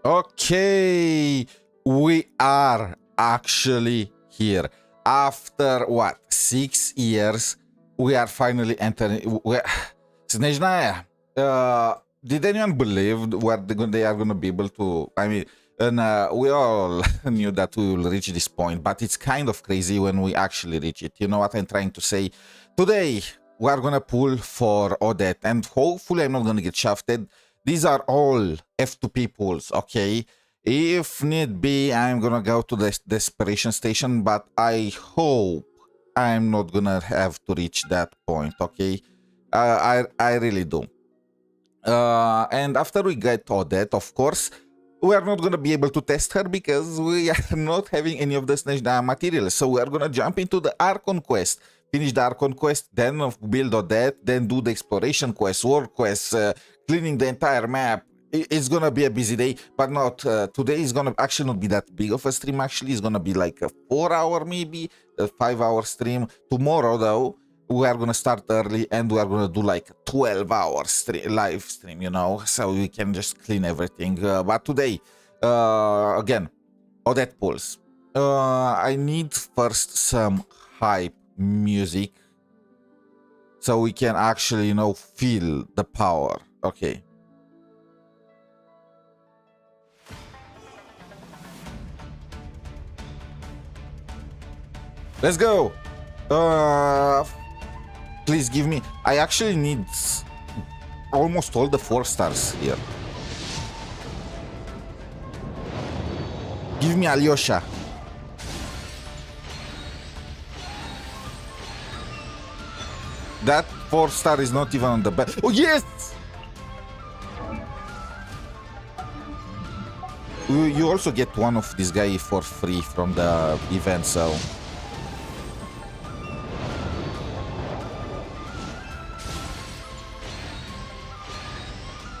Okay, we are actually here. After what, 6 years, we are finally entering. SNEZHNAYA, did anyone believe what they are going to be able to? I mean, and we all knew that we will reach this point, but it's kind of crazy when we actually reach it. You know what I'm trying to say? Today, we are going to pull for Odette, and hopefully I'm not going to get shafted. These are all F2P pulls, okay? If need be, I'm gonna go to the desperation station, but I hope I'm not gonna have to reach that point, okay? I really do. And after we get Odette, of course, we are not gonna be able to test her because we are not having any of the SNEZHNAYA materials. So we are gonna jump into the Archon quest, finish the Archon quest, then build Odette, then do the exploration quest, world quest, cleaning the entire map. It's gonna be a busy day, but not today. Is gonna actually not be that big of a stream. Actually, it's gonna be like a 4-hour, maybe a 5-hour stream. Tomorrow, though, we are gonna start early and we are gonna do like 12-hour live stream. You know, so we can just clean everything. But today, again, Odette pulls. I need first some hype music so we can actually, you know, feel the power. Okay. Let's go. Please give me. I actually need almost all the 4 stars here. Give me Alyosha. That 4-star is not even on the back. Oh yes! You also get one of this guy for free from the event, so.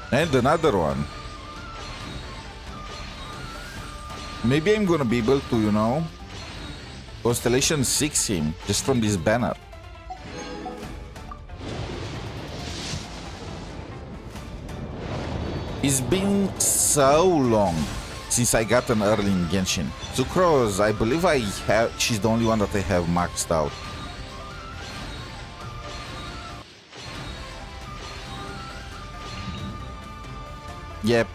And another one. Maybe I'm gonna be able to, you know, Constellation 6 him just from this banner. It's been so long since I got an early in Genshin. Sucrose, I believe she's the only one that I have maxed out. Yep.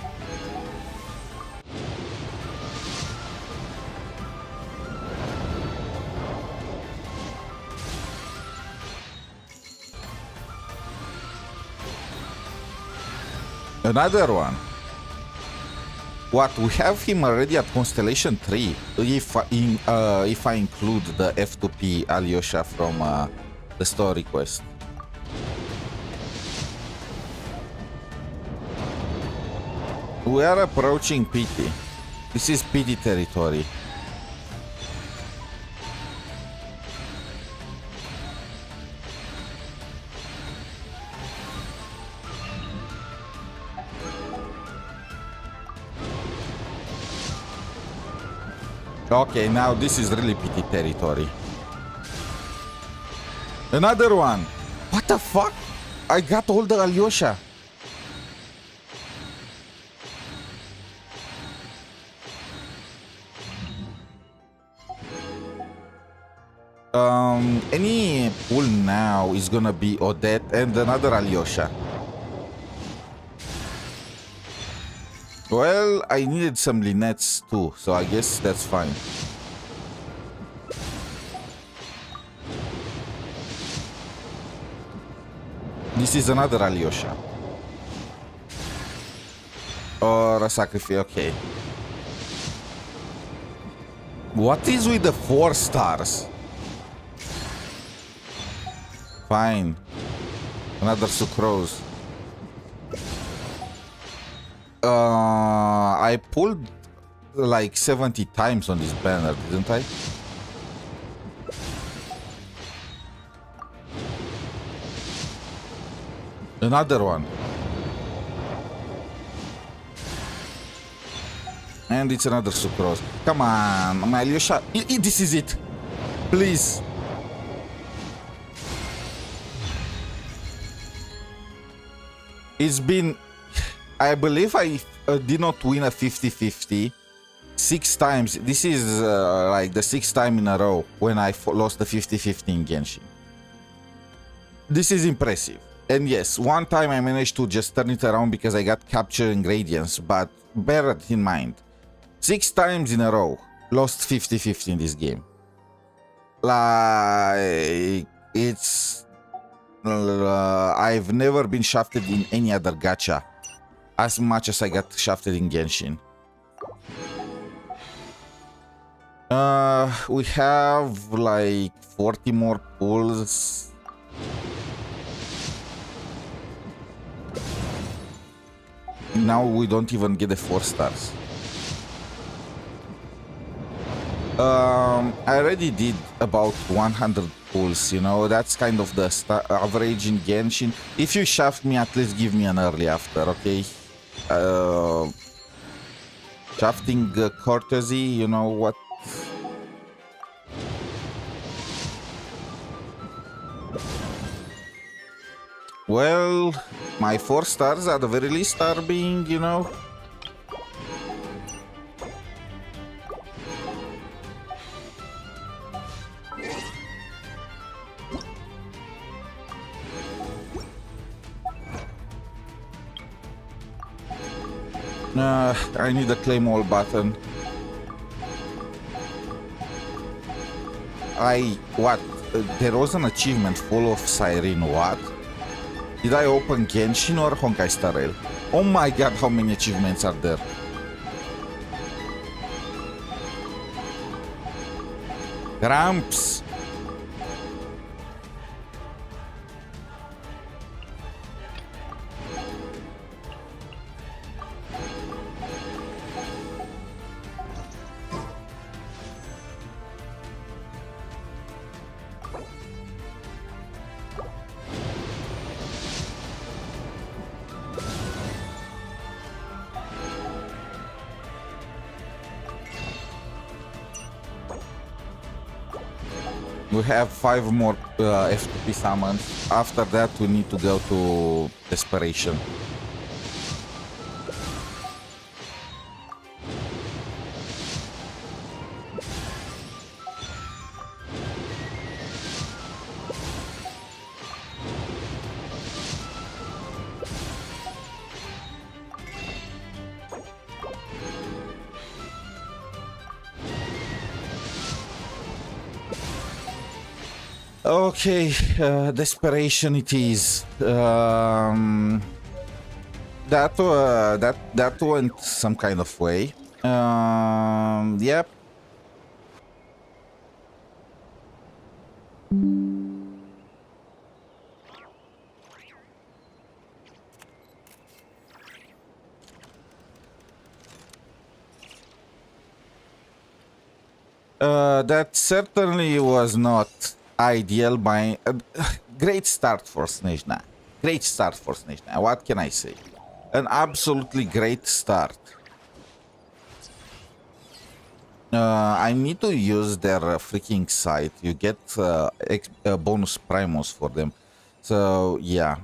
Another one. What, we have him already at Constellation 3 if I include the F2P Alyosha from the story quest. We are approaching PT. This is PT territory. Okay, now this is really PT territory. Another one. What the fuck? I got all the Alyosha. Any pull now is gonna be Odette and another Alyosha. Well, I needed some Linettes too, so I guess that's fine. This is another Alyosha. Or a sacrifice, okay. What is with the 4 stars? Fine. Another Sucrose. I pulled like 70 times on this banner, didn't I? Another one. And it's another Sucrose. Come on, my Alyosha. This is it. Please. It's been... I believe I did not win a 50-50 6 times. This is like the 6th time in a row when I lost the 50-50 in Genshin. This is impressive. And yes, one time I managed to just turn it around because I got captured in gradients, but bear it in mind. 6 times in a row, lost 50-50 in this game. Like, it's... I've never been shafted in any other gacha as much as I got shafted in Genshin. We have like 40 more pulls. Now we don't even get the 4 stars. I already did about 100 pulls, you know, that's kind of the average in Genshin. If you shaft me, at least give me an early after, okay? Shafting courtesy, you know what? Well, my 4 stars at the very least are being, you know... I need a claim all button. What? There was an achievement full of Siren, what? Did I open Genshin or Honkai Star Rail? Oh my god, how many achievements are there? Gramps! We have 5 more F2P summons. After that, we need to go to Desperation. Okay, Desperation it is. That went some kind of way. Yep. That certainly was not ideal by great start for SNEZHNAYA. Great start for SNEZHNAYA. What can I say? An absolutely great start. I need to use their freaking site. You get bonus primos for them. So yeah.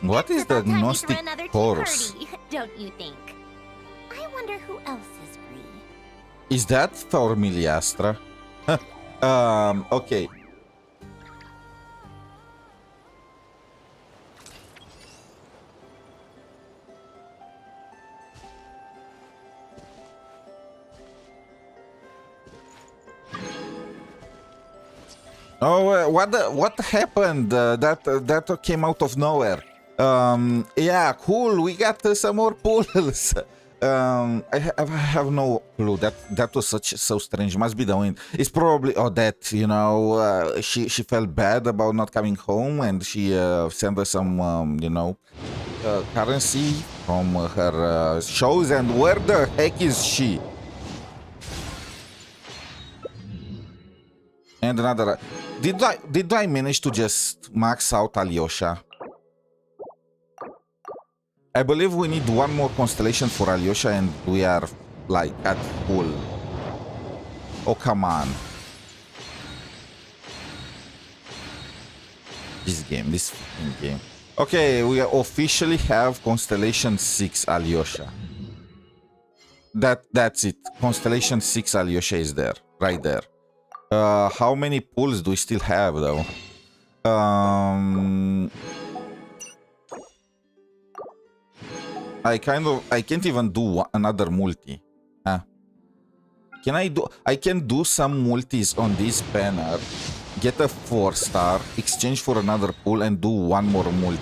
What is the Gnostic Chorus? Don't you think? I wonder who else is free. Is that Thormiliastra? Okay. Oh, what happened? That came out of nowhere. Yeah, cool. We got some more pools. I have no clue. That was so strange. Must be the wind. It's probably Odette. You know, she felt bad about not coming home, and she sent us some currency from her shows. And where the heck is she? And another. Did I manage to just max out Alyosha? I believe we need one more constellation for Alyosha and we are like at full. Oh, come on. This fucking game. Okay, we officially have Constellation 6 Alyosha. That's it. Constellation 6 Alyosha is there. Right there. How many pools do we still have though? I can't even do another multi. Can I do? I can do some multis on this banner, get a 4-star, exchange for another pool, and do one more multi.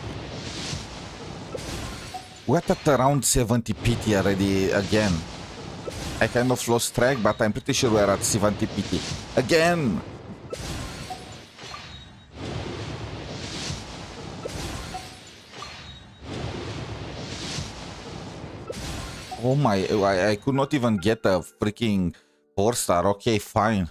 We're at around 70 PT already again. I kind of lost track, but I'm pretty sure we're at 70 PT again. Oh my, I could not even get a freaking 4-star. Okay, fine.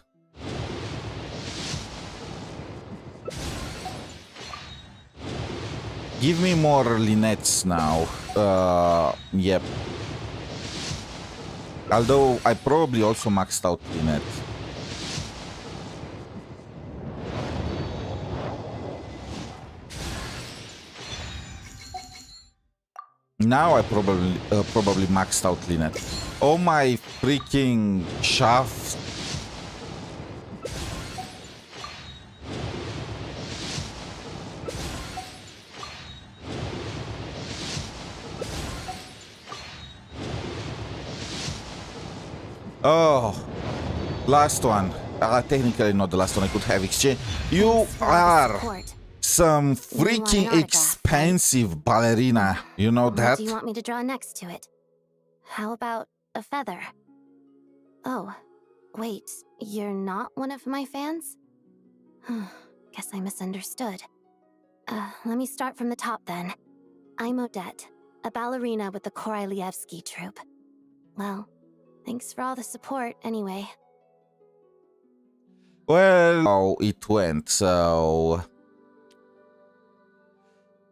Give me more Linettes now. Yep. Although I probably also maxed out Linette. Now I probably maxed out Linette. Oh my freaking shaft. Oh, last one. Technically not the last one I could have exchanged. You are some freaking expensive ballerina. You know that? What do you want me to draw next to it? How about a feather? Oh, wait, you're not one of my fans? Guess I misunderstood. Let me start from the top then. I'm Odette, a ballerina with the Korylevsky troupe. Well, thanks for all the support anyway. Well, how it went, so...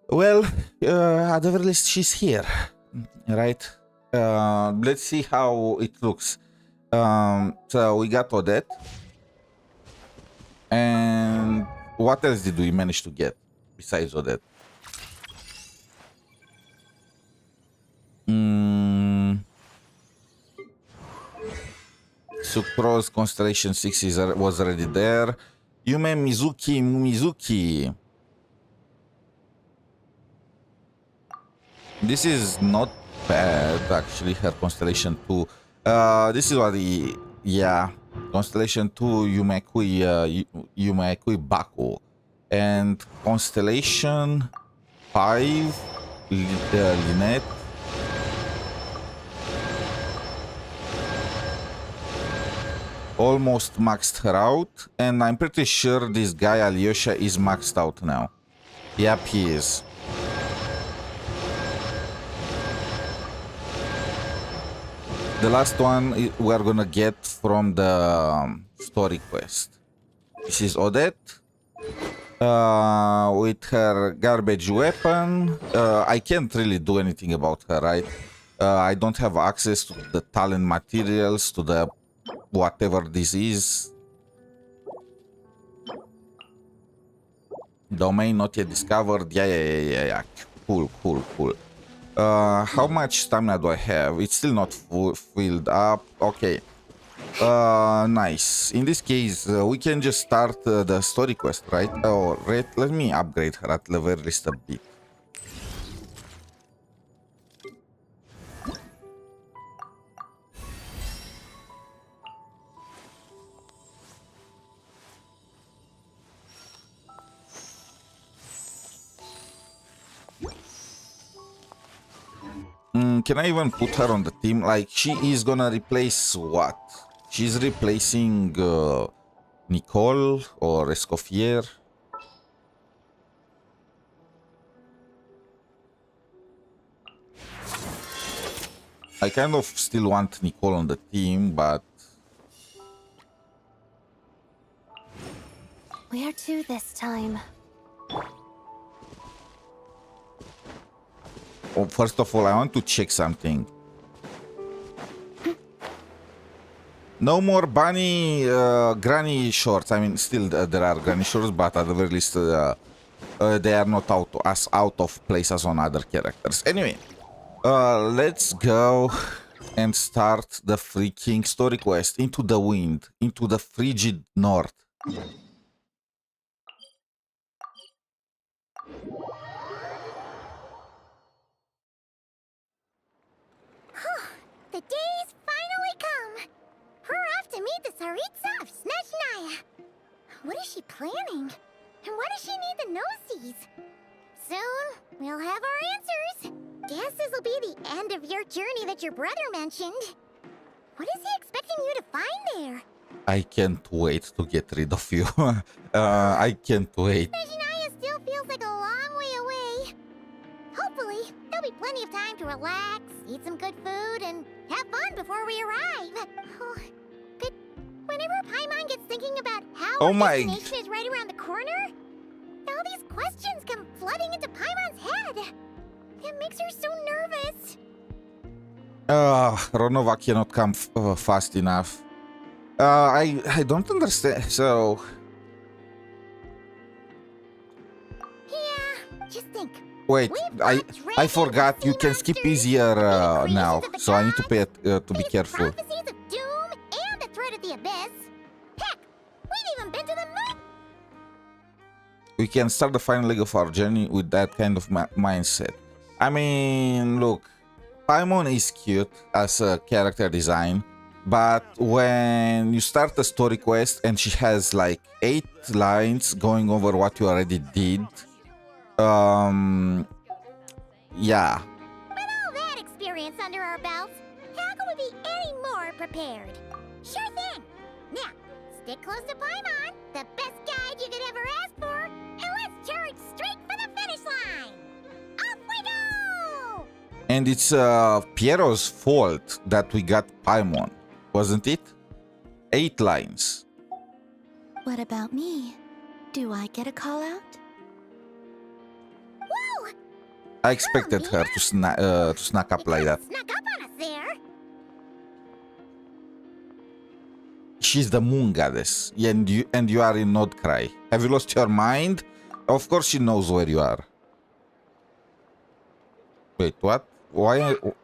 Well, at the very least she's here, right? Let's see how it looks. So we got Odette. And what else did we manage to get besides Odette? Sucrose Constellation 6 was already there. Yume Mizuki. This is not bad, actually, her Constellation 2. This is what the... Yeah. Constellation 2, Yumekui Baku. And Constellation 5, Linette. Almost maxed her out. And I'm pretty sure this guy, Alyosha, is maxed out now. Yep, he is. The last one we're gonna get from the story quest. This is Odette with her garbage weapon. I can't really do anything about her, right? I don't have access to the talent materials, to the whatever this is. Domain not yet discovered. Yeah. Cool. How much stamina do I have? It's still not filled up. Okay. Nice. In this case, we can just start the story quest, right? Oh, let me upgrade her at the very least a bit. can I even put her on the team? Like, she is gonna replace what? She's replacing Nicole or Escoffier. I kind of still want Nicole on the team, but... Where to this time? Oh, first of all, I want to check something. No more bunny, granny shorts. I mean, still there are granny shorts, but at the very least, they are not as out of place as on other characters. Anyway, let's go and start the freaking story quest. Into the wind, into the frigid north. The day's finally come! We're off to meet the Tsaritsa of SNEZHNAYA! What is she planning? And why does she need the gnosies? Soon, we'll have our answers! Guess this'll be the end of your journey that your brother mentioned. What is he expecting you to find there? I can't wait to get rid of you. I can't wait. SNEZHNAYA still feels like a long way away. Hopefully, there'll be plenty of time to relax, eat some good food, and have fun before we arrive. Oh, but whenever Paimon gets thinking about how our destination is right around the corner, all these questions come flooding into Paimon's head. It makes her so nervous. Ronova cannot come fast enough. I don't understand. So... Yeah, just think. Wait, I forgot you can skip easier now, so I need to pay to be careful. Prophecies of doom and the threat of the abyss. Heck, we've even been to the moon. We can start the final leg of our journey with that kind of mindset. I mean, look, Paimon is cute as a character design, but when you start a story quest and she has like 8 lines going over what you already did, yeah. With all that experience under our belts, how can we be any more prepared? Sure thing. Now, stick close to Paimon, the best guide you could ever ask for, and let's charge straight for the finish line. Off we go! And it's Piero's fault that we got Paimon, wasn't it? 8 lines. What about me? Do I get a call out? Whoa! I expected her to snack up like that. Snuck up on us there. She's the moon goddess, and you are in Nodcry. Have you lost your mind? Of course she knows where you are. Wait, what? Why? Don't look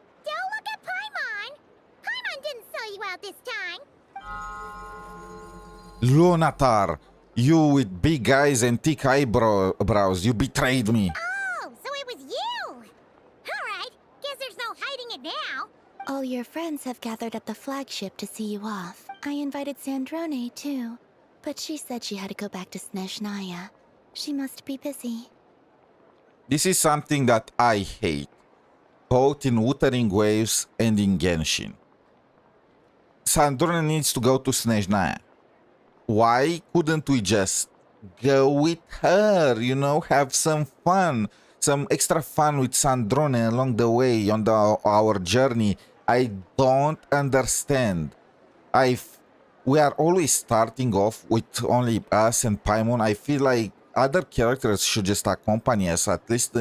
at Paimon. Paimon didn't sell you out this time. Lunatar, you with big eyes and thick eyebrows, you betrayed me. Oh, so it was you. All right, guess there's no hiding it now. All your friends have gathered at the flagship to see you off. I invited Sandrone too, but she said she had to go back to SNEZHNAYA. She must be busy. This is something that I hate, both in Wuthering Waves and in Genshin. Sandrone needs to go to SNEZHNAYA. Why couldn't we just go with her, you know, have some fun, some extra fun with Sandrone along the way on our journey? I don't understand. We are always starting off with only us and Paimon. I feel like other characters should just accompany us, at least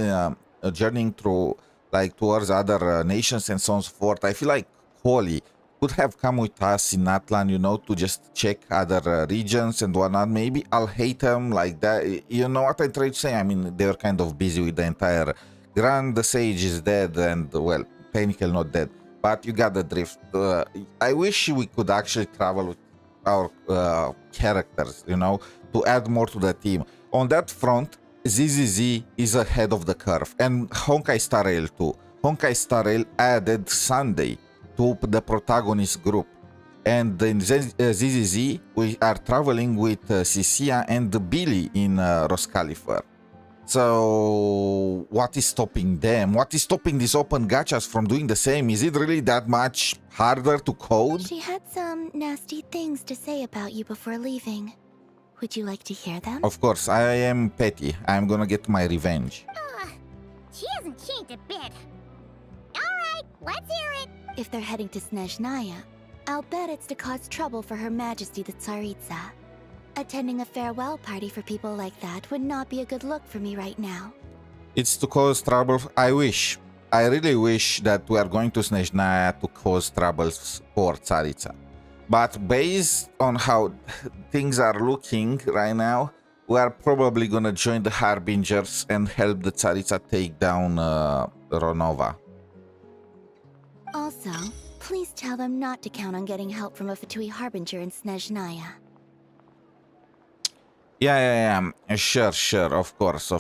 journeying through, like, towards other nations and so on and so forth. I feel like Holy could have come with us in Atlan, you know, to just check other regions and whatnot. Maybe I'll hate them like that. You know what I try to say? I mean, they were kind of busy with the entire Grand Sage is dead and, well, technically not dead. But you got the drift. I wish we could actually travel with our characters, you know, to add more to the team. On that front, ZZZ is ahead of the curve, and Honkai Star Rail too. Honkai Star Rail added Sunday to the protagonist group, and in ZZZ we are traveling with Cecilia and Billy in Roscalifer. So what is stopping them? What is stopping these open gachas from doing the same? Is it really that much harder to code? She had some nasty things to say about you before leaving. Would you like to hear them? Of course, I am petty. I'm gonna get my revenge. She hasn't changed a bit. Alright, let's hear it. If they're heading to SNEZHNAYA, I'll bet it's to cause trouble for Her Majesty the Tsaritsa. Attending a farewell party for people like that would not be a good look for me right now. It's to cause trouble. I really wish that we are going to SNEZHNAYA to cause troubles for Tsaritsa. But based on how things are looking right now, we are probably gonna join the Harbingers and help the Tsaritsa take down Ronova. Also, please tell them not to count on getting help from a Fatui Harbinger in SNEZHNAYA. Yeah. Sure, of course.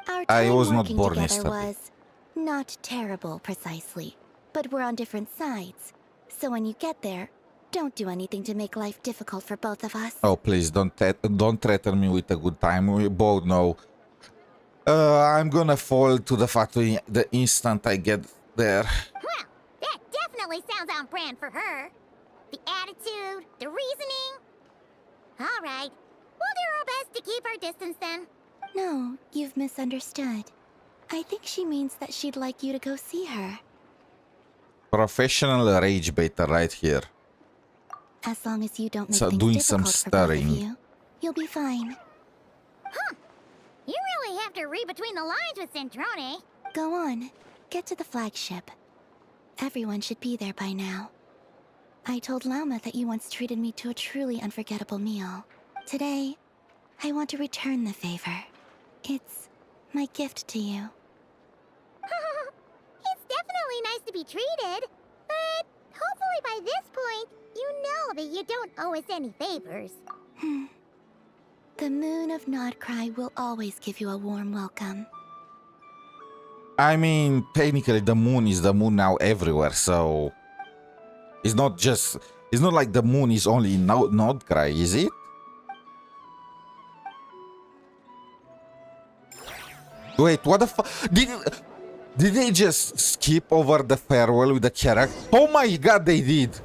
Our I time was not working born together yesterday. was not terrible, precisely, but we're on different sides. So when you get there, don't do anything to make life difficult for both of us. Oh, please don't threaten me with a good time. We both know I'm gonna fall to the factory the instant I get there. Well, that definitely sounds on brand for her. The attitude, the reasoning. Alright, we'll do our best to keep our distance then. No, you've misunderstood. I think she means that she'd like you to go see her. Professional rage baiter right here. As long as you don't make So things doing some difficult for both of stirring. you, you'll be fine. You really have to read between the lines with Sandrone. Go on, get to the flagship. Everyone should be there by now. I told Lauma that you once treated me to a truly unforgettable meal. Today, I want to return the favor. It's my gift to you. It's definitely nice to be treated, but hopefully by this point, you know that you don't owe us any favors. The moon of Nodcry will always give you a warm welcome. I mean, technically the moon is the moon now everywhere, so it's not like the moon is only in Nordcry, is it? Wait, what the fuck? Did they just skip over the farewell with the character? Oh my god, they did!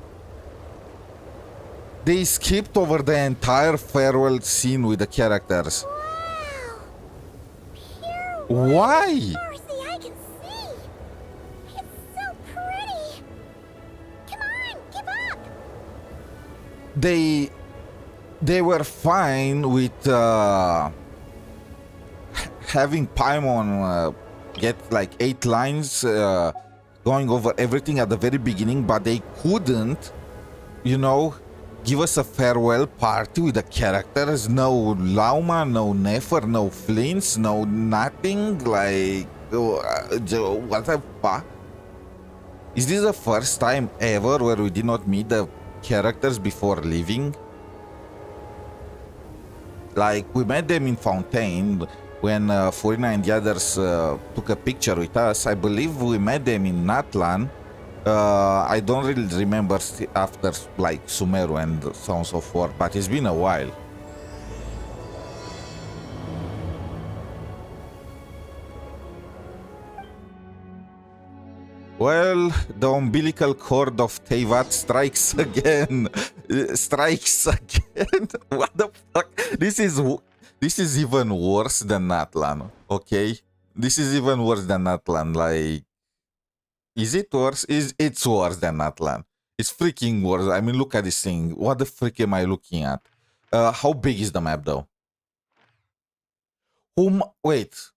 They skipped over the entire farewell scene with the characters. Wow! Pure Why? mercy, I can see! It's so pretty! Come on, give up! They were fine with having Paimon get like 8 lines going over everything at the very beginning, but they couldn't, you know, give us a farewell party with the characters. No Lauma, no Nefer, no Flints, no nothing. Like, what the fuck? Is this the first time ever where we did not meet the characters before leaving? Like, we met them in Fontaine when Furina and the others took a picture with us. I believe we met them in Natlan. I don't really remember after like Sumeru and so on and so forth, but it's been a while. Well, the umbilical cord of Teyvat strikes again. Strikes again. What the fuck? This is even worse than Natlan. Okay, this is even worse than Natlan. Like, is it worse? It's worse than Natlan? It's freaking worse. I mean, look at this thing. What the frick am I looking at? How big is the map though? Wait.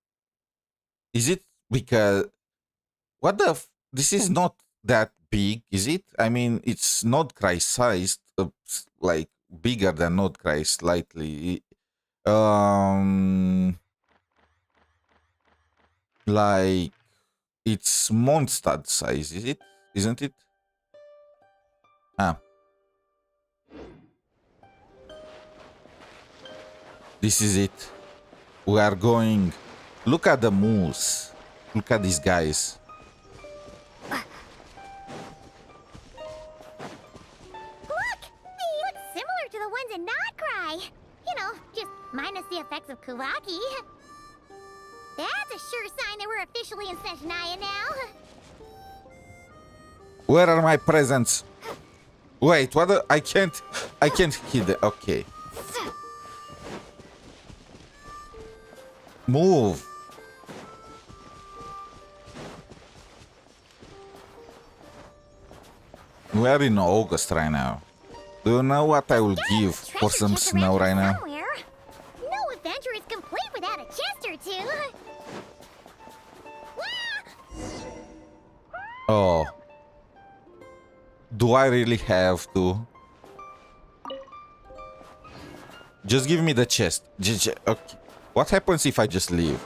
Is it because what the? This is not that big, is it? I mean, it's not Christ sized, like bigger than not Christ slightly. Like it's Mondstadt size, is it? Isn't it? Ah. This is it. We are going. Look at the moose. Look at these guys. Look! They look similar to the ones in Nodcry! You know, just minus the effects of Kuvaki. That's a sure sign that we're officially in SNEZHNAYA now. Where are my presents? Wait, what? I can't hit it. Okay. Move. We're in August right now. Do you know what I will give for some snow right now? Somewhere. No adventure is complete without a chest or two. Oh. Do I really have to? Just give me the chest. Okay. What happens if I just leave?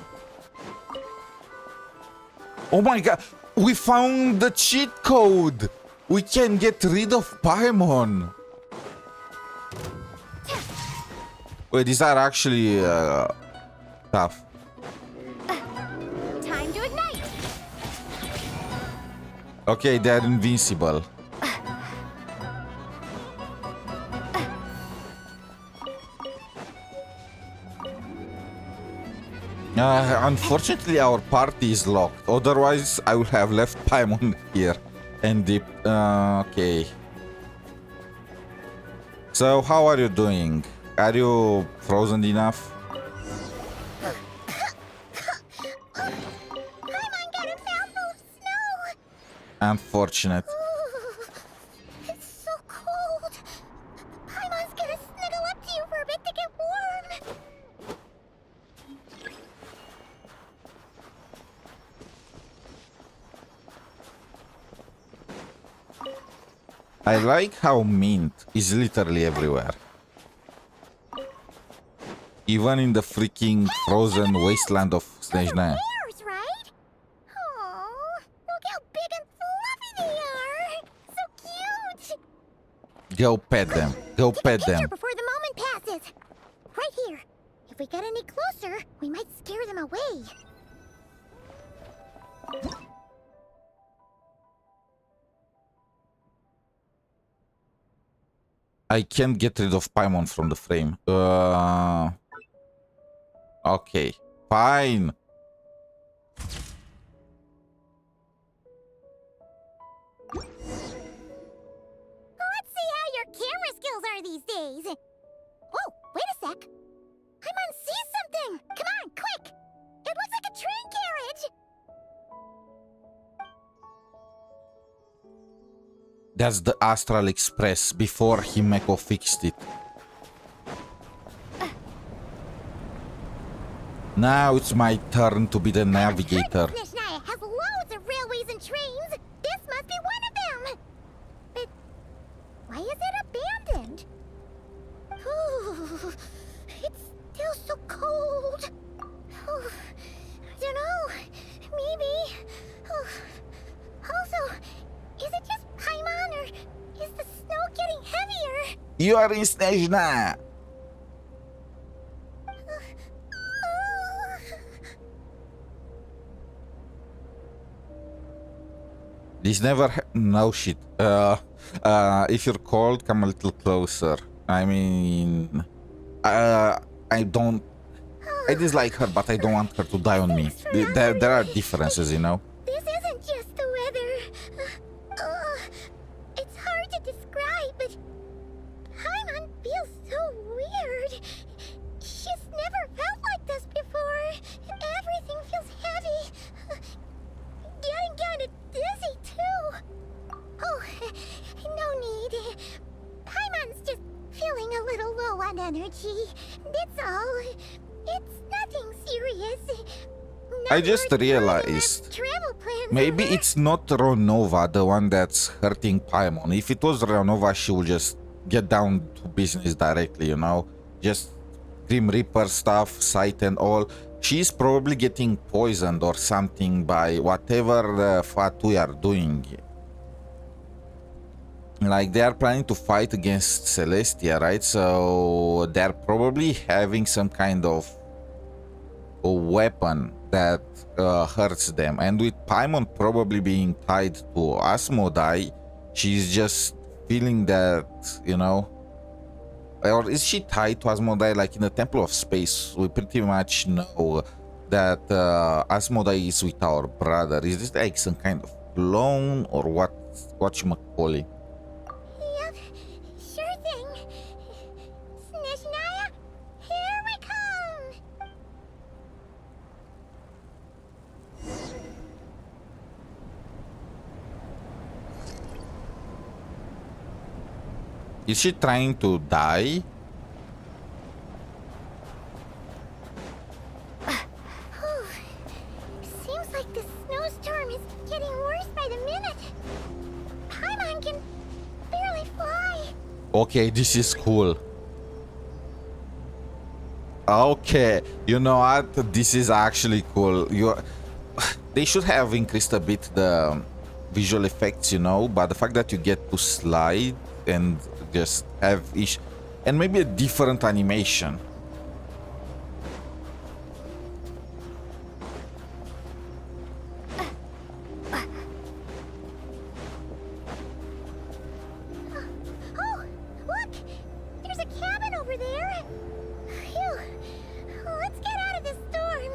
Oh my god! We found the cheat code! We can get rid of Paimon! Wait, these are actually tough. Time to ignite. Okay, they're invincible. Unfortunately, our party is locked. Otherwise, I would have left Paimon here. And the... okay. So, how are you doing? Are you frozen enough? Paimon got a mouthful of snow. Unfortunate. It's so cold. Paimon's gonna snuggle up to you for a bit to get warm. I like how mint is literally everywhere. Even in the freaking frozen wasteland of SNEZHNAYA. Bears, right? Aww, look how big and fluffy they are. So cute. Go pet them. Go Take a pet picture them. before the moment passes. Right here. If we get any closer, we might scare them away. I can't get rid of Paimon from the frame. Okay. Fine. Let's see how your camera skills are these days. Oh, wait a sec. Paimon sees something. Come on, quick. It looks like a train carriage. That's the Astral Express before Himeko fixed it. Now it's my turn to be the navigator. SNEZHNAYA has loads of railways and trains. This must be one of them. But why is it abandoned? Ooh, it's still so cold. Ooh, I don't know. Maybe. Ooh. Also, is it just Paimon or is the snow getting heavier? You are in SNEZHNAYA. This never no shit. If you're cold, come a little closer. I mean, I don't. I dislike her, but I don't want her to die on me. There are differences, you know. This isn't just the weather. It's hard to describe, but Paimon feels so weird. She's never felt like this before. Everything feels heavy. Getting kind of dizzy, too. Oh, no need. Paimon's just feeling a little low on energy. That's all. It's nothing serious. I just realized maybe it's not Ronova the one that's hurting Paimon. If it was Ronova, she would just get down to business directly, you know? Just Grim Reaper stuff, sight and all. She's probably getting poisoned or something by whatever the fuck we are doing. Like, they are planning to fight against Celestia, right? So they're probably having some kind of a weapon that hurts them. And with Paimon probably being tied to Asmodai, she's just feeling that, you know, or is she tied to Asmodai? Like in the Temple of Space, we pretty much know that Asmodai is with our brother. Is this like some kind of clone or what you call it? Yep, sure thing. SNEZHNAYA, here we come! Is she trying to die? Seems like the snowstorm is getting worse by the minute. Paimon can barely fly. Okay, this is cool. Okay, you know what? This is actually cool. They should have increased a bit the visual effects, you know, but the fact that you get to slide and just have and maybe a different animation. Oh, look! There's a cabin over there. Phew. Let's get out of this storm.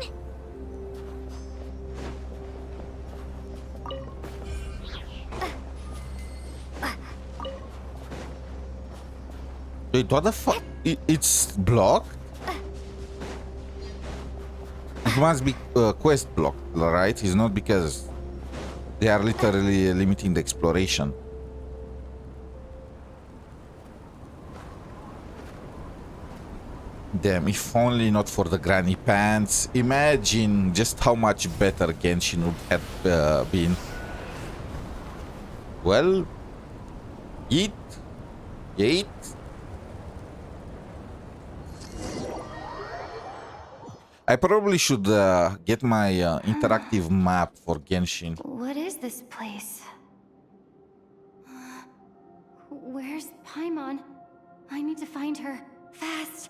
Wait, what the fuck? It's blocked? It must be quest blocked, right? It's not because they are literally limiting the exploration. Damn, if only not for the granny pants. Imagine just how much better Genshin would have been. Well, eat. I probably should get my interactive map for Genshin. What is this place? Where's Paimon? I need to find her. Fast!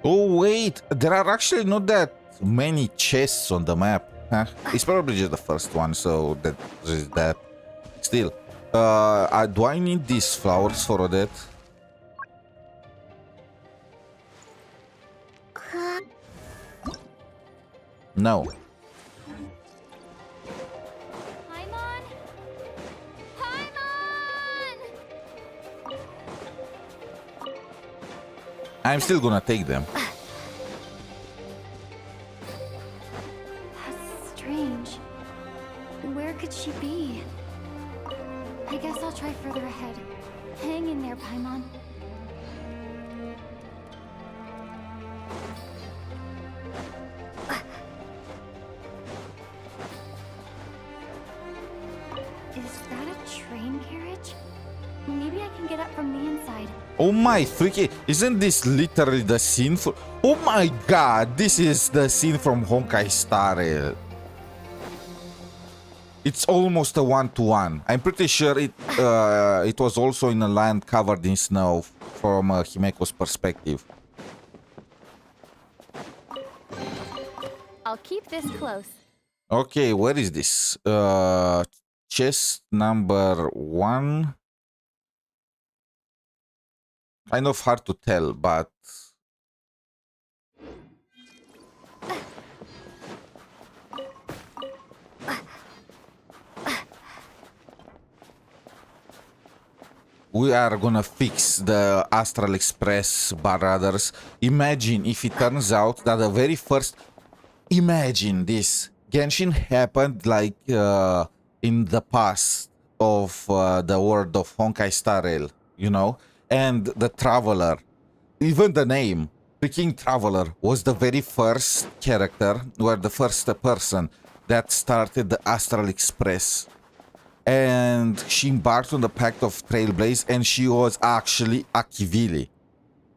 Oh wait, there are actually not that many chests on the map. Huh? It's probably just the first one, so that is that. Still, do I need these flowers for Odette? No. Paimon? Paimon! I'm still gonna take them. That's strange. Where could she be? I guess I'll try further ahead. Hang in there, Paimon. Is that a train carriage? Maybe I can get up from the inside. Oh my freaking, isn't this literally the scene for... Oh my god, this is the scene from Honkai Star Rail. It's almost a one-to-one. I'm pretty sure it was also in a land covered in snow from Himeko's perspective. I'll keep this close. Okay, where is this? Chest number 1. Kind of hard to tell, but... We are gonna fix the Astral Express, brothers. Imagine if it turns out that the very first... Imagine this. Genshin happened like in the past of the world of Honkai Star Rail, you know? And the Traveler, even the name, freaking Traveler, was the very first character, or the first person that started the Astral Express. And she embarked on the Pact of Trailblaze, and she was actually Akivili.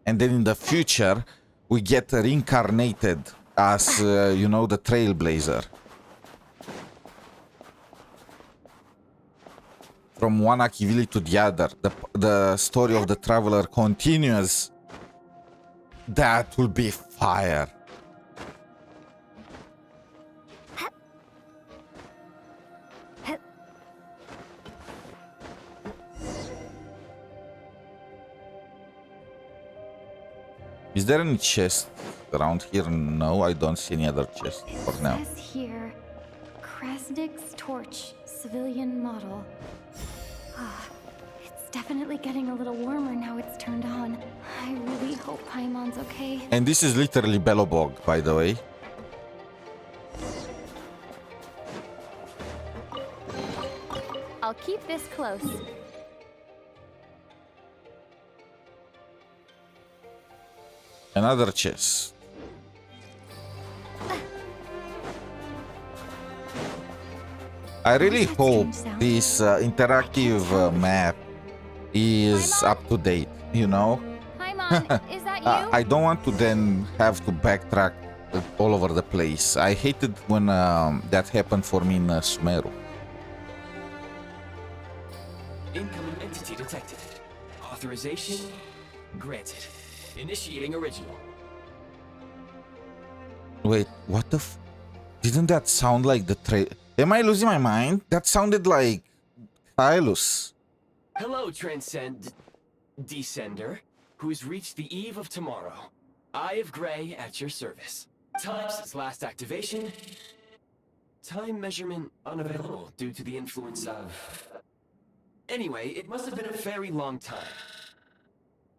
And then in the future, we get reincarnated as, you know, the Trailblazer. From one Akivili to the other. The story of the Traveler continues. That will be fire. Is there any chest around here? No, I don't see any other chest for now. It says here, Krasnik's torch, civilian model. It's definitely getting a little warmer now it's turned on. I really hope Paimon's okay. And this is literally Bellobog, by the way. I'll keep this close. Another chest. I really hope this interactive map is up to date, you know? Paimon, is that you? I don't want to then have to backtrack all over the place. I hated when that happened for me in Sumeru. Incoming entity detected. Authorization granted. Initiating original. Wait, what the Didn't that sound like the Am I losing my mind? That sounded like Hylos. Hello, Descender, who's reached the eve of tomorrow. Eye of Grey at your service. Time since last activation. Time measurement unavailable due to the influence of... Anyway, it must have been a very long time.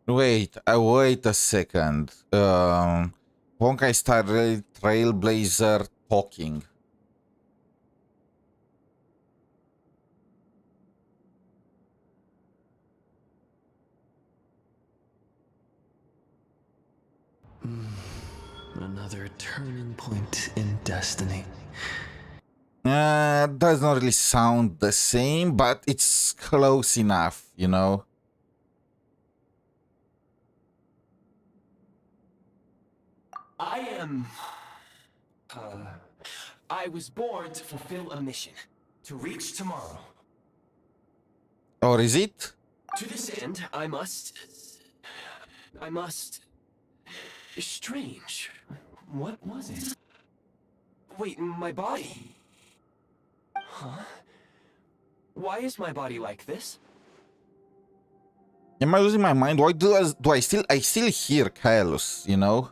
Wait a second. Honkai Star Trailblazer talking. Another turning point in destiny. Does not really sound the same, but it's close enough, you know? I was born to fulfill a mission. To reach tomorrow. Or is it? To this end, I must... Strange. What was it? Wait, my body? Huh? Why is my body like this? Am I losing my mind? Why do I still hear Hylos, you know?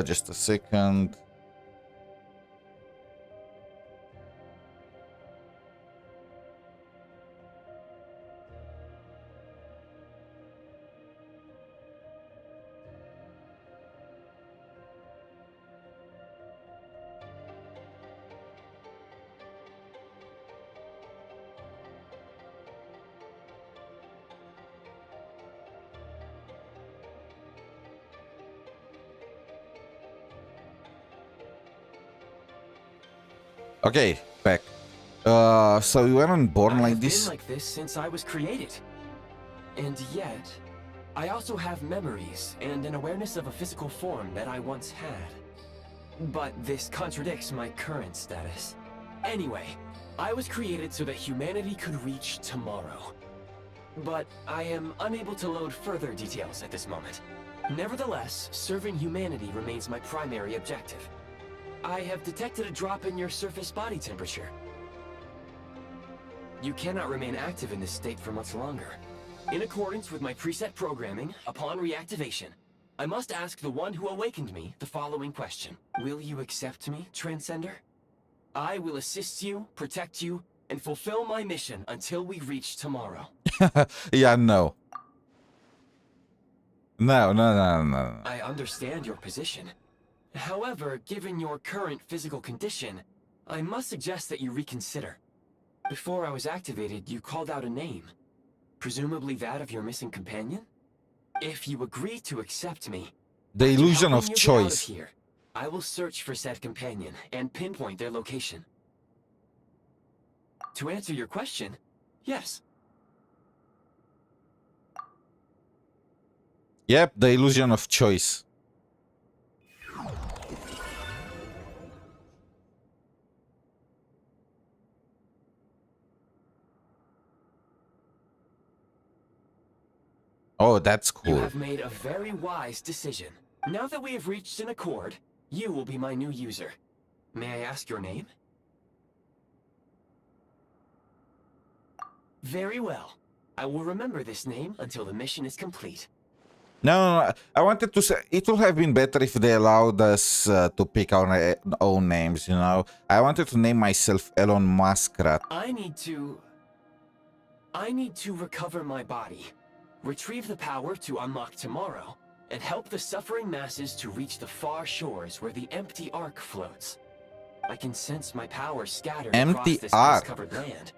Just a second. Okay, back. So you weren't born like this? I've been like this since I was created. And yet, I also have memories and an awareness of a physical form that I once had. But this contradicts my current status. Anyway, I was created so that humanity could reach tomorrow. But I am unable to load further details at this moment. Nevertheless, serving humanity remains my primary objective. I have detected a drop in your surface body temperature. You cannot remain active in this state for much longer. In accordance with my preset programming, upon reactivation, I must ask the one who awakened me the following question. Will you accept me, Transcender? I will assist you, protect you, and fulfill my mission until we reach tomorrow. Yeah, no. No. I understand your position. However, given your current physical condition, I must suggest that you reconsider. Before I was activated, you called out a name. Presumably that of your missing companion? If you agree to accept me, The illusion helping of you get out choice. here, I will search for said companion and pinpoint their location. To answer your question, yes. Yep, the illusion of choice. Oh, that's You cool. have made a very wise decision. Now that we have reached an accord, you will be my new user. May I ask your name? Very well. I will remember this name until the mission is complete. No, I wanted to say it would have been better if they allowed us to pick our own names, you know. I wanted to name myself Elon Muskrat. I need to recover my body, retrieve the power to unlock tomorrow, and help the suffering masses to reach the far shores where the empty ark floats. I can sense my power scattered Empty across this ark. ice-covered land.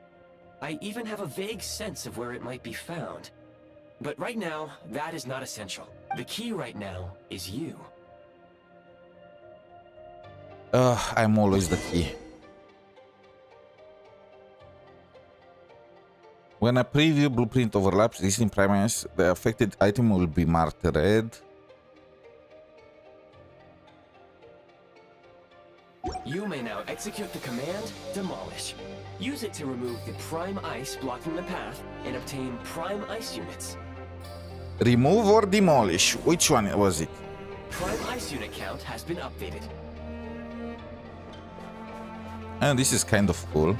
I even have a vague sense of where it might be found. But right now, that is not essential. The key right now is you. I'm always the key. When a preview blueprint overlaps existing primers, the affected item will be marked red. You may now execute the command, Demolish. Use it to remove the prime ice blocking the path and obtain prime ice units. Remove or demolish? Which one was it? Prime ice unit count has been updated. And this is kind of cool.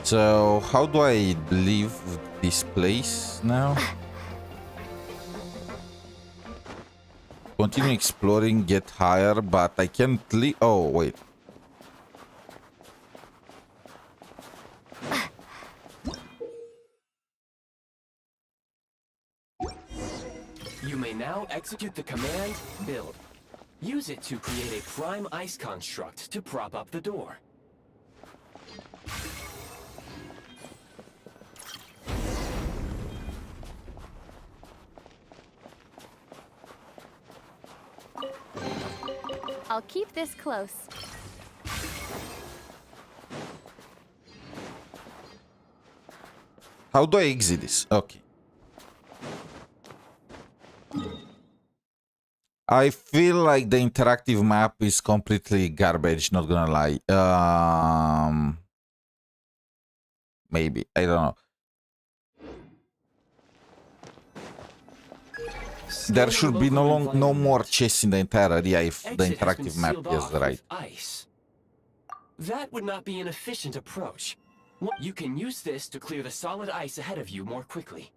So, how do I leave this place now? Continue exploring, get higher, but I can't leave. Oh, wait. You may now execute the command, Build. Use it to create a prime ice construct to prop up the door. I'll keep this close. How do I exit this? Okay. I feel like the interactive map is completely garbage, not gonna lie. Maybe, I don't know. There should be no more chests in the entire area if the interactive map is right. Ice. That would not be an efficient approach. You can use this to clear the solid ice ahead of you more quickly.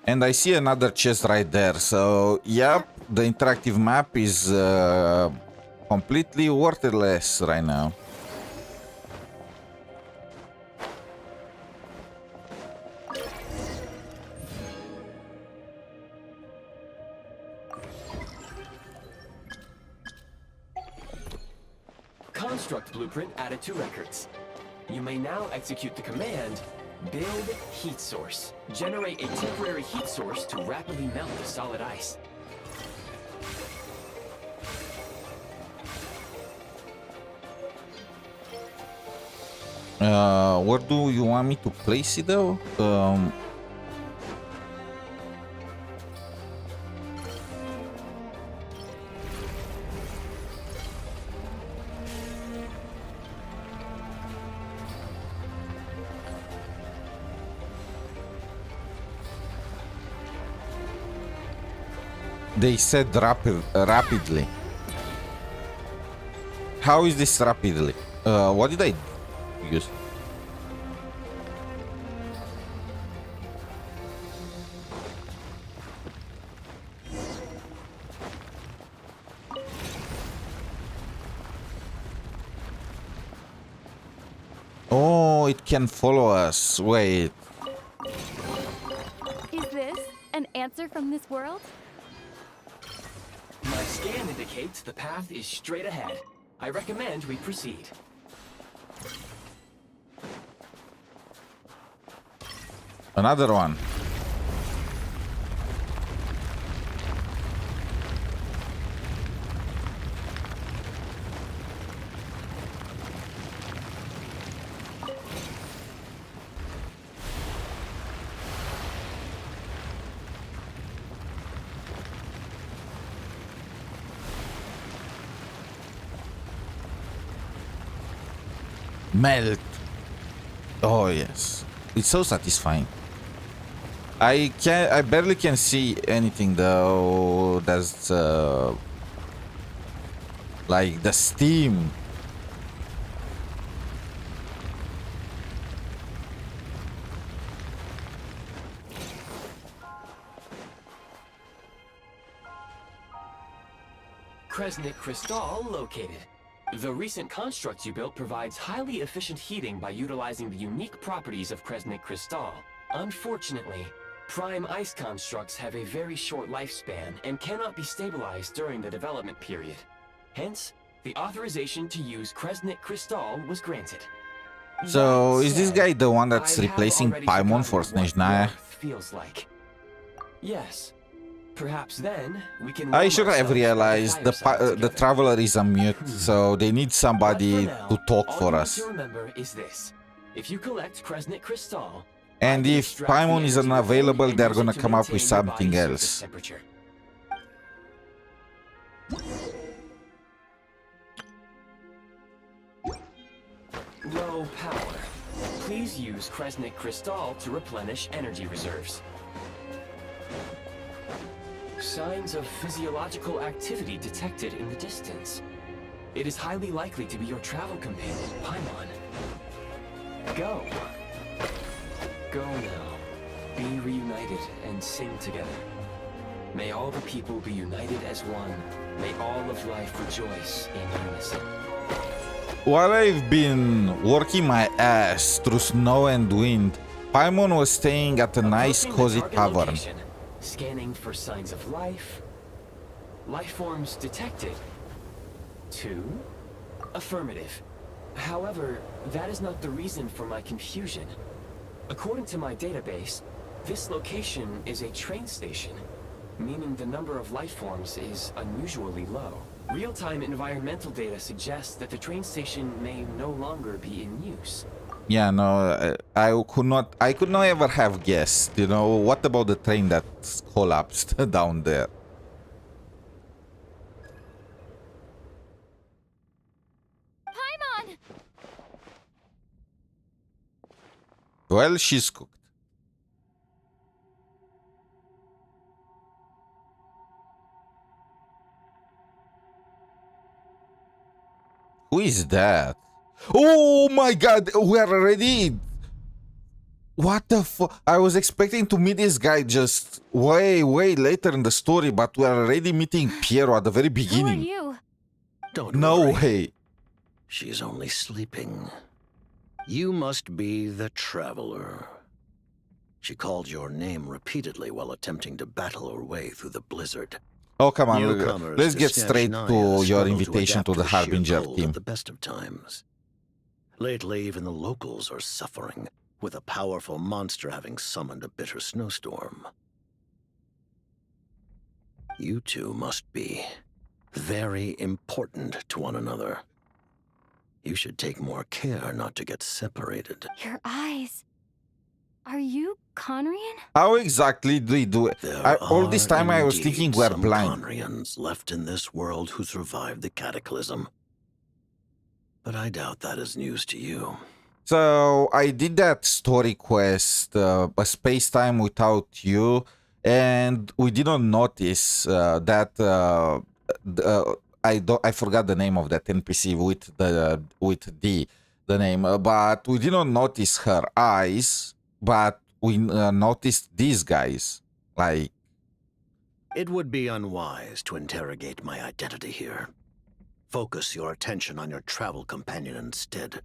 And I see another chest right there. So, yep, the interactive map is completely worthless right now. Construct blueprint added to records. You may now execute the command, Build Heat Source. Generate a temporary heat source to rapidly melt the solid ice. Where do you want me to place it though? They said rapidly. How is this rapidly? What did I use? Oh, it can follow us. Wait. Is this an answer from this world? My scan indicates the path is straight ahead. I recommend we proceed. Another one. Melt. Oh yes, it's so satisfying. I barely can see anything though. There's like the steam. Kresnik Crystal located. The recent construct you built provides highly efficient heating by utilizing the unique properties of Kresnik Crystal. Unfortunately, prime ice constructs have a very short lifespan and cannot be stabilized during the development period. Hence, the authorization to use Kresnik Crystal was granted. So That is this said, guy the one that's I have replacing already Paimon for forgotten what SNEZHNAYA? warmth feels like. Yes. Perhaps then we can. I warm should have ourselves by realized the fireside together. traveler is a mute, so they need But somebody for now, to talk all for you us. need to remember is this: if you collect Kresnik Crystal, And I can if extract the Paimon isn't energy within available, and they're use it gonna to come up with maintain your something body's surface else. temperature. Low power. Please use Kresnik Crystal to replenish energy reserves. Signs of physiological activity detected in the distance. It is highly likely to be your travel companion, Paimon. Go. Go now. Be reunited and sing together. May all the people be united as one. May all of life rejoice in unison. While I've been working my ass through snow and wind, Paimon was staying at a nice Approaching the cozy target tavern. location, scanning for signs of life. Life forms detected. 2. Affirmative. However, that is not the reason for my confusion. According to my database, this location is a train station, meaning the number of life forms is unusually low. Real-time environmental data suggests that the train station may no longer be in use. Yeah, no, I could not ever have guessed, you know, what about the train that collapsed down there? Paimon! Well, she's cooked. Who is that? Oh my god, we are already... What the fuck? I was expecting to meet this guy just way later in the story, but we are already meeting Piero at the very Who are beginning. you? Don't No worry. way. She's only sleeping. You must be the Traveler. She called your name repeatedly while attempting to battle her way through the blizzard. Oh, come on. Newcomers Let's to get straight SNEZHNAYA to your struggle invitation to adapt the sheer Harbinger cold team. At the best of times. Lately, even the locals are suffering, with a powerful monster having summoned a bitter snowstorm. You two must be very important to one another. You should take more care not to get separated. Your eyes. Are you Conrian? How exactly do we do it? There All this time I was indeed thinking we're some blind. Conrians left in this world who survived the cataclysm. But I doubt that is news to you. So I did that story quest, a space time without you, and we didn't notice that I forgot the name of that NPC with the name, but we didn't notice her eyes, but we noticed these guys. Like, It would be unwise to interrogate my identity here. Focus your attention on your travel companion instead.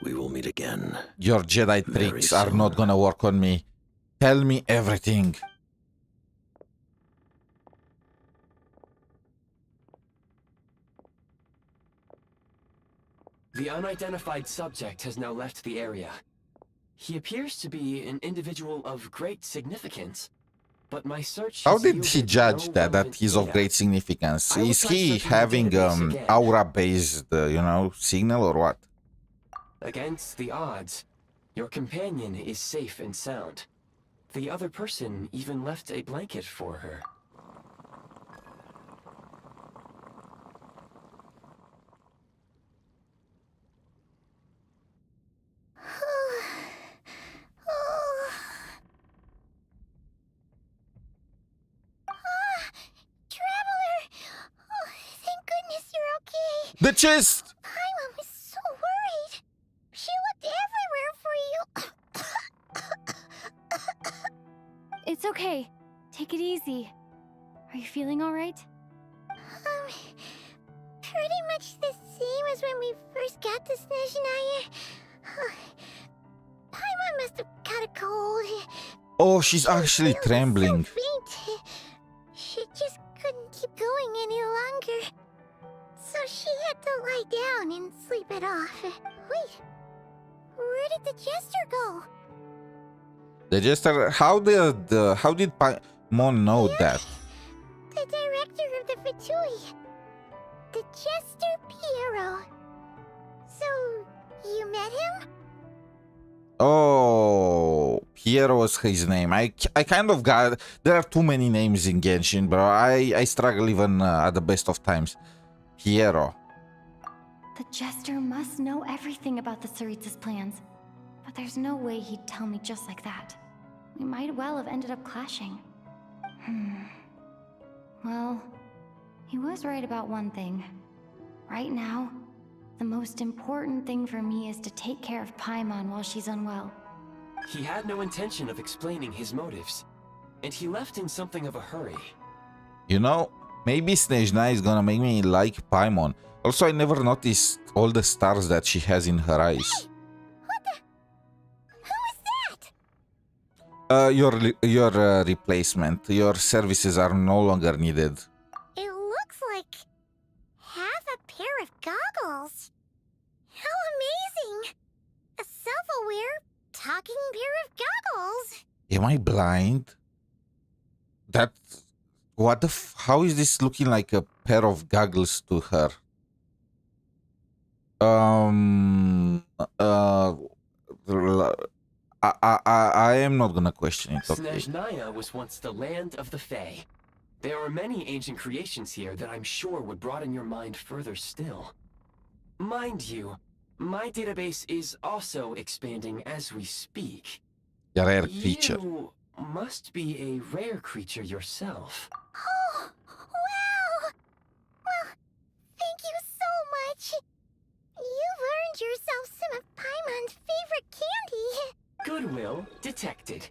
We will meet again. your Jedi Very tricks are soon. not gonna work on me. Tell me everything. The unidentified subject has now left the area. He appears to be an individual of great significance, but my search How has did he yielded judge no that relevant he's of data. great significance? I will Is try he searching the having database again. aura-based, signal or what? Against the odds, your companion is safe and sound. The other person even left a blanket for her. The chest! Paimon was so worried. She looked everywhere for you. It's okay. Take it easy. Are you feeling alright? Pretty much the same as when we first got to Snezhnaya. Paimon must have caught a cold. Oh, she's actually She trembling. was so faint. She just couldn't keep going any longer. So she had to lie down and sleep it off. Wait, where did the jester go? The jester, how did Paimon know that? The director of the Fatui. The jester Piero. So, you met him? Oh, Piero was his name. I kind of got... There are too many names in Genshin, bro. I struggle even at the best of times. Piero. The jester must know everything about the Tsaritsa's plans. But there's no way he'd tell me just like that. We might well have ended up clashing. Well, he was right about one thing. Right now, the most important thing for me is to take care of Paimon while she's unwell. He had no intention of explaining his motives, and he left in something of a hurry. You know, maybe Snezhnaya is gonna make me like Paimon. Also, I never noticed all the stars that she has in her eyes. Who is that? Your replacement. Your services are no longer needed. It looks like half a pair of goggles. How amazing! A self-aware, talking pair of goggles. Am I blind? How is this looking like a pair of goggles to her? I am not gonna question it. Okay. Snezhnaya was once the land of the Fae. There are many ancient creations here that I'm sure would broaden your mind further still. Mind you, my database is also expanding as we speak. A rare creature. You must be a rare creature yourself. Oh, wow! Well, thank you so much. You've earned yourself some of Paimon's favorite candy. Goodwill detected.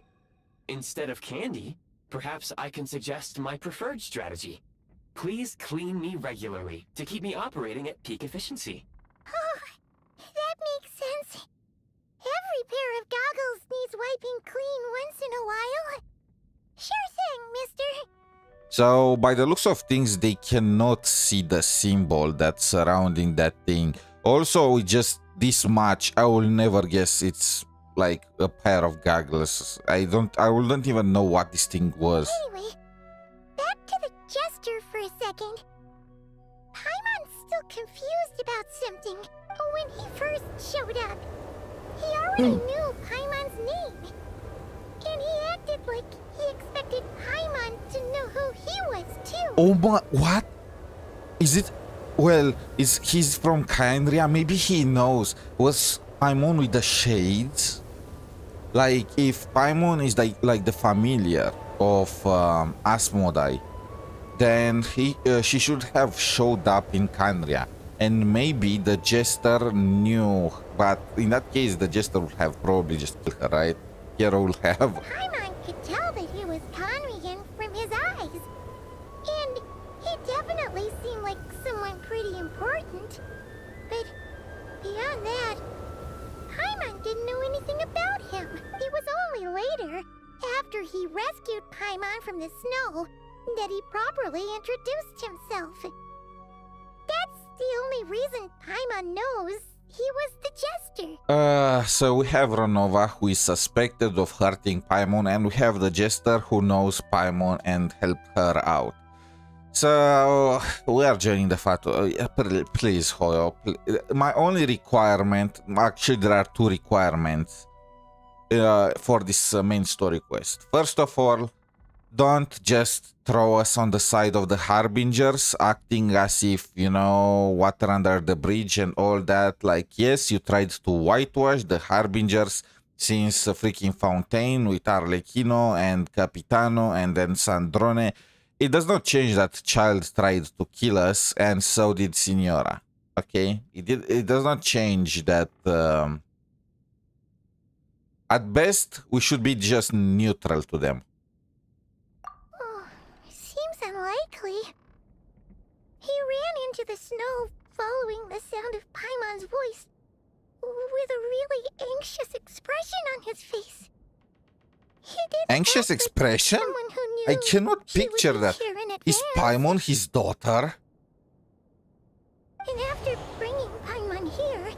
Instead of candy, perhaps I can suggest my preferred strategy. Please clean me regularly to keep me operating at peak efficiency. Oh, that makes sense. Every pair of goggles needs wiping clean once in a while. Sure thing, mister. So, by the looks of things, they cannot see the symbol that's surrounding that thing. Also, with just this much, I will never guess it's like a pair of goggles. I wouldn't even know what this thing was. Anyway, back to the jester for a second. Paimon's still confused about something. When he first showed up, he already knew Paimon's name. And he acted like he expected Paimon to know who he was too. Oh my, what? Is it? Well, he's from Kandria? Maybe he knows. Was Paimon with the shades? Like, if Paimon is like the familiar of Asmodai, then she should have showed up in Kandria. And maybe the jester knew, but in that case, the jester would have probably just killed her, right? Hero will have. Paimon could tell that he was Conrian from his eyes. And he definitely seemed like someone pretty important. But beyond that, Paimon didn't know anything about him. It was only later, after he rescued Paimon from the snow, that he properly introduced himself. That's the only reason Paimon knows he was the jester. So we have Ronova, who is suspected of hurting Paimon, and we have the jester who knows Paimon and helped her out. So we are joining the Fatu. Please, Hoyo. My only requirement, actually there are two requirements for this main story quest. First of all, don't just throw us on the side of the Harbingers, acting as if, you know, water under the bridge and all that. Like, yes, you tried to whitewash the Harbingers since freaking Fontaine with Arlecchino and Capitano and then Sandrone. It does not change that child tried to kill us, and so did Signora. Okay, it does not change that. At best, we should be just neutral to them. Oh, seems unlikely. He ran into the snow following the sound of Paimon's voice with a really anxious expression on his face. He did Anxious ask for expression? someone who knew I cannot she would picture be that. here in Is advance. Paimon his daughter? And after bringing Paimon here,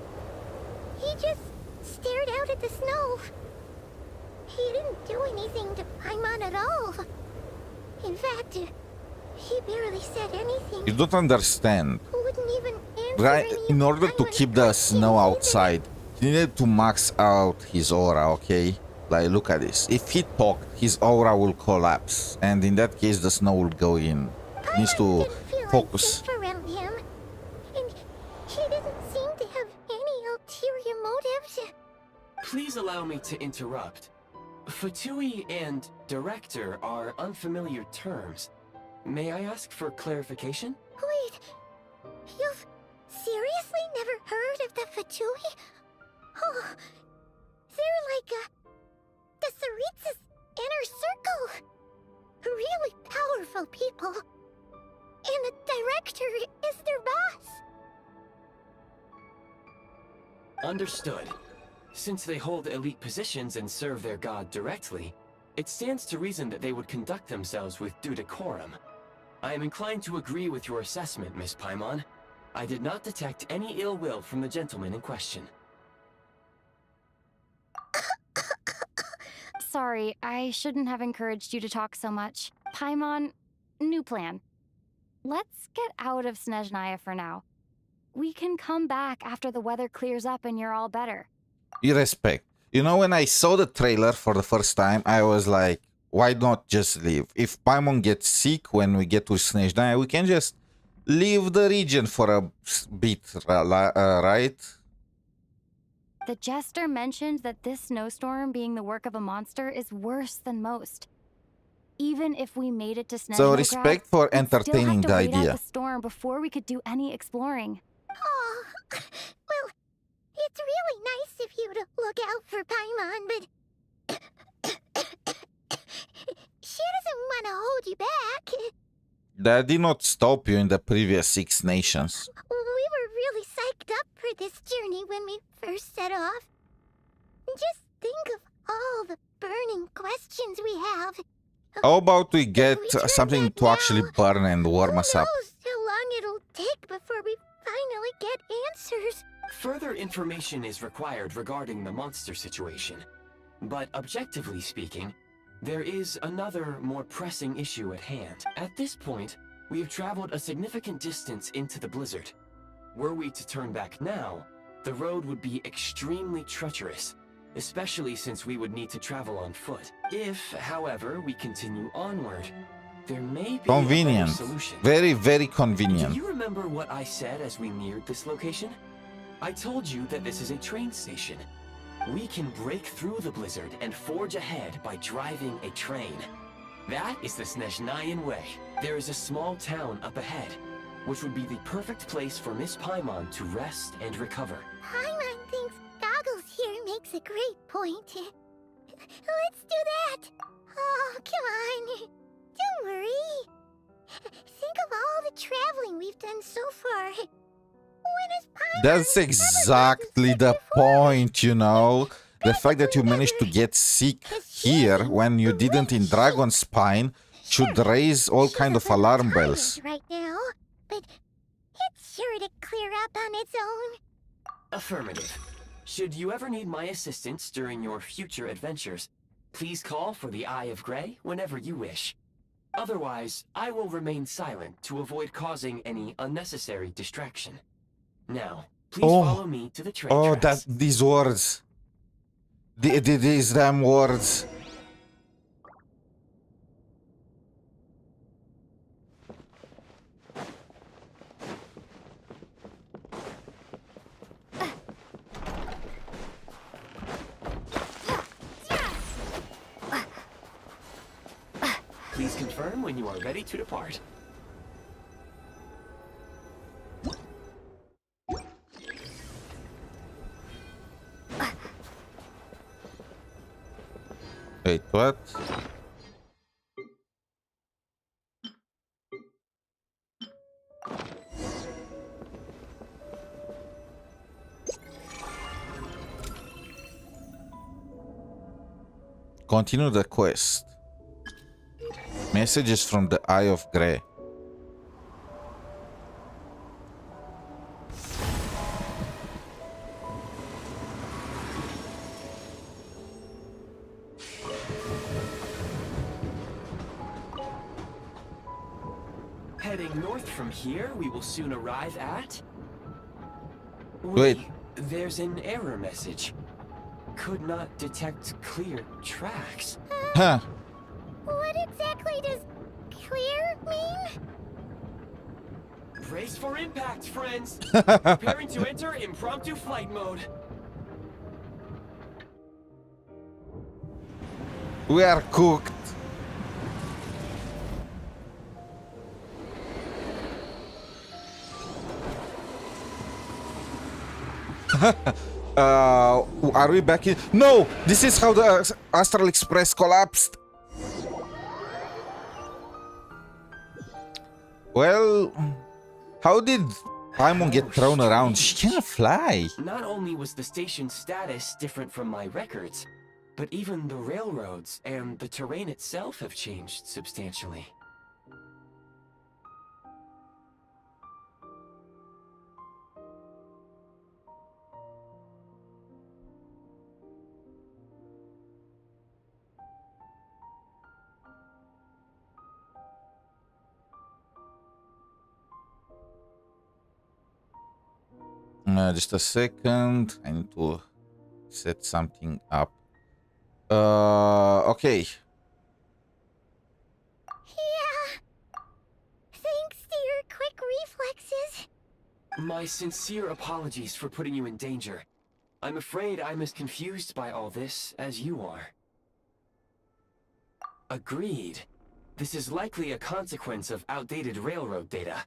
he just stared out at the snow. He didn't do anything to Paimon at all. In fact, he barely said anything. You don't understand. Wouldn't even answer Right, any in of order to Paimon's keep the questions snow either. outside, he needed to max out his aura, okay? Like, look at this. If he talked, his aura will collapse. And in that case, the snow will go in. He needs to Paimon didn't feel focus. unsafe around him. And he didn't seem to have any ulterior motives. Please allow me to interrupt. Fatui and director are unfamiliar terms. May I ask for clarification? Wait, you've seriously never heard of the Fatui? Oh, they're like the Tsaritsa's inner circle. Really powerful people. And the director is their boss. Understood. Since they hold elite positions and serve their god directly, it stands to reason that they would conduct themselves with due decorum. I am inclined to agree with your assessment, Miss Paimon. I did not detect any ill will from the gentleman in question. Sorry, I shouldn't have encouraged you to talk so much. Paimon, new plan. Let's get out of Snezhnaya for now. We can come back after the weather clears up and you're all better. Respect. You know, when I saw the trailer for the first time, I was like, why not just leave? If Paimon gets sick when we get to Snezhnaya, we can just leave the region for a bit, right? The jester mentioned that this snowstorm being the work of a monster is worse than most. Even if we made it to Snezhnaya, So respect for entertaining the idea. the storm before we could do any exploring. Oh, well, it's really nice of you to look out for Paimon, but she doesn't want to hold you back. That did not stop you in the previous 6 nations. We were really psyched up for this journey when we first set off. Just think of all the burning questions we have. How about we get If we turn something back to actually now, burn and warm Who us up? knows how long it'll take before we finally get answers. Further information is required regarding the monster situation. But objectively speaking, there is another, more pressing issue at hand. At this point, we have traveled a significant distance into the blizzard. Were we to turn back now, the road would be extremely treacherous, especially since we would need to travel on foot. If, however, we continue onward, there may be Convenient. a better solution. Very, very Do convenient. you remember what I said as we neared this location? I told you that this is a train station. We can break through the blizzard and forge ahead by driving a train. That is the Snezhnayan way. There is a small town up ahead, which would be the perfect place for Miss Paimon to rest and recover. Paimon thinks Goggles here makes a great point. Let's do that. Oh, come on. Don't worry. Think of all the traveling we've done so far. When has Paimon That's ever exactly gotten the sick before? point, you know? The fact that you managed to get sick here when you didn't in Dragonspine should raise all She's kind a of little alarm tired bells. right now, but it's sure to clear up on its own. Affirmative. Should you ever need my assistance during your future adventures, please call for the Eye of Grey whenever you wish. Otherwise, I will remain silent to avoid causing any unnecessary distraction. Now, please follow me to the train Oh, tracks. these words. These damn words. Please confirm when you are ready to depart. Wait, what? Continue the quest. Messages from the Eye of Grey. Heading north from here, we will soon arrive at... Wait. There's an error message. Could not detect clear tracks. Huh. What exactly does clear mean? Brace for impact, friends! Preparing to enter impromptu flight mode. We are cooked. Are we back in? No! This is how the Astral Express collapsed. Well, how did Paimon get thrown around? She can't fly. Not only was the station's status different from my records, but even the railroads and the terrain itself have changed substantially. Just a second. I need to set something up. Okay. Yeah. Thanks to your quick reflexes. My sincere apologies for putting you in danger. I'm afraid I'm as confused by all this as you are. Agreed. This is likely a consequence of outdated railroad data.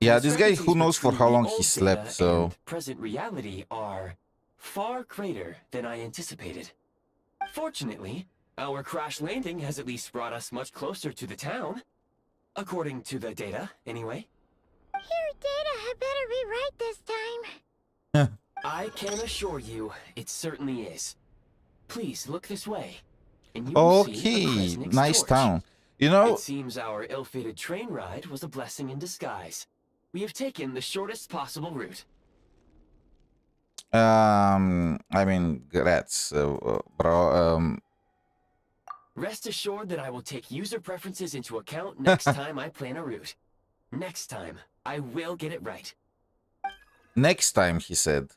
Yeah, this guy, who Discrepancies knows for between how the long old he slept, data so... and present reality are far greater than I anticipated. Fortunately, our crash landing has at least brought us much closer to the town. According to the data, anyway. Your data had better be right this time. I can assure you, it certainly is. Please look this way, and you will see the Okay, Kresnik's nice torch. town. You know, It seems our ill-fated train ride was a blessing in disguise. We have taken the shortest possible route. I mean, grats, bro. Rest assured that I will take user preferences into account next time I plan a route. Next time, I will get it right. Next time, he said.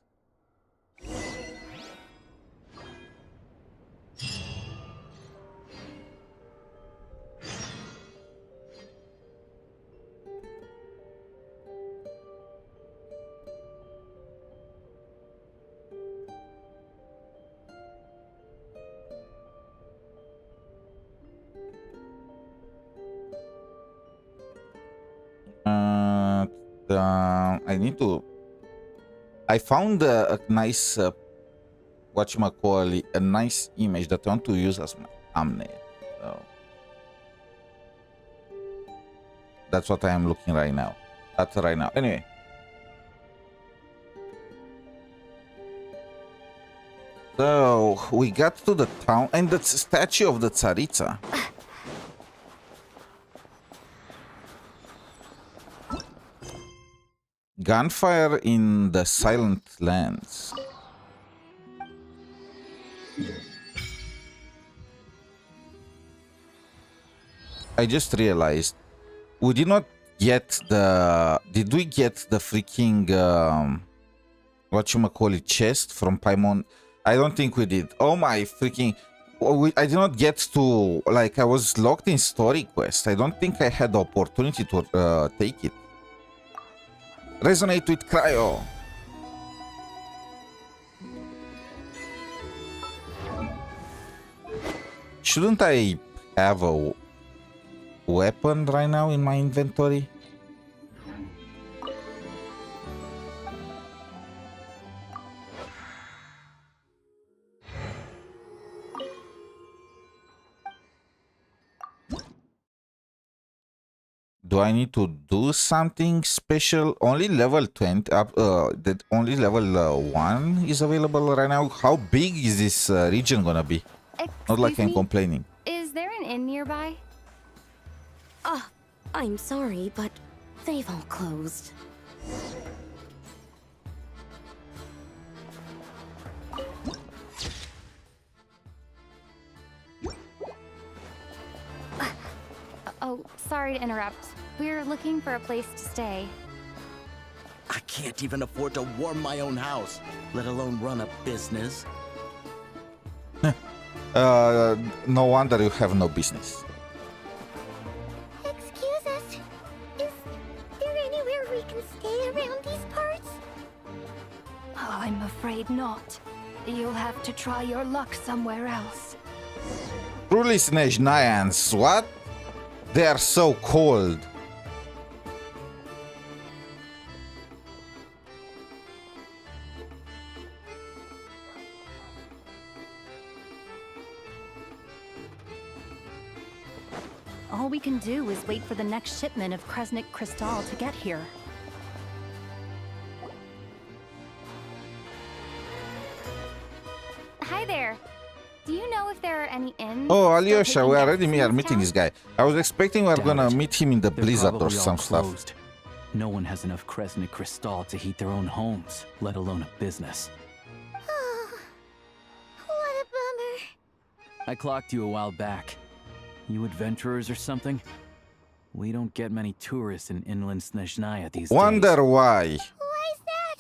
I need to. I found a nice, whatchamacallit, a nice image that I want to use as my thumbnail. So that's what I am looking right now. That's right now. Anyway. So we got to the town and the statue of the Tsaritsa. Gunfire in the Silent Lands. I just realized we did not get the... Did we get the freaking... whatchamacallit chest from Paimon? I don't think we did. Oh my freaking... I did not get to... Like, I was locked in story quest. I don't think I had the opportunity to take it. Resonate with Cryo. Shouldn't I have a weapon right now in my inventory? do I need to do something special? Only level 20 up. That only level 1 is available right now. How big is this region gonna be? Not like Excuse I'm me? complaining. Is there an inn nearby? I'm sorry, but they've all closed. Oh, sorry to interrupt. We're looking for a place to stay. I can't even afford to warm my own house, let alone run a business. No wonder you have no business. Excuse us. Is there anywhere we can stay around these parts? I'm afraid not. You'll have to try your luck somewhere else. Truly SNEZHNAYANs, what? They are so cold. All we can do is wait for the next shipment of Kresnik Crystal to get here. Hi there. Do you know if there are any inns? Oh, still Alyosha, taking we guests already in are this meeting town? this guy. I was expecting we are Doubt gonna it. meet him in the They're blizzard or probably all some stuff. closed. No one has enough Kresnik Crystal to heat their own homes, let alone a business. Oh, what a bummer. I clocked you a while back. You adventurers or something? We don't get many tourists in inland SNEZHNAYA these Wonder days. why. Why is that?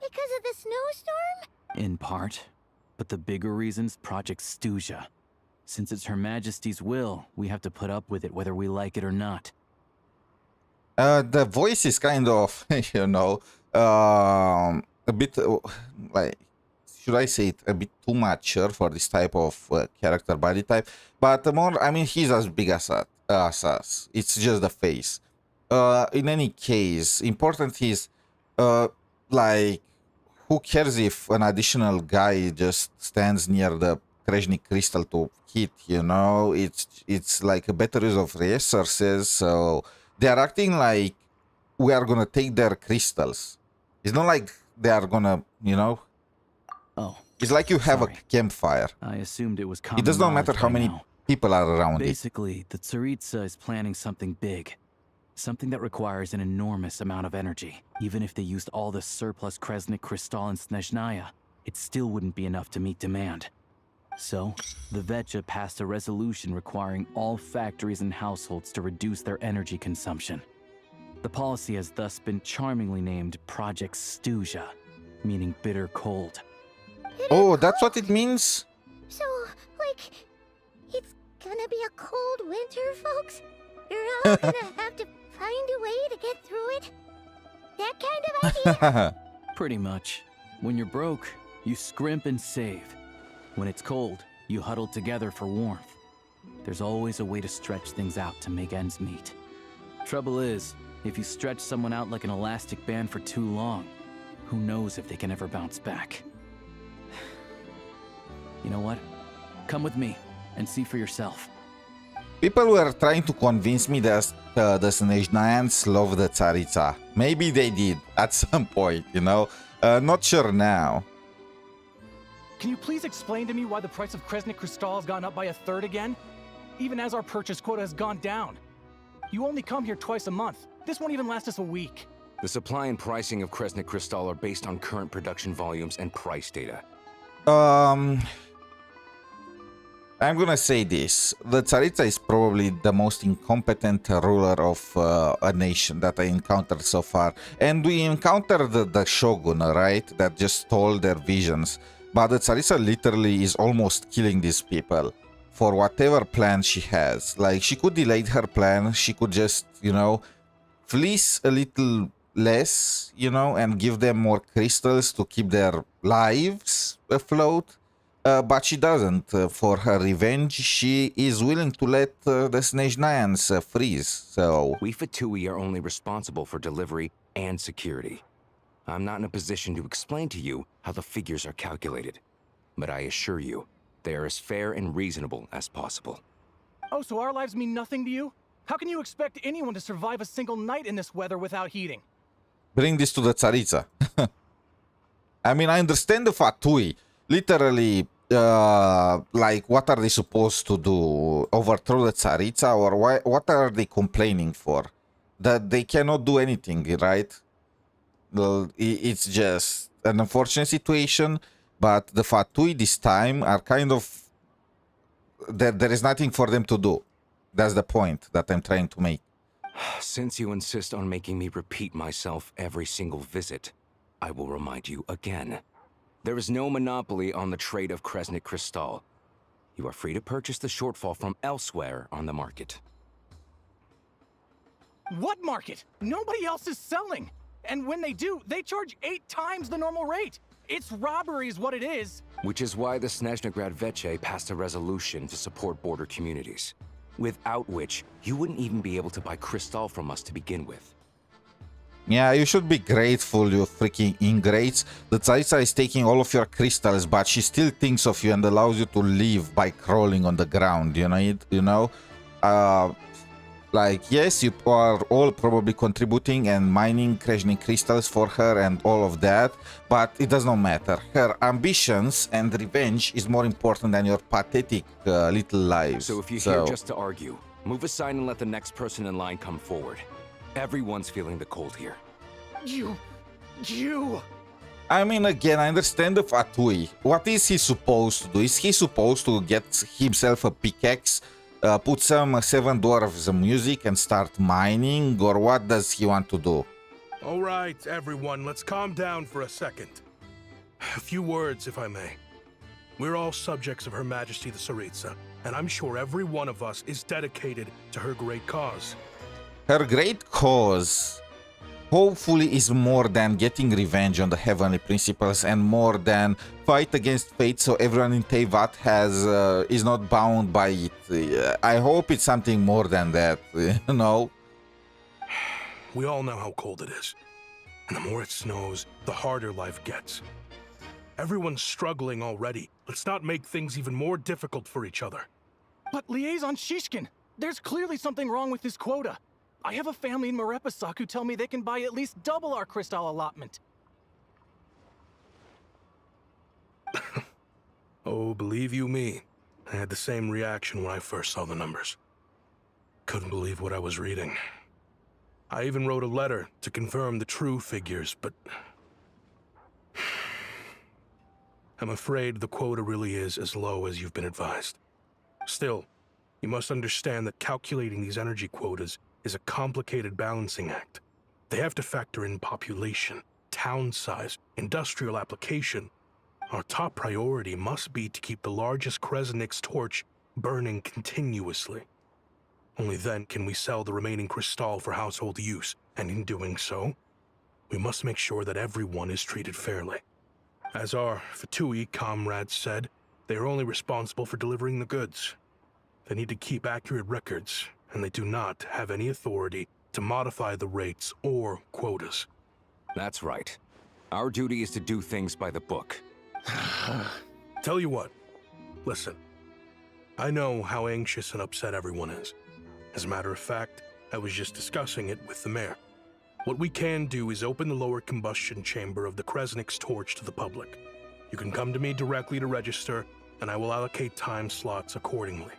Because of the snowstorm? In part. But the bigger reason's Project SNEZHNAYA. Since it's Her Majesty's will, we have to put up with it whether we like it or not. The voice is kind of, you know, a bit like, should I say it, a bit too mature for this type of character body type. But more, I mean, he's as big as us. It's just the face. In any case, important is, like, who cares if an additional guy just stands near the Kresnik crystal to hit, you know? It's like a better use of resources, so they are acting like we are gonna take their crystals. It's not like they are gonna, you know? Oh, It's like you have sorry. a campfire. I assumed it was common It does not knowledge matter how by many now. people are around it. Basically, the Tsaritsa is planning something big. Something that requires an enormous amount of energy. Even if they used all the surplus Kresnik Crystal in SNEZHNAYA, it still wouldn't be enough to meet demand. So, the Vetja passed a resolution requiring all factories and households to reduce their energy consumption. The policy has thus been charmingly named Project SNEZHNAYA, meaning bitter cold. Oh, that's what it means? So, like, it's gonna be a cold winter, folks? You're all gonna have to find a way to get through it? That kind of idea? Pretty much. When you're broke, you scrimp and save. When it's cold, you huddle together for warmth. There's always a way to stretch things out to make ends meet. Trouble is, if you stretch someone out like an elastic band for too long, who knows if they can ever bounce back. You know what? Come with me and see for yourself. People were trying to convince me that the SNEZHNAYANs love the Tsaritsa. Maybe they did at some point, you know? Not sure now. Can you please explain to me why the price of Kresnik Crystal has gone up by 1/3 again? Even as our purchase quota has gone down. You only come here twice a month. This won't even last us a week. The supply and pricing of Kresnik Crystal are based on current production volumes and price data. I'm gonna say this. The Tsaritsa is probably the most incompetent ruler of a nation that I encountered so far. And we encountered the Shogun, right? That just stole their visions. But the Tsaritsa literally is almost killing these people for whatever plan she has. Like, she could delay her plan. She could just, you know, fleece a little less, you know, and give them more crystals to keep their lives afloat. But she doesn't. For her revenge, she is willing to let the SNEZHNAYANs freeze, so... We Fatui are only responsible for delivery and security. I'm not in a position to explain to you how the figures are calculated. But I assure you, they are as fair and reasonable as possible. Oh, so our lives mean nothing to you? How can you expect anyone to survive a single night in this weather without heating? Bring this to the Tsaritsa. I mean, I understand the Fatui. Literally, like, what are they supposed to do? Overthrow the Tsaritsa? Or why, what are they complaining for? That they cannot do anything, right? Well, it's just an unfortunate situation. But the Fatui this time are kind of... There is nothing for them to do. That's the point that I'm trying to make. Since you insist on making me repeat myself every single visit, I will remind you again. There is no monopoly on the trade of Kresnik Crystal. You are free to purchase the shortfall from elsewhere on the market. What market? Nobody else is selling. And when they do, they charge 8 times the normal rate. It's robbery is what it is. Which is why the SNEZHNAGRAD Veche passed a resolution to support border communities, without which you wouldn't even be able to buy crystal from us to begin with. Yeah, you should be grateful, you freaking ingrates. The Tsaritsa is taking all of your crystals, but she still thinks of you and allows you to live by crawling on the ground, you know? Like, yes, you are all probably contributing and mining Kresnik crystals for her and all of that, but it does not matter. Her ambitions and revenge is more important than your pathetic little lives. So if you're here just to argue, move aside and let the next person in line come forward. Everyone's feeling the cold here. You... I mean, again, I understand the Fatui. What is he supposed to do? Is he supposed to get himself a pickaxe, put some 7 dwarves music and start mining, or what does he want to do? All right, everyone, let's calm down for a second. A few words, if I may. We're all subjects of Her Majesty the Tsaritsa, and I'm sure every one of us is dedicated to her great cause. Her great cause, hopefully, is more than getting revenge on the Heavenly Principles and more than fight against fate so everyone in Teyvat is not bound by it. I hope it's something more than that, you know? We all know how cold it is. And the more it snows, the harder life gets. Everyone's struggling already. Let's not make things even more difficult for each other. But Liaison Shishkin, there's clearly something wrong with this quota. I have a family in Marepasak who tell me they can buy at least double our crystal allotment. Oh, believe you me, I had the same reaction when I first saw the numbers. Couldn't believe what I was reading. I even wrote a letter to confirm the true figures, but... I'm afraid the quota really is as low as you've been advised. Still, you must understand that calculating these energy quotas is a complicated balancing act. They have to factor in population, town size, industrial application. Our top priority must be to keep the largest Kresnik's torch burning continuously. Only then can we sell the remaining crystal for household use, and in doing so, we must make sure that everyone is treated fairly. As our Fatui comrades said, they are only responsible for delivering the goods. They need to keep accurate records, and they do not have any authority to modify the rates or quotas. That's right. Our duty is to do things by the book. Tell you what, listen. I know how anxious and upset everyone is. As a matter of fact, I was just discussing it with the mayor. What we can do is open the lower combustion chamber of the Kresnik's torch to the public. You can come to me directly to register, and I will allocate time slots accordingly.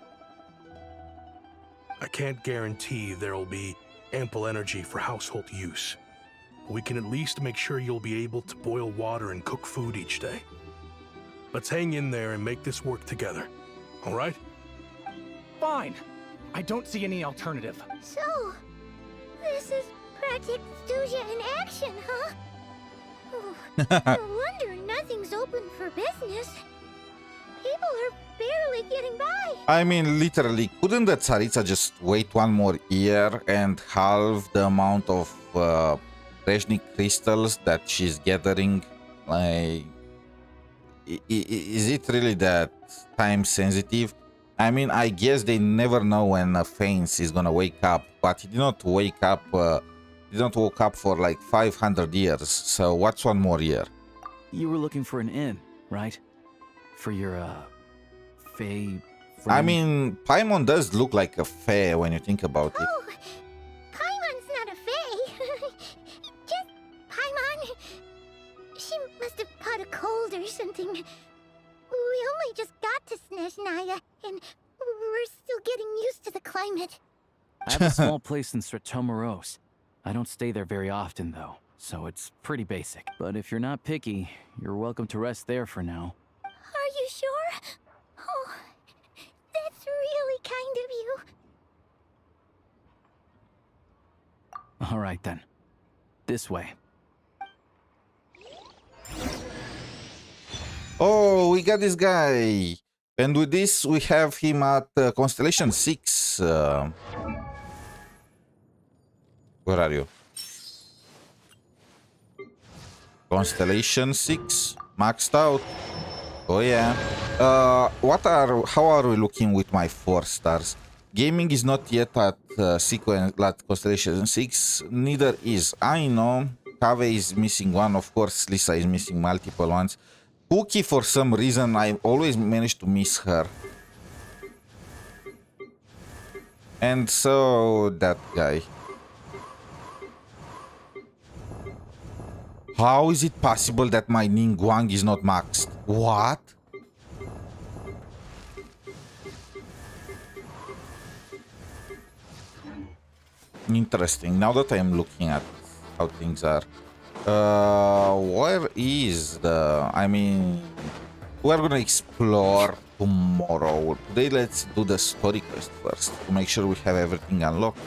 I can't guarantee there will be ample energy for household use. We can at least make sure you'll be able to boil water and cook food each day. Let's hang in there and make this work together, all right? Fine. I don't see any alternative. So, this is Project SNEZHNAYA in action, huh? Oh, no wonder nothing's open for business. People are barely getting by. I mean, literally, couldn't the Tsaritsa just wait 1 more year and halve the amount of Kresnik crystals that she's gathering? Like, is it really that time sensitive? I mean, I guess they never know when a Fanes is gonna wake up, but he did not wake up. He did not wake up for like 500 years. So what's 1 more year? You were looking for an inn, right? For your, friend. I mean, Paimon does look like a fae when you think about it. Oh, Paimon's not a fae. Just Paimon. She must have caught a cold or something. We only just got to Snezhnaya, and we're still getting used to the climate. I have a small place in Stratomeros. I don't stay there very often, though, so it's pretty basic. But if you're not picky, you're welcome to rest there for now. Are you sure? Oh, that's really kind of you. All right, then. This way. Oh, we got this guy. And with this, we have him at Constellation 6. Where are you? Constellation 6. Maxed out. Oh, yeah. How are we looking with my 4 stars? Gaming is not yet at Constellation 6. Neither is Aino. Kave is missing one, of course. Lisa is missing multiple ones. Cookie, for some reason, I always manage to miss her. And so, that guy. How is it possible that my Ningguang is not maxed? What? Interesting. Now that I am looking at how things are. Where is the... I mean... We're gonna explore tomorrow. Today let's do the story quest first to make sure we have everything unlocked.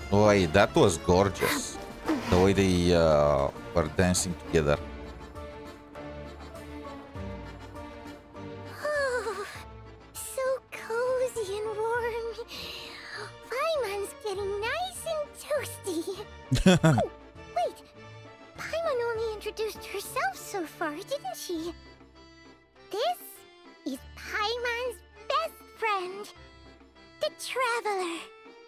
Wait, that was gorgeous. The way they were dancing together. Oh, so cozy and warm. Paimon's getting nice and toasty. Oh, wait. Paimon only introduced herself so far, didn't she? This is Paimon's best friend, the Traveler.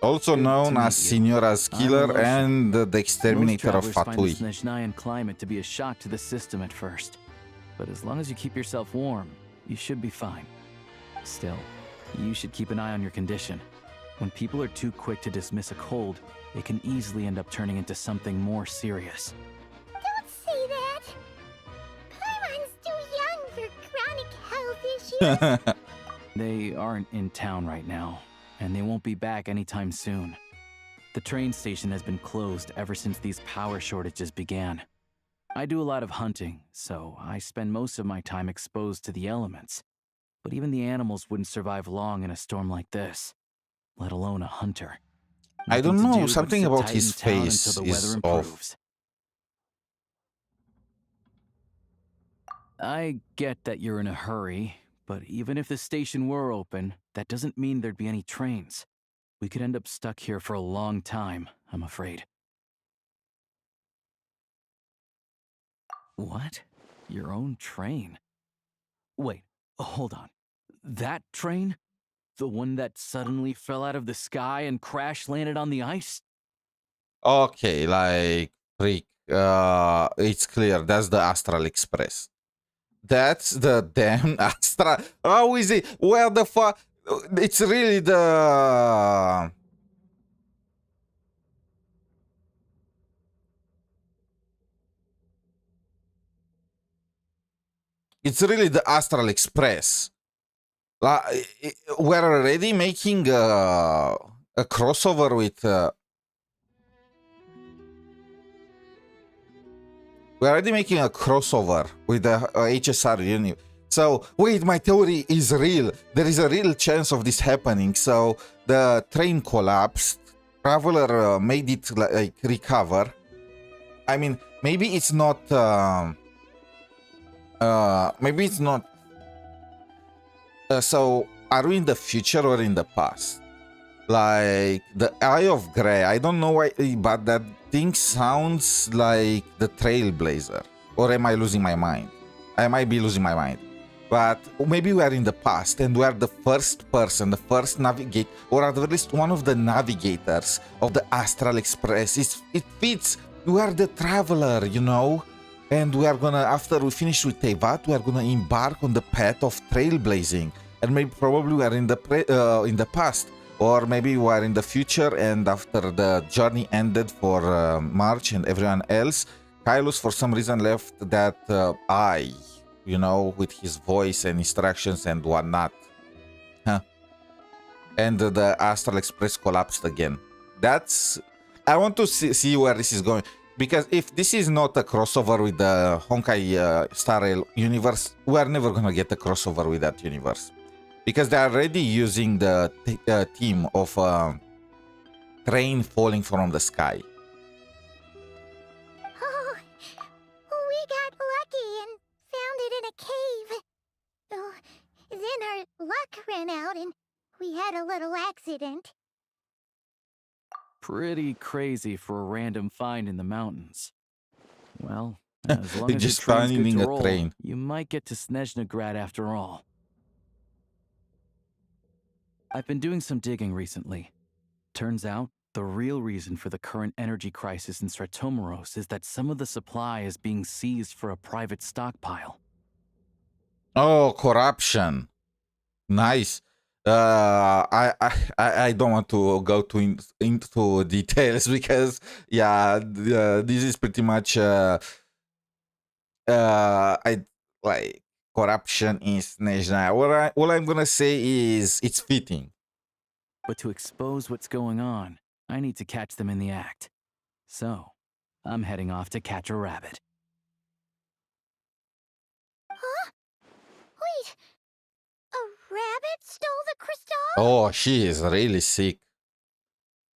Also known as Signoras Killer and the Exterminator of Most travelers Fatui. find the Snezhnayan climate to be a shock to the system at first. But as long as you keep yourself warm, you should be fine. Still, you should keep an eye on your condition. When people are too quick to dismiss a cold, it can easily end up turning into something more serious. Don't say that. Paimon's too young for chronic health issues. They aren't in town right now, and they won't be back anytime soon. The train station has been closed ever since these power shortages began. I do a lot of hunting, so I spend most of my time exposed to the elements. But even the animals wouldn't survive long in a storm like this, let alone a hunter. I don't Nothing to know, do but something sit about tight his in town face until the weather is improves. off. I get that you're in a hurry, but even if the station were open, that doesn't mean there'd be any trains. We could end up stuck here for a long time, I'm afraid. What? Your own train? Wait, hold on. That train? The one that suddenly fell out of the sky and crash-landed on the ice? Okay, like, freak. It's clear, that's the Astral Express. That's the damn Astral. How is it? Where the fuck? It's really the... It's really the Astral Express. We're already making a crossover with... We're already making a crossover with the HSR unit. So, wait, my theory is real. There is a real chance of this happening. So, the train collapsed. Traveler made it like recover. I mean, maybe it's not... maybe it's not... so, are we in the future or in the past? Like, the Eye of Grey, I don't know why, but that thing sounds like the Trailblazer. Or am I losing my mind? I might be losing my mind. but maybe we are in the past and we are the first person, the first navigate, or at the very least one of the navigators of the Astral Express. It fits. We are the traveler, you know, and we are gonna, after we finish with Teyvat, we are gonna embark on the path of trailblazing, and maybe probably we are in the past, or maybe we are in the future, and after the journey ended for March and everyone else, Kylus for some reason left that eye, you know, with his voice and instructions and whatnot. Huh. And the Astral Express collapsed again. I want to see where this is going. Because if this is not a crossover with the Honkai Star Rail universe, we are never going to get a crossover with that universe. Because they are already using the theme of train falling from the sky. Oh, we got lucky and found it in a cave. Oh, then our luck ran out and we had a little accident. Pretty crazy for a random find in the mountains. Well, as long as just your train's good finding to a roll, train. you might get to Snezhnagrad after all. I've been doing some digging recently. Turns out, the real reason for the current energy crisis in Stratomeros is that some of the supply is being seized for a private stockpile. Oh, corruption. Nice. I don't want to go into details because this is pretty much I like corruption in SNEZHNAYA. All I'm gonna say is it's fitting. But to expose what's going on, I need to catch them in the act. So, I'm heading off to catch a rabbit. Huh? Wait, a rabbit stole the crystal? Oh, she is really sick.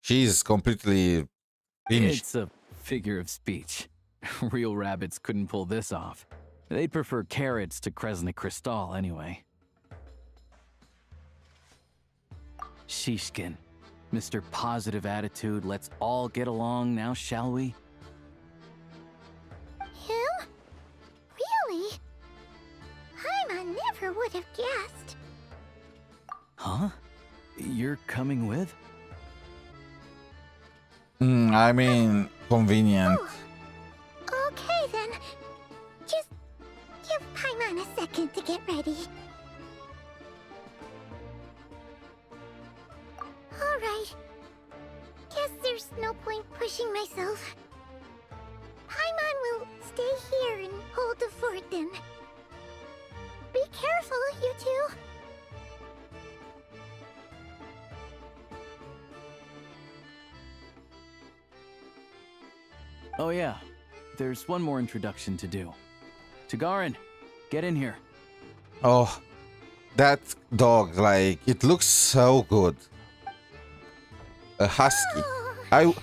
She's completely finished. It's a figure of speech. Real rabbits couldn't pull this off. They'd prefer carrots to Kresnik Crystal anyway. Shishkin, Mr. Positive Attitude, let's all get along now, shall we? Him? Really? I never would have guessed. Huh? You're coming with? I mean, convenient. Oh, okay then. Just give Paimon a second to get ready. Alright. Guess there's no point pushing myself. Paimon will stay here and hold the fort then. Be careful, you two. Oh yeah, there's one more introduction to do. Tagarin, get in here. Oh, that dog, like, it looks so good. A husky. I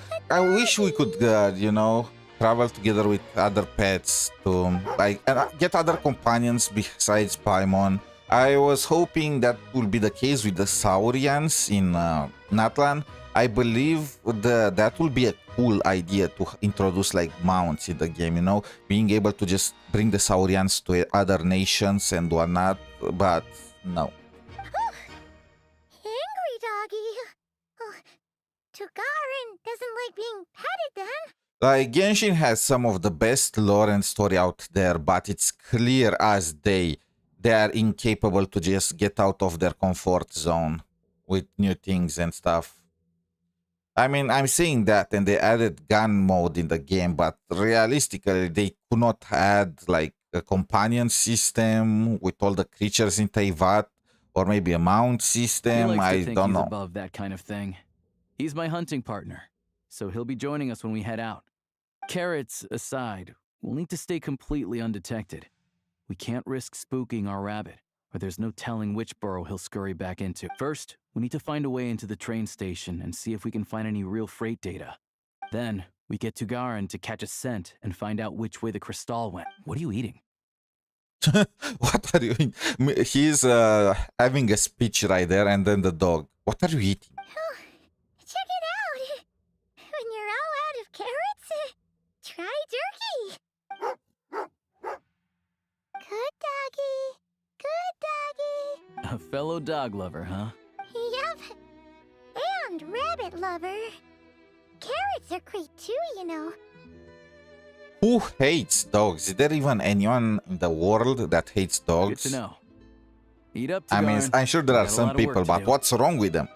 wish we could, you know, travel together with other pets to, like, get other companions besides Paimon. I was hoping that would be the case with the Saurians in Natlan. I believe that will be a cool idea to introduce like mounts in the game, you know, being able to just bring the Saurians to other nations and whatnot, but no. Angry doggy. Oh, Tagarin doesn't like being petted then. Like, Genshin has some of the best lore and story out there, but it's clear as day they are incapable to just get out of their comfort zone with new things and stuff. I mean, I'm saying that, and they added gun mode in the game, but realistically, they could not add like a companion system with all the creatures in Teyvat, or maybe a mount system. I don't He's know. above that kind of thing. He's my hunting partner, so he'll be joining us when we head out. Carrots aside, we'll need to stay completely undetected. We can't risk spooking our rabbit, or there's no telling which burrow he'll scurry back into. First, we need to find a way into the train station and see if we can find any real freight data. Then, we get to Garin to catch a scent and find out which way the crystal went. What are you eating? What are you eating? He's having a speech right there, and then the dog. What are you eating? Oh, check it out. When you're all out of carrots, try turkey. Good doggy. Good A fellow dog lover, huh? Yep. And rabbit lover. Carrots are great too, you know. Who hates dogs? Is there even anyone in the world that hates dogs? Good to know. Eat up, I mean, Tagarin. I'm sure there We are got a some lot of work people, to but do. what's wrong with them?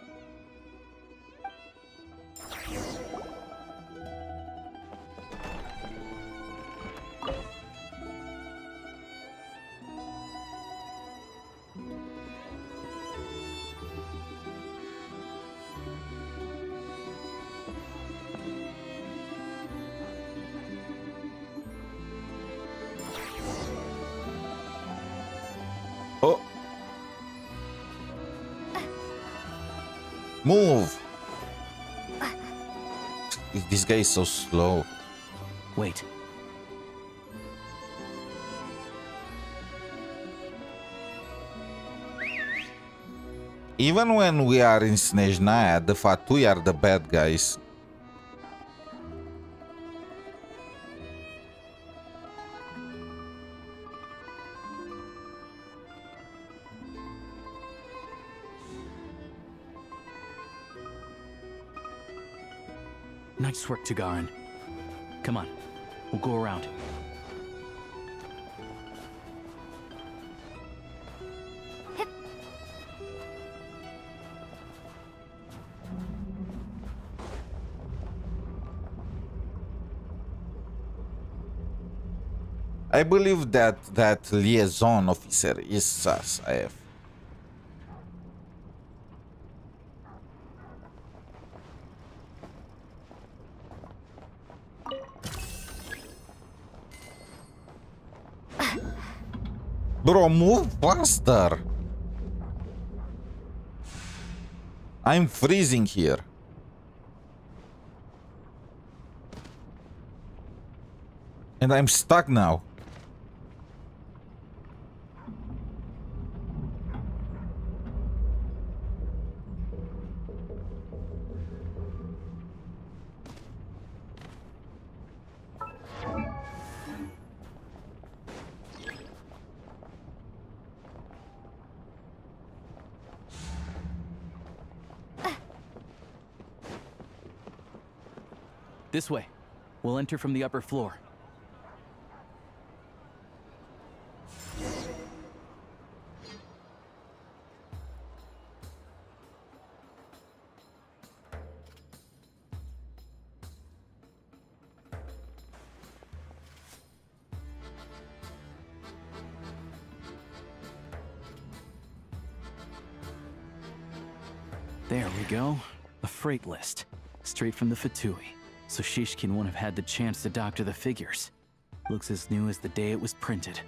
Oh. Move. This guy is so slow. Wait. Even when we are in Snezhnaya, the fact we are the bad guys. Nice work, Tagarin. Come on, we'll go around. I believe that liaison officer is sus. Bro, move faster. I'm freezing here. And I'm stuck now. This way. We'll enter from the upper floor. There we go. A freight list. Straight from the Fatui. So Shishkin won't have had the chance to doctor the figures. Looks as new as the day it was printed.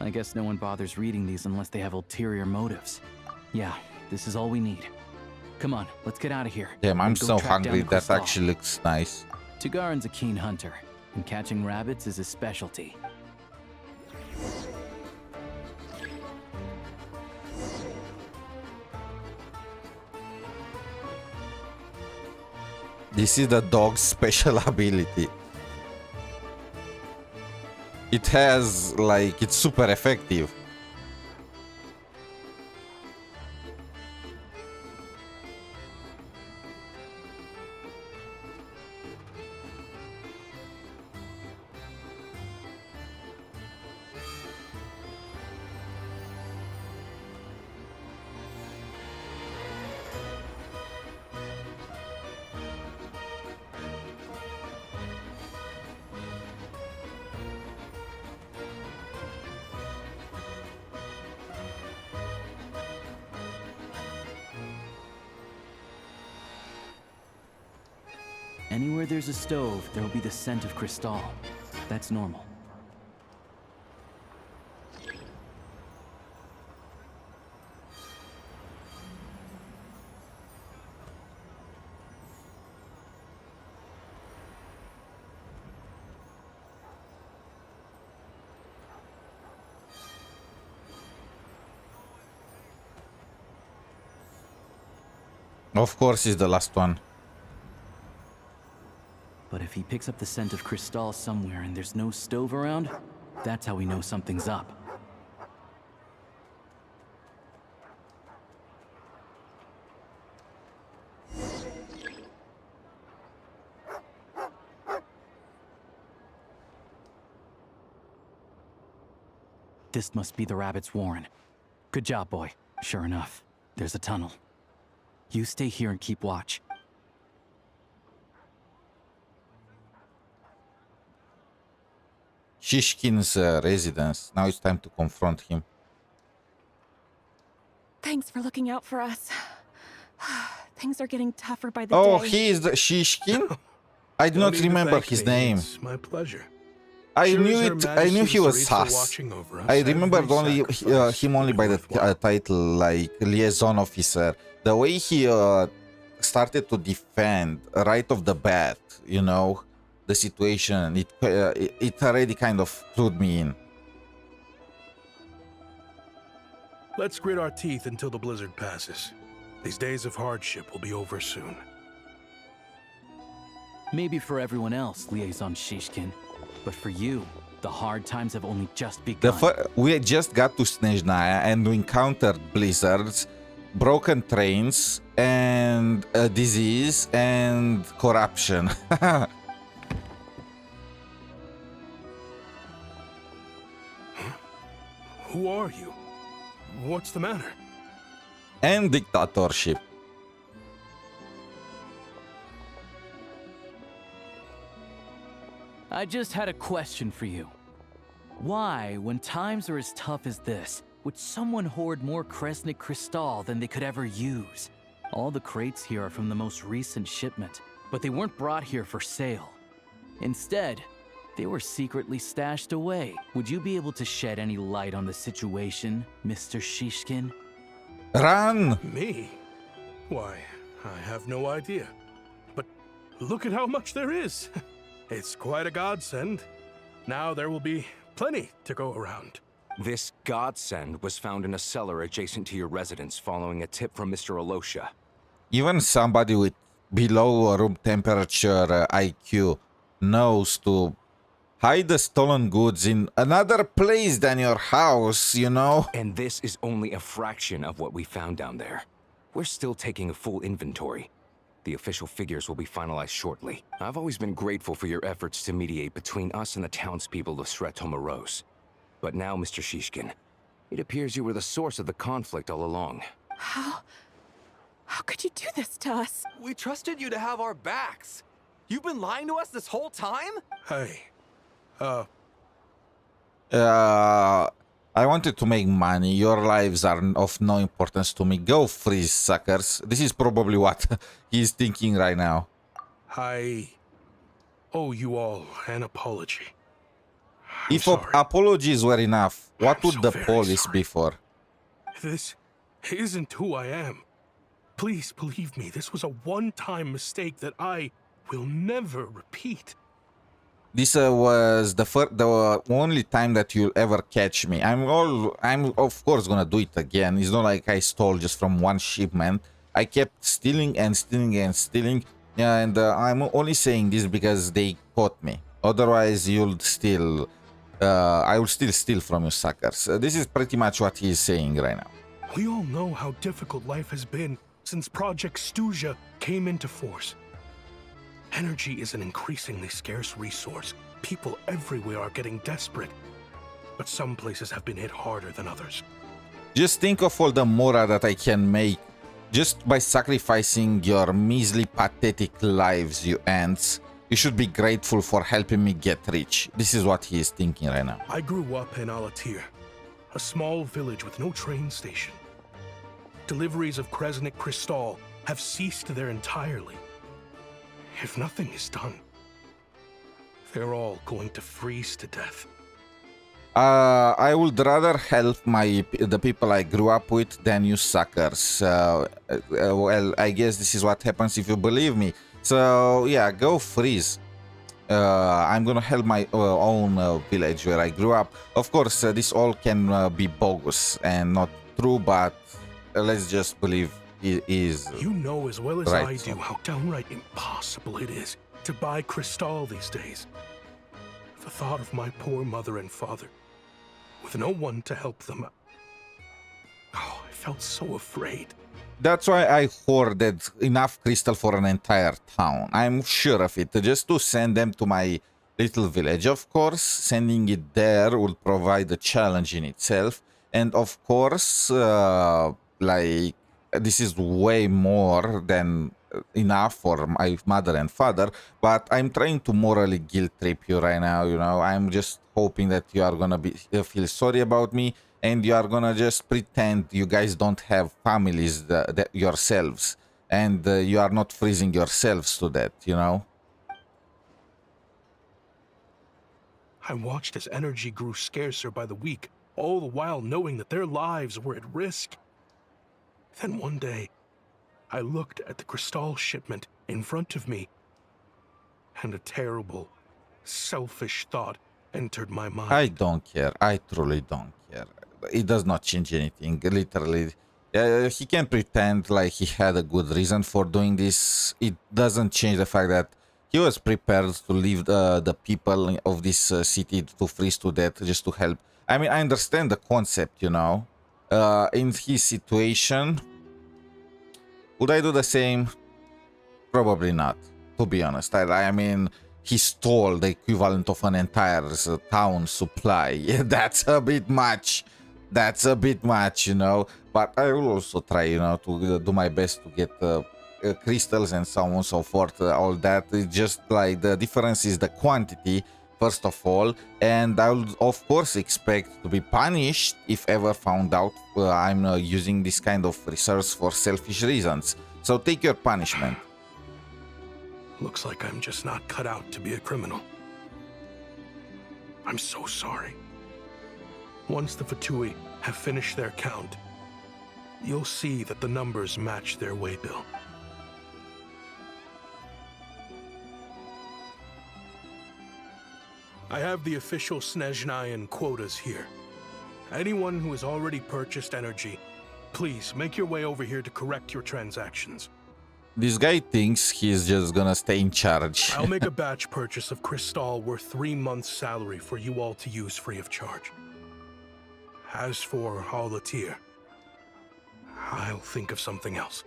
I guess no one bothers reading these unless they have ulterior motives. Yeah, this is all we need. Come on, let's get out of here. Damn, I'm and go so track down hungry. the That crystal. actually looks nice. Tagarin's a keen hunter, and catching rabbits is his specialty. This is the dog's special ability. It has, like, it's super effective. Anywhere there's a stove, there'll be the scent of crystal. That's normal. Of course, it's the last one. But if he picks up the scent of crystal somewhere and there's no stove around, that's how we know something's up. This must be the rabbit's warren. Good job, boy. Sure enough, there's a tunnel. You stay here and keep watch. Shishkin's residence. Now it's time to confront him. Thanks for looking out for us. Things are getting tougher by the Oh, day. he is the Shishkin? I do not remember his name. It's my pleasure. I Sure knew is Her it. I Majesty knew he the was Cerise for sus. watching over us I every remembered only sacrifice him only by the worthwhile. title, like liaison officer. The way he started to defend right off the bat, you know, the situation. It already kind of clued me in. Let's grit our teeth until the blizzard passes. These days of hardship will be over soon. Maybe for everyone else, Liaison Shishkin. But for you, the hard times have only just begun. We just got to SNEZHNAYA and we encountered blizzards, broken trains, and disease and corruption. Who are you? What's the matter? And dictatorship. I just had a question for you. Why, when times are as tough as this, would someone hoard more Kresnik Crystal than they could ever use? All the crates here are from the most recent shipment, but they weren't brought here for sale. Instead, they were secretly stashed away. Would you be able to shed any light on the situation, Mr. Shishkin? Run! Me? Why, I have no idea. But look at how much there is. It's quite a godsend. Now there will be plenty to go around. This godsend was found in a cellar adjacent to your residence following a tip from Mr. Alosha. Even somebody with below room temperature IQ knows to hide the stolen goods in another place than your house, you know? And this is only a fraction of what we found down there. We're still taking a full inventory. The official figures will be finalized shortly. I've always been grateful for your efforts to mediate between us and the townspeople of Sretomaros. But now, Mr. Shishkin, it appears you were the source of the conflict all along. How could you do this to us? We trusted you to have our backs. You've been lying to us this whole time? Hey, I wanted to make money. Your lives are of no importance to me. Go freeze, suckers. This is probably what he's thinking right now. I owe you all an apology. If apologies were enough, what would the police be for? This isn't who I am. Please believe me, this was a one-time mistake that I will never repeat. This was the only time that you'll ever catch me. I'm of course gonna do it again. It's not like I stole just from one shipment. I kept stealing and stealing and stealing, and I'm only saying this because they caught me. Otherwise, you'll still, I will still steal from you suckers. This is pretty much what he's saying right now. We all know how difficult life has been since Project Stuja came into force. Energy is an increasingly scarce resource. People everywhere are getting desperate. But some places have been hit harder than others. Just think of all the mora that I can make just by sacrificing your measly, pathetic lives, you ants. You should be grateful for helping me get rich. This is what he is thinking right now. I grew up in Alatir, a small village with no train station. Deliveries of Kresnik Crystal have ceased there entirely. If nothing is done, they're all going to freeze to death. I would rather help the people I grew up with than you suckers. Well, I guess this is what happens if you believe me. So yeah, go freeze. I'm gonna help my own village where I grew up. Of course, this all can be bogus and not true, but let's just believe it is. You know as well as right. I do how downright impossible it is to buy Crystal these days. The thought of my poor mother and father, with no one to help them. Oh, I felt so afraid. That's why I hoarded enough crystal for an entire town. I'm sure of it, just to send them to my little village. Of course, sending it there would provide a challenge in itself. And of course, like, this is way more than enough for my mother and father, but I'm trying to morally guilt trip you right now, you know. I'm just hoping that you are gonna feel sorry about me, and you are gonna just pretend you guys don't have families yourselves, and you are not freezing yourselves to death, you know. I watched as energy grew scarcer by the week, all the while knowing that their lives were at risk. Then one day, I looked at the crystal shipment in front of me, and a terrible, selfish thought entered my mind. I don't care. I truly don't care. It does not change anything. Literally, he can pretend like he had a good reason for doing this. It doesn't change the fact that he was prepared to leave the people of this city to freeze to death just to help. I mean, I understand the concept, you know. In his situation, would I do the same? Probably not, to be honest. I mean, he stole the equivalent of an entire town supply. That's a bit much. That's a bit much, you know. But I will also try, you know, to do my best to get crystals and so on and so forth. All that. It's just like the difference is the quantity, first of all. And I would, of course, expect to be punished if ever found out I'm using this kind of resource for selfish reasons. So take your punishment. Looks like I'm just not cut out to be a criminal. I'm so sorry. Once the Fatui have finished their count, you'll see that the numbers match their waybill. I have the official SNEZHNAYAN quotas here. Anyone who has already purchased energy, please make your way over here to correct your transactions. This guy thinks he's just gonna stay in charge. I'll make a batch purchase of crystal worth 3 months' salary for you all to use free of charge. As for Halatir, I'll think of something else.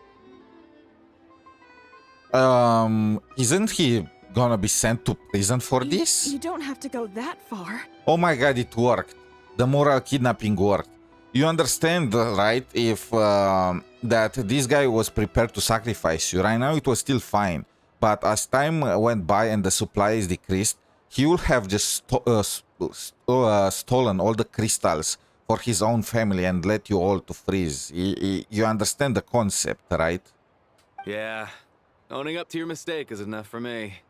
Isn't he gonna be sent to prison for this? You don't have to go that far. Oh my god, it worked. The moral kidnapping worked. You understand, right? If that this guy was prepared to sacrifice you. Right now it was still fine. But as time went by and the supply is decreased, he will have just stolen all the crystals for his own family and let you all to freeze. You understand the concept, right? Yeah. Owning up to your mistake is enough for me.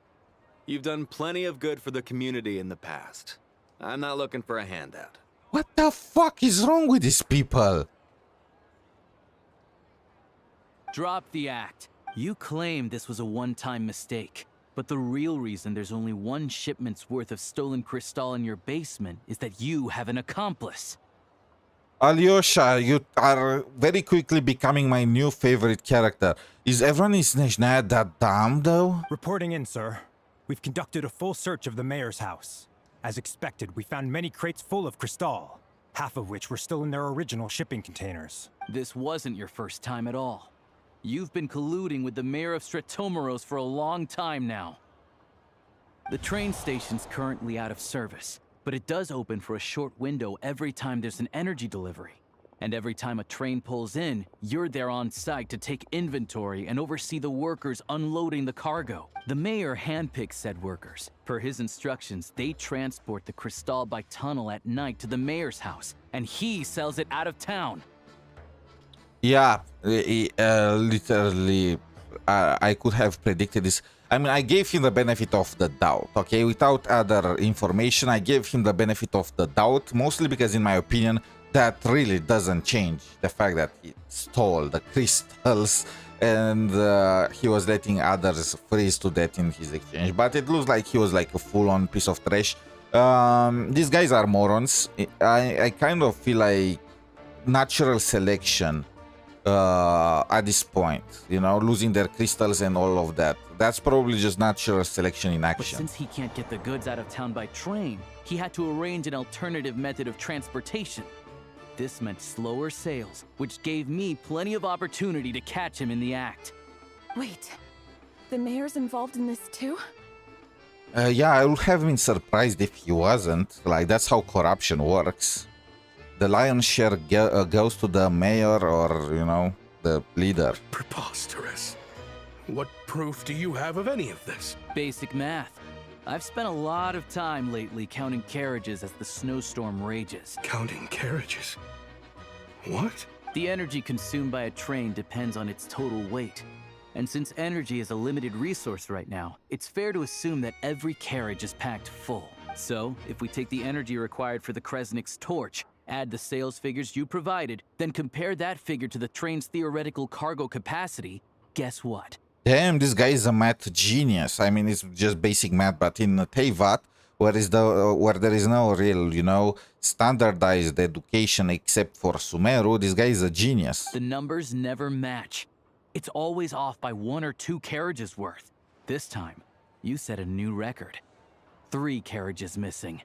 You've done plenty of good for the community in the past. I'm not looking for a handout. What the fuck is wrong with these people? Drop the act. You claim this was a one-time mistake, but the real reason there's only one shipment's worth of stolen crystal in your basement is that you have an accomplice. Alyosha, you are very quickly becoming my new favorite character. Is everyone in SNEZHNAYA that dumb, though? Reporting in, sir. We've conducted a full search of the mayor's house. As expected, we found many crates full of crystal, half of which were still in their original shipping containers. This wasn't your first time at all. You've been colluding with the mayor of Stratomeros for a long time now. The train station's currently out of service, but it does open for a short window every time there's an energy delivery. And every time a train pulls in, you're there on site to take inventory and oversee the workers unloading the cargo. The mayor handpicks said workers. Per his instructions, they transport the crystal by tunnel at night to the mayor's house, and he sells it out of town. Yeah, literally, I could have predicted this. I mean, I gave him the benefit of the doubt, okay? Without other information, I gave him the benefit of the doubt, mostly because, in my opinion, that really doesn't change the fact that he stole the crystals and he was letting others freeze to death in his exchange. But it looks like he was like a full-on piece of trash. These guys are morons. I kind of feel like natural selection at this point, you know, losing their crystals and all of that. That's probably just natural selection in action. But since he can't get the goods out of town by train, he had to arrange an alternative method of transportation. This meant slower sales, which gave me plenty of opportunity to catch him in the act. Wait, the mayor's involved in this too? Yeah, I would have been surprised if he wasn't. Like, that's how corruption works. The lion's share goes to the mayor or, you know, the leader. Preposterous. What proof do you have of any of this? Basic math. I've spent a lot of time lately counting carriages as the snowstorm rages. Counting carriages? What? The energy consumed by a train depends on its total weight. And since energy is a limited resource right now, it's fair to assume that every carriage is packed full. So, if we take the energy required for the Kresnik's torch, add the sales figures you provided, then compare that figure to the train's theoretical cargo capacity, guess what? Damn, this guy is a math genius. I mean, it's just basic math, but in Teyvat, where there is no real, you know, standardized education except for Sumeru, this guy is a genius. The numbers never match. It's always off by 1 or 2 carriages worth. This time, you set a new record. 3 carriages missing.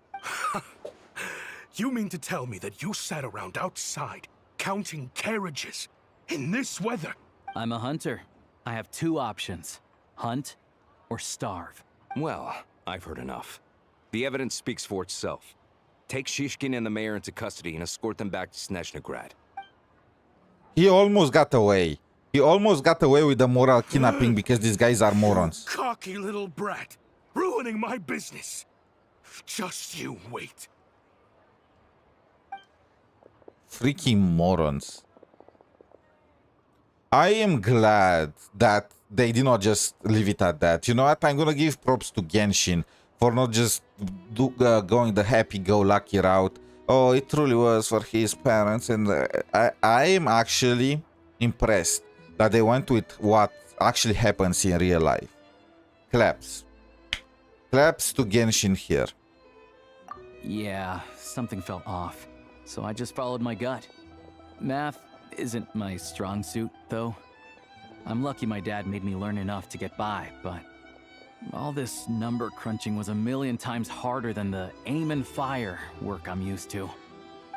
You mean to tell me that you sat around outside, counting carriages, in this weather? I'm a hunter. I have 2 options. Hunt or starve. Well, I've heard enough. The evidence speaks for itself. Take Shishkin and the mayor into custody and escort them back to SNEZHNAGRAD. He almost got away. He almost got away with the moral kidnapping because these guys are morons. Cocky little brat, ruining my business. Just you wait. Freaking morons. I am glad that they did not just leave it at that. You know what? I'm gonna give props to Genshin for not just going the happy-go-lucky route. Oh, it truly was for his parents, and I am actually impressed that they went with what actually happens in real life. Claps. Claps to Genshin here. Yeah, something felt off, so I just followed my gut. Math isn't my strong suit, though. I'm lucky my dad made me learn enough to get by, but all this number crunching was a million times harder than the aim and fire work I'm used to.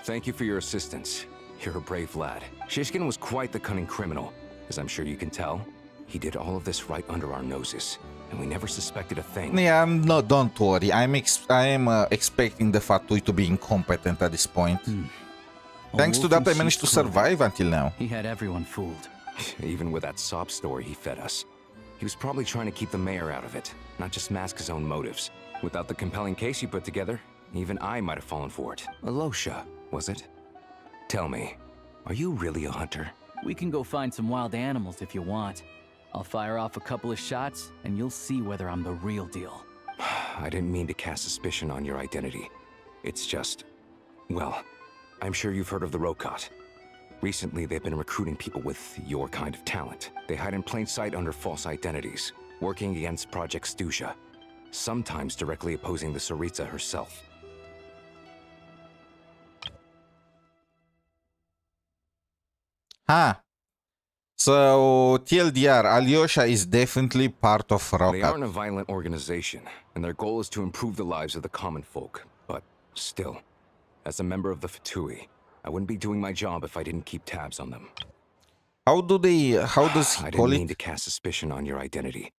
Thank you for your assistance. You're a brave lad. Shishkin was quite the cunning criminal, as I'm sure you can tell. He did all of this right under our noses, and we never suspected a thing. Yeah, no, don't worry. I am expecting the Fatui to be incompetent at this point. Thanks to that, I managed to survive until now. He had everyone fooled. Even with that sob story he fed us. He was probably trying to keep the mayor out of it, not just mask his own motives. Without the compelling case you put together, even I might have fallen for it. Alosha, was it? Tell me, are you really a hunter? We can go find some wild animals if you want. I'll fire off a couple of shots, and you'll see whether I'm the real deal. I didn't mean to cast suspicion on your identity. It's just... well, I'm sure you've heard of the Rokot. Recently, they've been recruiting people with your kind of talent. They hide in plain sight under false identities, working against Project Stusha, sometimes directly opposing the Tsaritsa herself. So, TLDR, Alyosha is definitely part of Rokat. They aren't a violent organization, and their goal is to improve the lives of the common folk. But still, as a member of the Fatui, I wouldn't be doing my job if I didn't keep tabs on them. How does he I call didn't it? mean to cast suspicion on your identity.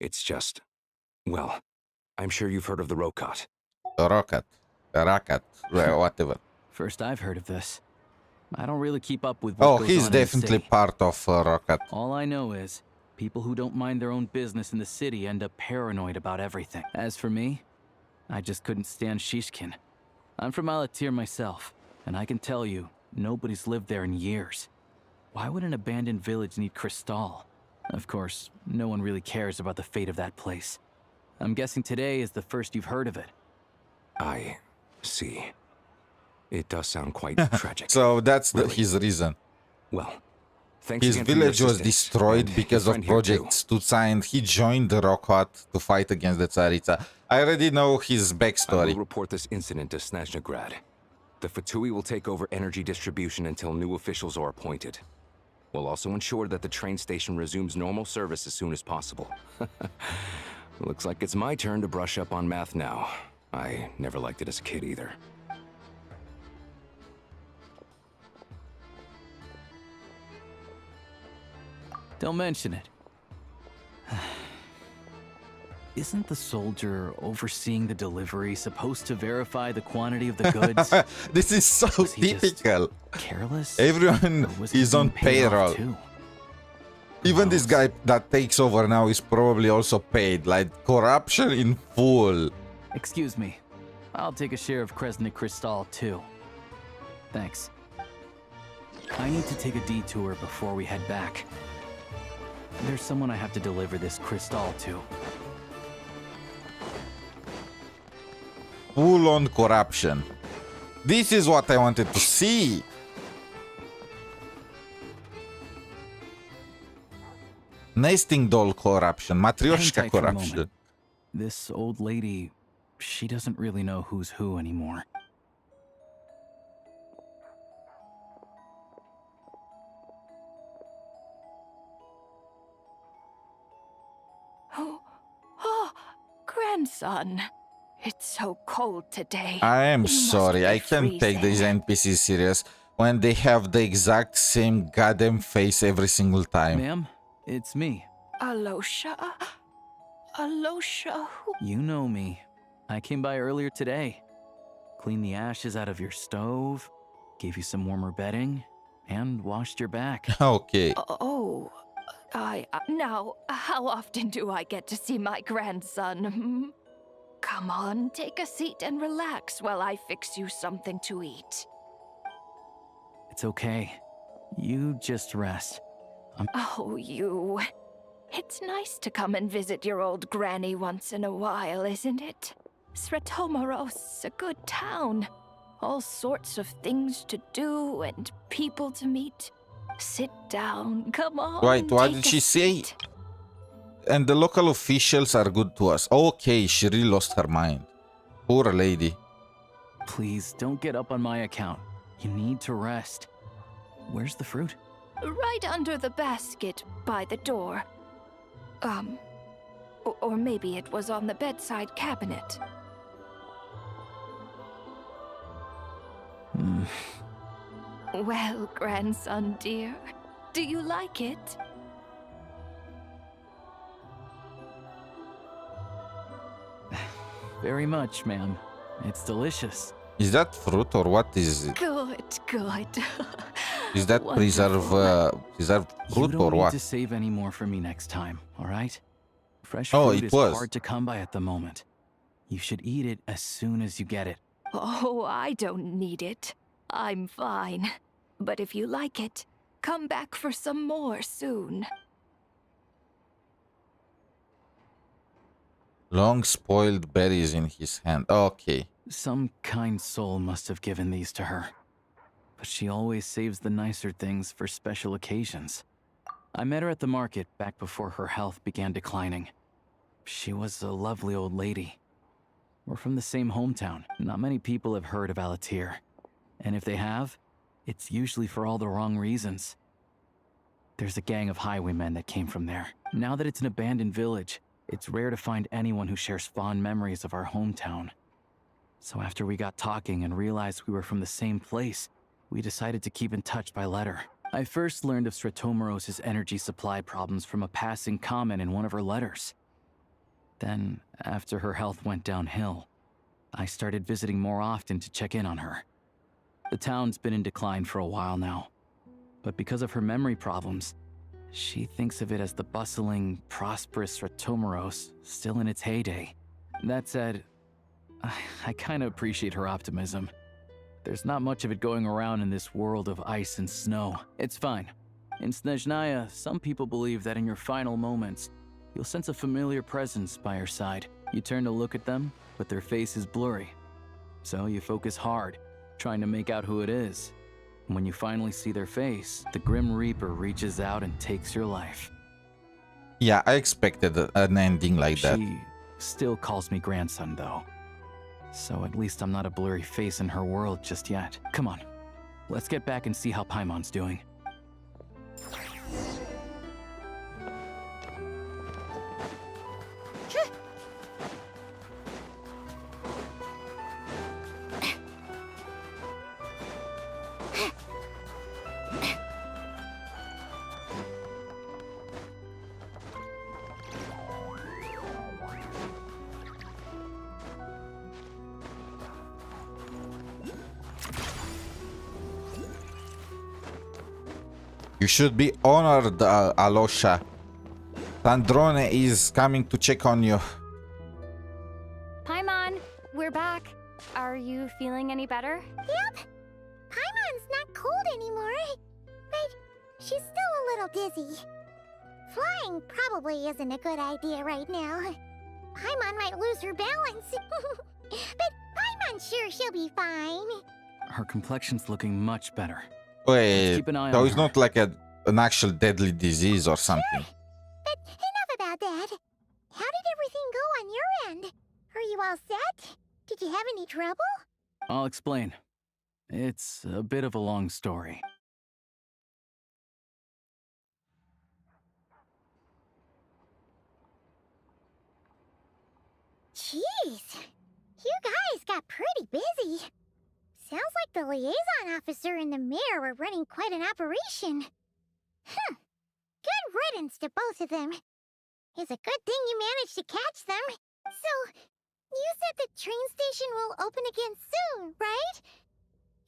It's just... well, I'm sure you've heard of the Rokot. Rakat, whatever. First I've heard of this. I don't really keep up with Oh, what goes he's on in the definitely city. part of Rokat. All I know is, people who don't mind their own business in the city end up paranoid about everything. As for me, I just couldn't stand Shishkin. I'm from Alatir myself, and I can tell you, nobody's lived there in years. Why would an abandoned village need Crystal? Of course, no one really cares about the fate of that place. I'm guessing today is the first you've heard of it. I see. It does sound quite tragic. So that's Really? his reason. Well, thanks His again for your village was assistance, destroyed and because your of friend here too. Project Stutsa, and he joined the Rokot to fight against the Tsaritsa. I already know his I backstory. will report this incident to SNEZHNAGRAD. The Fatui will take over energy distribution until new officials are appointed. We'll also ensure that the train station resumes normal service as soon as possible. Looks like it's my turn to brush up on math now. I never liked it as a kid either. Don't mention it. Isn't the soldier overseeing the delivery supposed to verify the quantity of the goods? This is so Was he just typical. careless? Everyone Or was he is on being paid off payroll. too? Even this guy that takes over now is probably also paid. Like corruption in full. Excuse me. I'll take a share of Kresnik Crystal too. Thanks. I need to take a detour before we head back. There's someone I have to deliver this crystal to. Full on corruption. This is what I wanted to see. Nesting doll corruption. Hang Matryoshka tight for a corruption. moment. This old lady, she doesn't really know who's who anymore. Oh, grandson. It's so cold today. I am You must sorry. be I can't take these freezing. NPCs serious when they have the exact same goddamn face every single time. Ma'am, it's me. Alosha? Alosha, who? You know me. I came by earlier today. Cleaned the ashes out of your stove, gave you some warmer bedding, and washed your back. Okay. Oh, now, how often do I get to see my grandson? Hmm? Come on, take a seat and relax while I fix you something to eat. It's okay. You just rest. Oh, you. It's nice to come and visit your old granny once in a while, isn't it? Svetomoros, a good town. All sorts of things to do and people to meet. Sit down, come on. Wait, what take did a she say? seat. And the local officials are good to us. Okay, she really lost her mind. Poor lady. Please, don't get up on my account. You need to rest. Where's the fruit? Right under the basket by the door. Or maybe it was on the bedside cabinet. Well, grandson dear, do you like it? Very much, ma'am. It's delicious. Is that fruit or what is it? Good, good. Is that preserved You fruit don't or need what? to save any more for me next time, all right? Fresh Oh, fruit it is was. hard to come by at the moment. You should eat it as soon as you get it. Oh, I don't need it. I'm fine. But if you like it, come back for some more soon. Long spoiled berries in his hand. Okay. Some kind soul must have given these to her. But she always saves the nicer things for special occasions. I met her at the market back before her health began declining. She was a lovely old lady. We're from the same hometown. Not many people have heard of Alatir. And if they have, it's usually for all the wrong reasons. There's a gang of highwaymen that came from there. Now that it's an abandoned village, it's rare to find anyone who shares fond memories of our hometown. So after we got talking and realized we were from the same place, we decided to keep in touch by letter. I first learned of Svetomoros' energy supply problems from a passing comment in one of her letters. Then, after her health went downhill, I started visiting more often to check in on her. The town's been in decline for a while now, but because of her memory problems, she thinks of it as the bustling, prosperous Svetomoros still in its heyday. That said, I kind of appreciate her optimism. There's not much of it going around in this world of ice and snow. It's fine. In Snezhnaya, some people believe that in your final moments, you'll sense a familiar presence by your side. You turn to look at them, but their face is blurry. So you focus hard, trying to make out who it is. And when you finally see their face, the Grim Reaper reaches out and takes your life. Yeah, I expected an ending like that. She still calls me grandson, though. So at least I'm not a blurry face in her world just yet. Come on, let's get back and see how Paimon's doing. You should be honored, Alosha. Sandrone is coming to check on you. Paimon, we're back. Are you feeling any better? Yep. Paimon's not cold anymore, but she's still a little dizzy. Flying probably isn't a good idea right now. Paimon might lose her balance. But Paimon's sure she'll be fine. Her complexion's looking much better. Wait, keep an eye so on it's her. not like an actual deadly disease or something. But enough about that. How did everything go on your end? Are you all set? Did you have any trouble? I'll explain. It's a bit of a long story. Jeez, you guys got pretty busy. Sounds like the liaison officer and the mayor were running quite an operation. Good riddance to both of them. It's a good thing you managed to catch them. So, you said the train station will open again soon, right?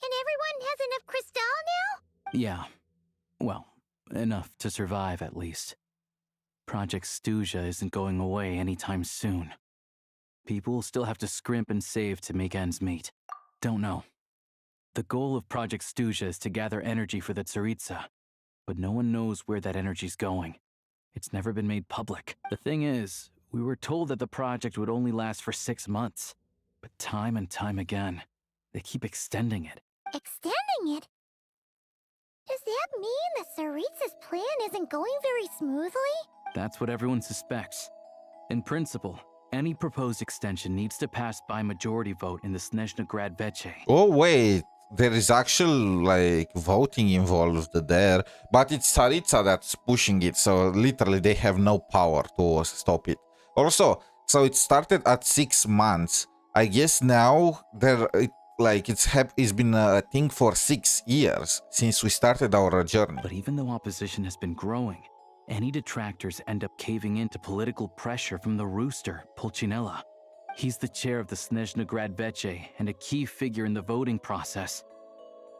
And everyone has enough crystal now? Yeah. Well, enough to survive at least. Project SNEZHNAYA isn't going away anytime soon. People will still have to scrimp and save to make ends meet. Don't know. The goal of Project SNEZHNAYA is to gather energy for the Tsaritsa, but no one knows where that energy's going. It's never been made public. The thing is, we were told that the project would only last for 6 months, but time and time again, they keep extending it. Extending it? Does that mean the Tsaritsa's plan isn't going very smoothly? That's what everyone suspects. In principle, any proposed extension needs to pass by majority vote in the SNEZHNAYA Veche. Oh wait, there is actual like voting involved there, but it's Tsaritsa that's pushing it, so literally they have no power to stop it. Also, so it started at 6 months. I guess now it's been a thing for 6 years since we started our journey. But even though opposition has been growing, any detractors end up caving into political pressure from the rooster, Pulcinella. He's the chair of the SNEZHNAYA Veche and a key figure in the voting process.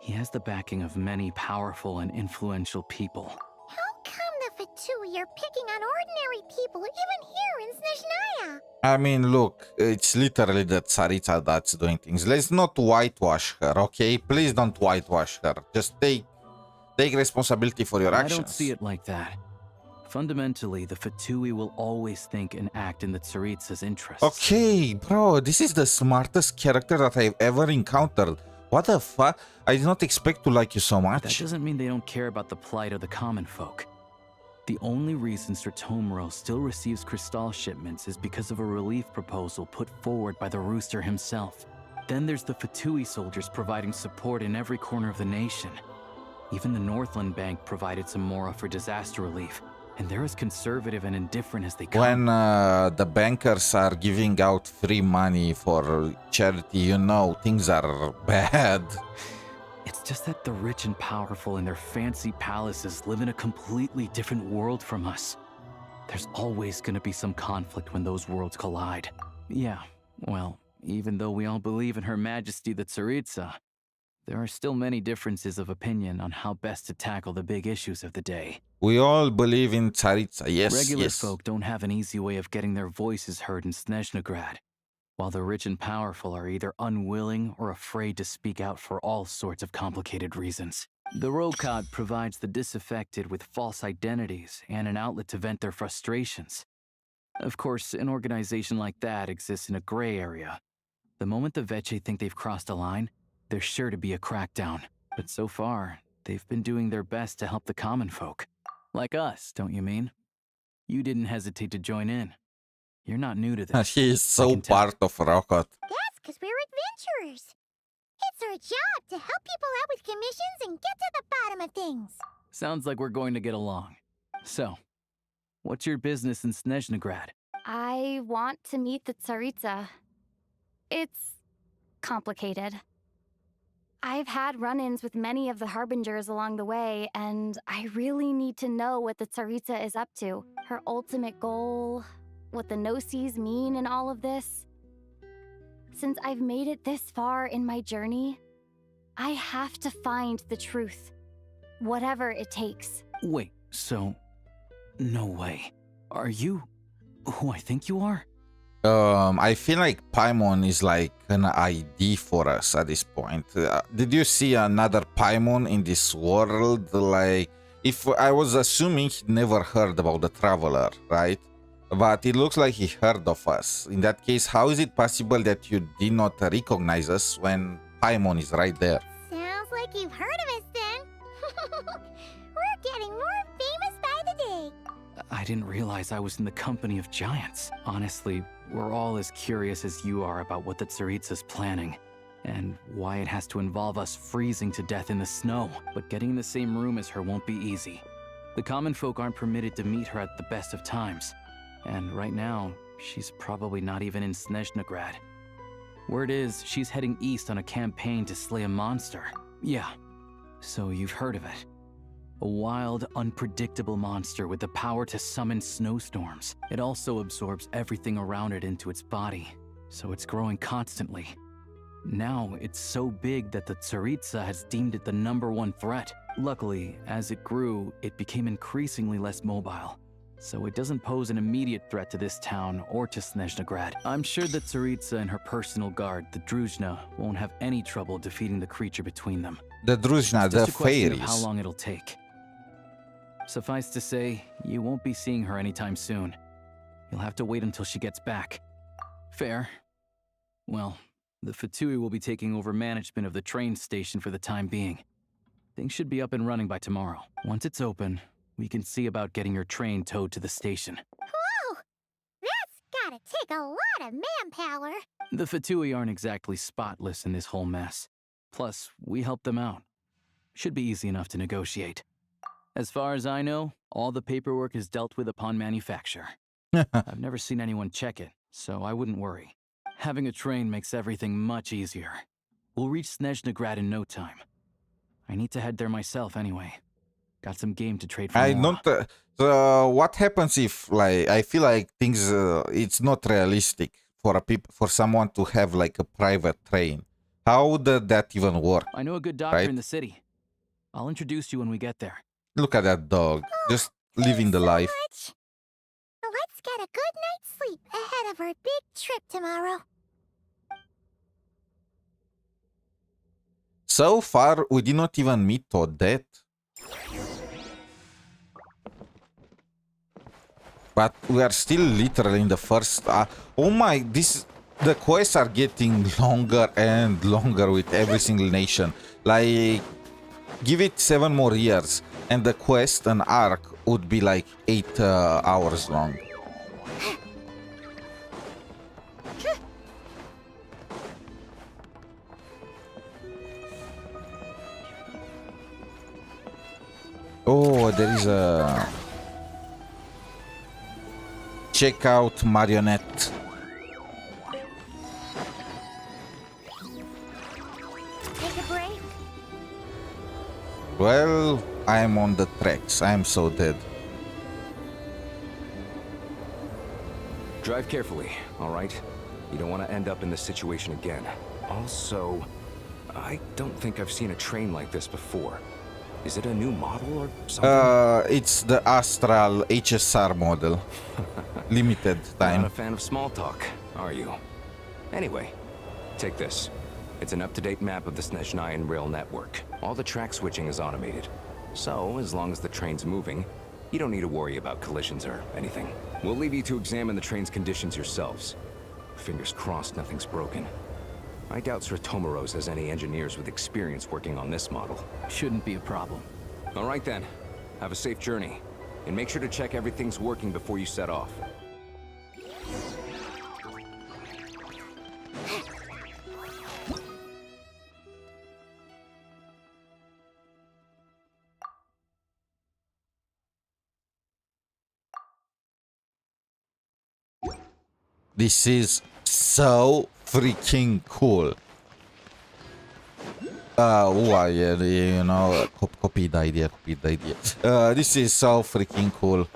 He has the backing of many powerful and influential people. How come the Fatui are picking on ordinary people even here in SNEZHNAYA? I mean, look, it's literally the Tsaritsa that's doing things. Let's not whitewash her, okay? Please don't whitewash her. Just take responsibility for your actions. I don't see it like that. Fundamentally, the Fatui will always think and act in the Tsaritsa's interests. Okay, bro, this is the smartest character that I've ever encountered. What the fuck? I did not expect to like you so much. That doesn't mean they don't care about the plight of the common folk. The only reason Tomorrow still receives crystal shipments is because of a relief proposal put forward by the Rooster himself. Then there's the Fatui soldiers providing support in every corner of the nation. Even the Northland Bank provided some mora for disaster relief, and they're as conservative and indifferent as they come. When the bankers are giving out free money for charity, you know, things are bad. It's just that the rich and powerful in their fancy palaces live in a completely different world from us. There's always gonna be some conflict when those worlds collide. Yeah, well, even though we all believe in Her Majesty the Tsaritsa, there are still many differences of opinion on how best to tackle the big issues of the day. We all believe in Tsaritsa, yes, Regular yes. folk don't have an easy way of getting their voices heard in SNEZHNAYA, while the rich and powerful are either unwilling or afraid to speak out for all sorts of complicated reasons. The Rokad provides the disaffected with false identities and an outlet to vent their frustrations. Of course, an organization like that exists in a gray area. The moment the Veche think they've crossed a line, there's sure to be a crackdown. But so far, they've been doing their best to help the common folk. Like us, don't you mean? You didn't hesitate to join in. You're not new to this. He is so part of Rocket. That's because we're adventurers. It's our job to help people out with commissions and get to the bottom of things. Sounds like we're going to get along. So, what's your business in SNEZHNAYA? I want to meet the Tsaritsa. It's complicated. I've had run-ins with many of the Harbingers along the way, and I really need to know what the Tsaritsa is up to. Her ultimate goal, what the Gnosis mean in all of this. Since I've made it this far in my journey, I have to find the truth, whatever it takes. Wait, so... No way. Are you who I think you are? I feel like Paimon is like an ID for us at this point. Did you see another Paimon in this world? Like, if I was assuming he never heard about the Traveler, right? But it looks like he heard of us. In that case, how is it possible that you did not recognize us when Paimon is right there? Sounds like you've heard of us then. We're getting more famous by the day. I didn't realize I was in the company of giants. Honestly, we're all as curious as you are about what the Tsaritsa's planning, and why it has to involve us freezing to death in the snow. But getting in the same room as her won't be easy. The common folk aren't permitted to meet her at the best of times. And right now, she's probably not even in SNEZHNAGRAD. Word is, she's heading east on a campaign to slay a monster. Yeah, so you've heard of it. A wild, unpredictable monster with the power to summon snowstorms. It also absorbs everything around it into its body, so it's growing constantly. Now, it's so big that the Tsaritsa has deemed it the #1 threat. Luckily, as it grew, it became increasingly less mobile. So it doesn't pose an immediate threat to this town or to SNEZHNAGRAD. I'm sure that Tsaritsa and her personal guard, the Druzhna, won't have any trouble defeating the creature between them. The Druzhna, It's the just a question of fairies. how long it'll take. Suffice to say, you won't be seeing her anytime soon. You'll have to wait until she gets back. Fair. Well, the Fatui will be taking over management of the train station for the time being. Things should be up and running by tomorrow. Once it's open, we can see about getting your train towed to the station. Whoa! That's gotta take a lot of manpower. The Fatui aren't exactly spotless in this whole mess. Plus, we helped them out. Should be easy enough to negotiate. As far as I know, all the paperwork is dealt with upon manufacture. I've never seen anyone check it, so I wouldn't worry. Having a train makes everything much easier. We'll reach SNEZHNAGRAD in no time. I need to head there myself anyway. Got some game to trade for I more. don't. What happens if, like, I feel like things? It's not realistic for someone to have like a private train. How did that even work? I know a good doctor right? in the city. I'll introduce you when we get there. Look at that dog, just living the life. Let's get a good night's sleep ahead of our big trip tomorrow. So far, we did not even meet Odette. But we are still literally in the first... oh my, the quests are getting longer and longer with every single nation. Like, give it 7 more years, and the quest, an arc, would be like 8 hours long. Oh, there is a... Check out Marionette. Take a break. Well, I am on the tracks. I am so dead. Drive carefully, all right? You don't want to end up in this situation again. Also, I don't think I've seen a train like this before. Is it a new model or something? It's the Astral HSR model. Limited time. Not a fan of small talk, are you? Anyway, take this. It's an up-to-date map of the SNEZHNAYA rail network. All the track switching is automated. So, as long as the train's moving, you don't need to worry about collisions or anything. We'll leave you to examine the train's conditions yourselves. Fingers crossed nothing's broken. I doubt Sratomaros has any engineers with experience working on this model. Shouldn't be a problem. All right then. Have a safe journey. And make sure to check everything's working before you set off. This is so freaking cool. Yeah, you know, copy the idea. This is so freaking cool.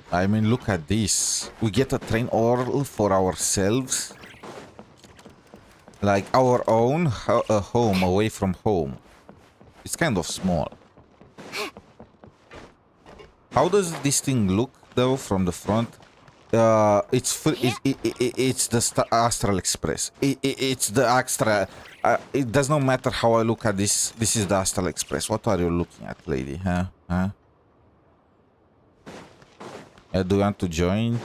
I mean, look at this. We get a train all for ourselves. Like our own home away from home. It's kind of small. How does this thing look though from the front? It's the Astral Express. It's the extra. It does not matter how I look at this. This is the Astral Express. What are you looking at, lady? Huh? Do you want to join?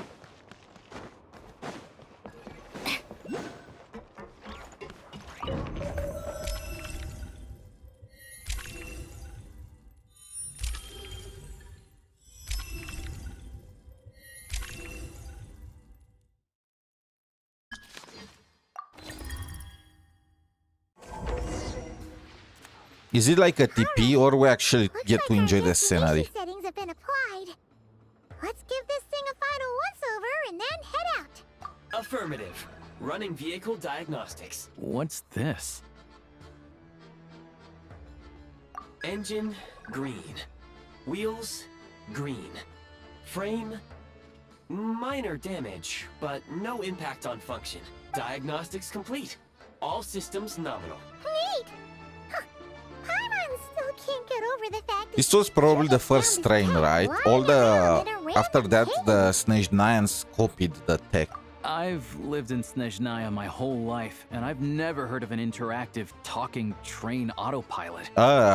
Is it like a TP or we actually get to enjoy the scenery? Settings have been applied. Let's give this thing a final once-over and then head out. Affirmative. Running vehicle diagnostics. What's this? Engine, green. Wheels, green. Frame, minor damage, but no impact on function. Diagnostics complete. All systems nominal. Neat! Paimon still can't get over the fact that This was probably the first train, right? After that, the SNEZHNAYANs copied the tech. I've lived in Snezhnaya my whole life, and I've never heard of an interactive, talking train autopilot.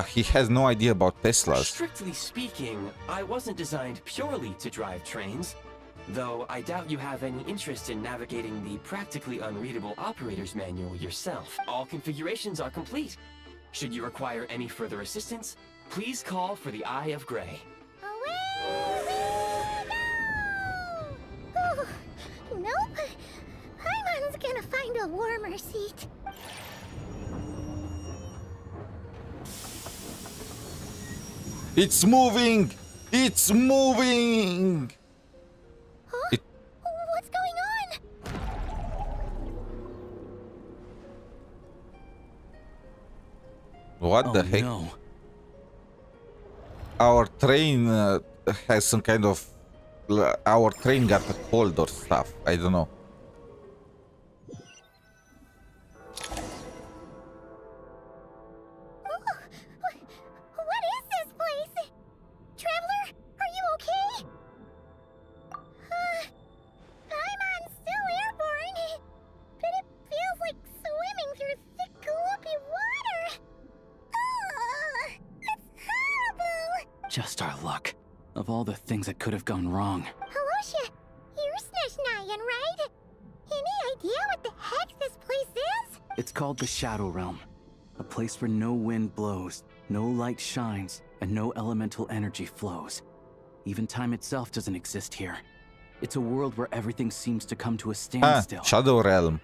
He has no idea about Teslas. Strictly speaking, I wasn't designed purely to drive trains, though I doubt you have any interest in navigating the practically unreadable operator's manual yourself. All configurations are complete. Should you require any further assistance, please call for the Eye of Grey. Oh, nope. Paimon's gonna find a warmer seat. It's moving! It's moving! Huh? What's going on? What the heck? No. Our train has some kind of... Our train got a cold or stuff. I don't know. What is this place? Traveler, are you okay? Paimon's still airborne, but it feels like swimming through thick, gloopy water. It's horrible. Just our luck. Of all the things that could have gone wrong. Halosha, you're SNEZHNAYAN, right? Any idea what the heck this place is? It's called the Shadow Realm. A place where no wind blows, no light shines, and no elemental energy flows. Even time itself doesn't exist here. It's a world where everything seems to come to a standstill. Shadow Realm.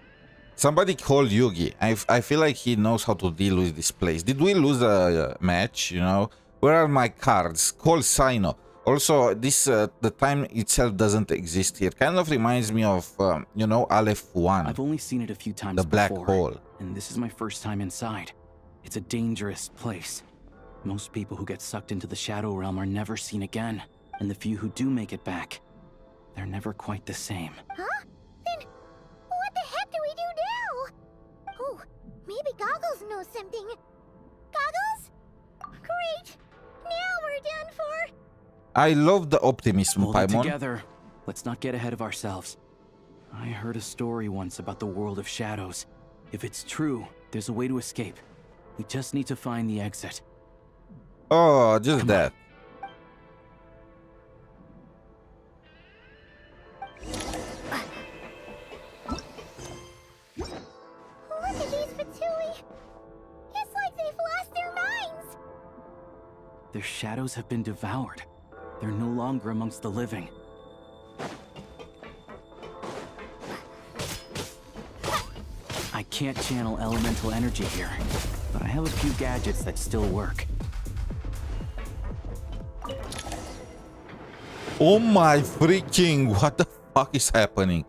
Somebody called Yugi. I feel like he knows how to deal with this place. Did we lose a match, you know? Where are my cards? Call Sino. Also, this the time itself doesn't exist here. Kind of reminds me of, you know, Aleph 1. I've only seen it a few times The black before, hole. and this is my first time inside. It's a dangerous place. Most people who get sucked into the Shadow Realm are never seen again, and the few who do make it back, they're never quite the same. Huh? Then what the heck do we do now? Oh, maybe Goggles knows something. Goggles? Great. Now we're done for. I love the optimism, Hold it Paimon. together. Let's not get ahead of ourselves. I heard a story once about the world of shadows. If it's true, there's a way to escape. We just need to find the exit. Oh, just that. Look at these Fatui. It's like they've lost their minds. Their shadows have been devoured. They're no longer amongst the living. I can't channel elemental energy here, but I have a few gadgets that still work. Oh my freaking, what the fuck is happening?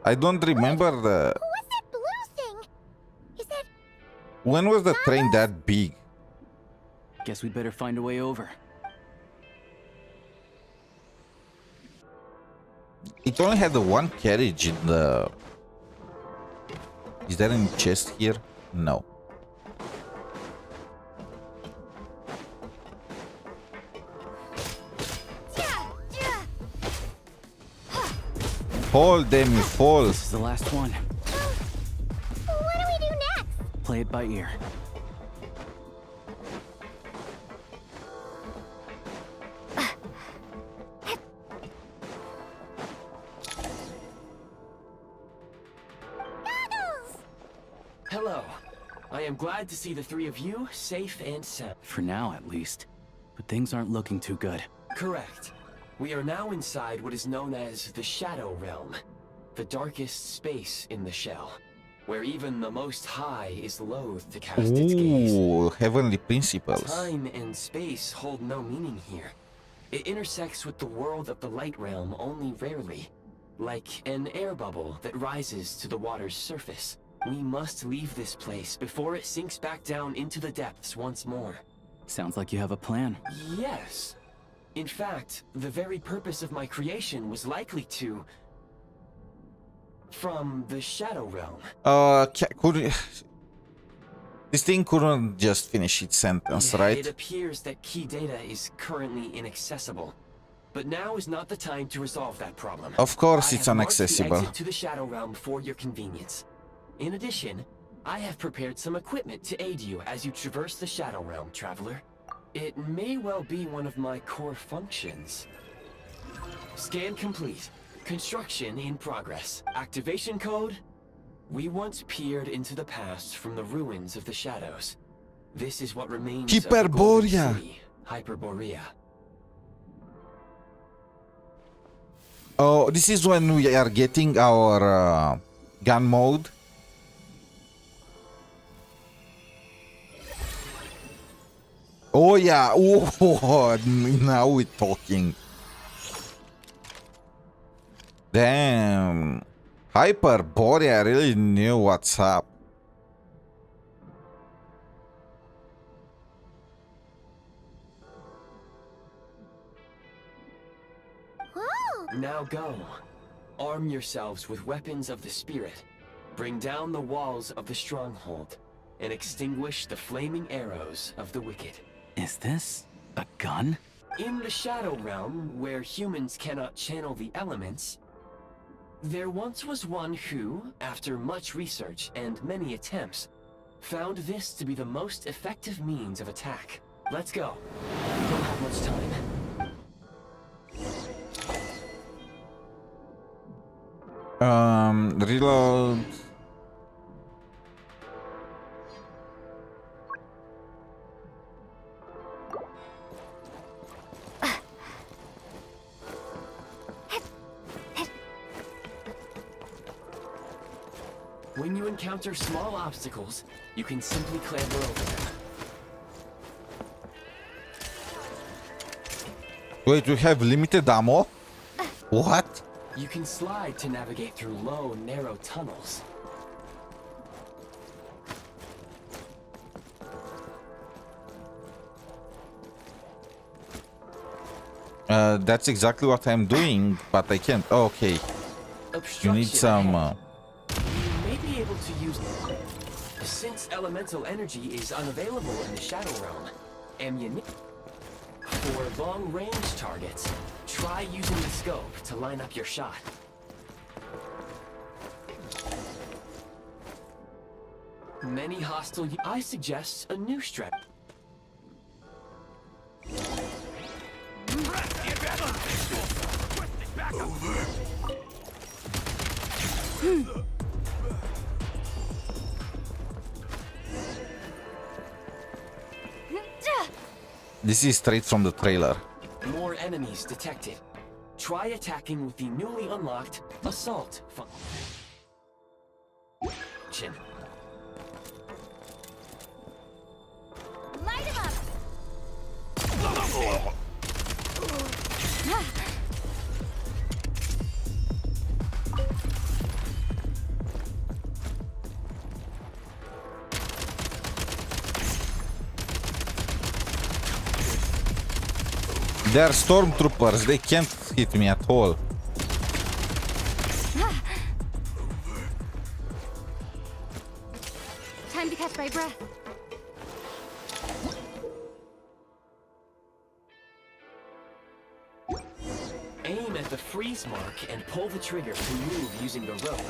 I don't remember the... What's that blue thing? Is that... When was the train that big? Guess we'd better find a way over. It only had the one carriage in the... Is there any chest here? No. Fall, Demi, fall. This is the last one. What do we do next? Play it by ear. Hello. I am glad to see the three of you safe and sound. For now, at least. But things aren't looking too good. Correct. We are now inside what is known as the Shadow Realm, the darkest space in the shell, where even the Most High is loath to cast its gaze. Ooh, heavenly principles. Time and space hold no meaning here. It intersects with the world of the Light Realm only rarely, like an air bubble that rises to the water's surface. We must leave this place before it sinks back down into the depths once more. Sounds like you have a plan. Yes. In fact, the very purpose of my creation was likely to... from the Shadow Realm. This thing couldn't just finish its sentence, right? It appears that key data is currently inaccessible. But now is not the time to resolve that problem. Of course it's I have marked the inaccessible. exit to the Shadow Realm for your convenience. In addition, I have prepared some equipment to aid you as you traverse the Shadow Realm, traveler. It may well be one of my core functions. Scan complete. Construction in progress. Activation code. We once peered into the past from the ruins of the shadows. This is what remains of the Golden City, Hyperborea. Oh, this is when we are getting our gun mode. Oh yeah, oh, now we're talking. Damn. Hyperborea really knew what's up. Now go. Arm yourselves with weapons of the spirit. Bring down the walls of the stronghold and extinguish the flaming arrows of the wicked. Is this a gun? In the Shadow Realm, where humans cannot channel the elements, there once was one who, after much research and many attempts, found this to be the most effective means of attack. Let's go. We don't have much time. Reload. When you encounter small obstacles, you can simply clamber over them. Wait, we have limited ammo? What? You can slide to navigate through low, narrow tunnels. That's exactly what I'm doing, but I can't. Oh, okay. You need some... You may be able to use it. Since elemental energy is unavailable in the Shadow Realm, ammunition for long-range targets, try using the scope to line up your shot. Many hostile... I suggest a new strap. This is straight from the trailer. More enemies detected. Try attacking with the newly unlocked assault function. Light him up! They're stormtroopers, they can't hit me at all. my breath. Aim at the freeze mark and pull the trigger to move using the rope.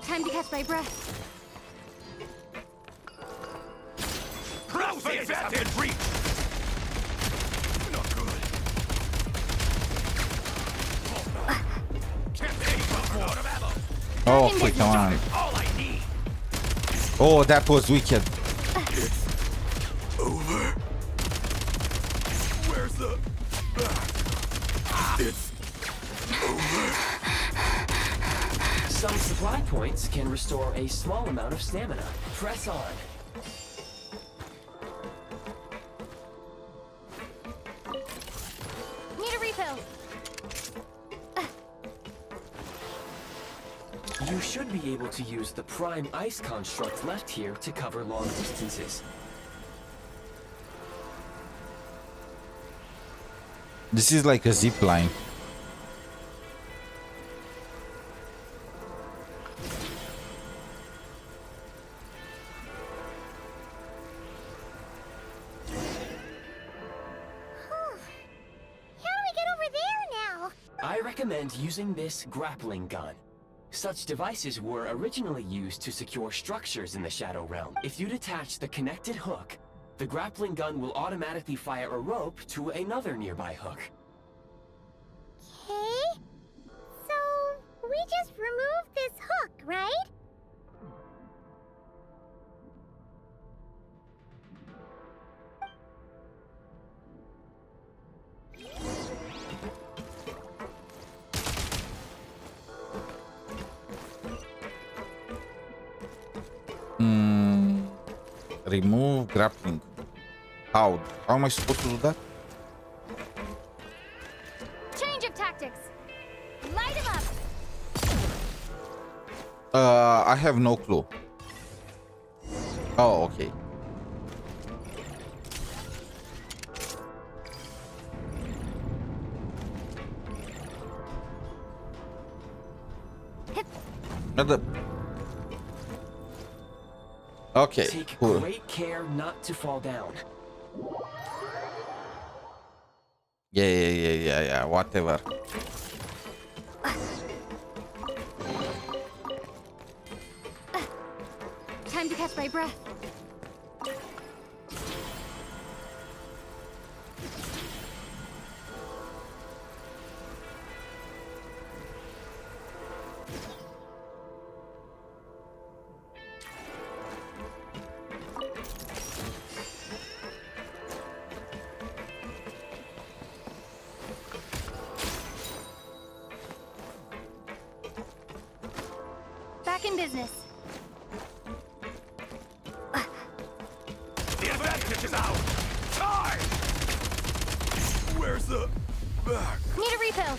Time to catch my breath. Profit advantage reach! Not good. Out of ammo. Oh, freak, come on. All I need. Oh, that was wicked. Over. Where's the... It's over. Some supply points can restore a small amount of stamina. Press on. Need a refill. You should be able to use the prime ice construct left here to cover long distances. This is like a zip line. I recommend using this grappling gun. Such devices were originally used to secure structures in the Shadow Realm. If you detach the connected hook, the grappling gun will automatically fire a rope to another nearby hook. Okay. So, we just removed this hook, right? Remove grappling. How? How am I supposed to do that? Change of tactics. Light him up. I have no clue. Oh, okay. Okay, Take cool. great care not to fall down. Yeah, whatever. Time to catch my breath. Back in business. The advantage is out. Time. Where's the back? Need a refill.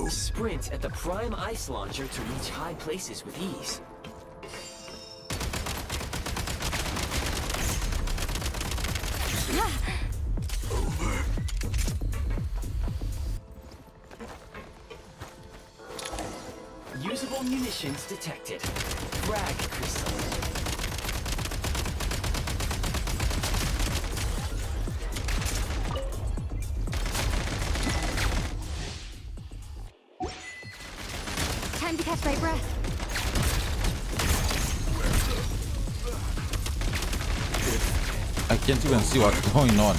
Sprint at the prime ice launcher to reach high places with ease. Usable munitions detected. Frag crystal. Time to catch my breath. I can't even see what's going on.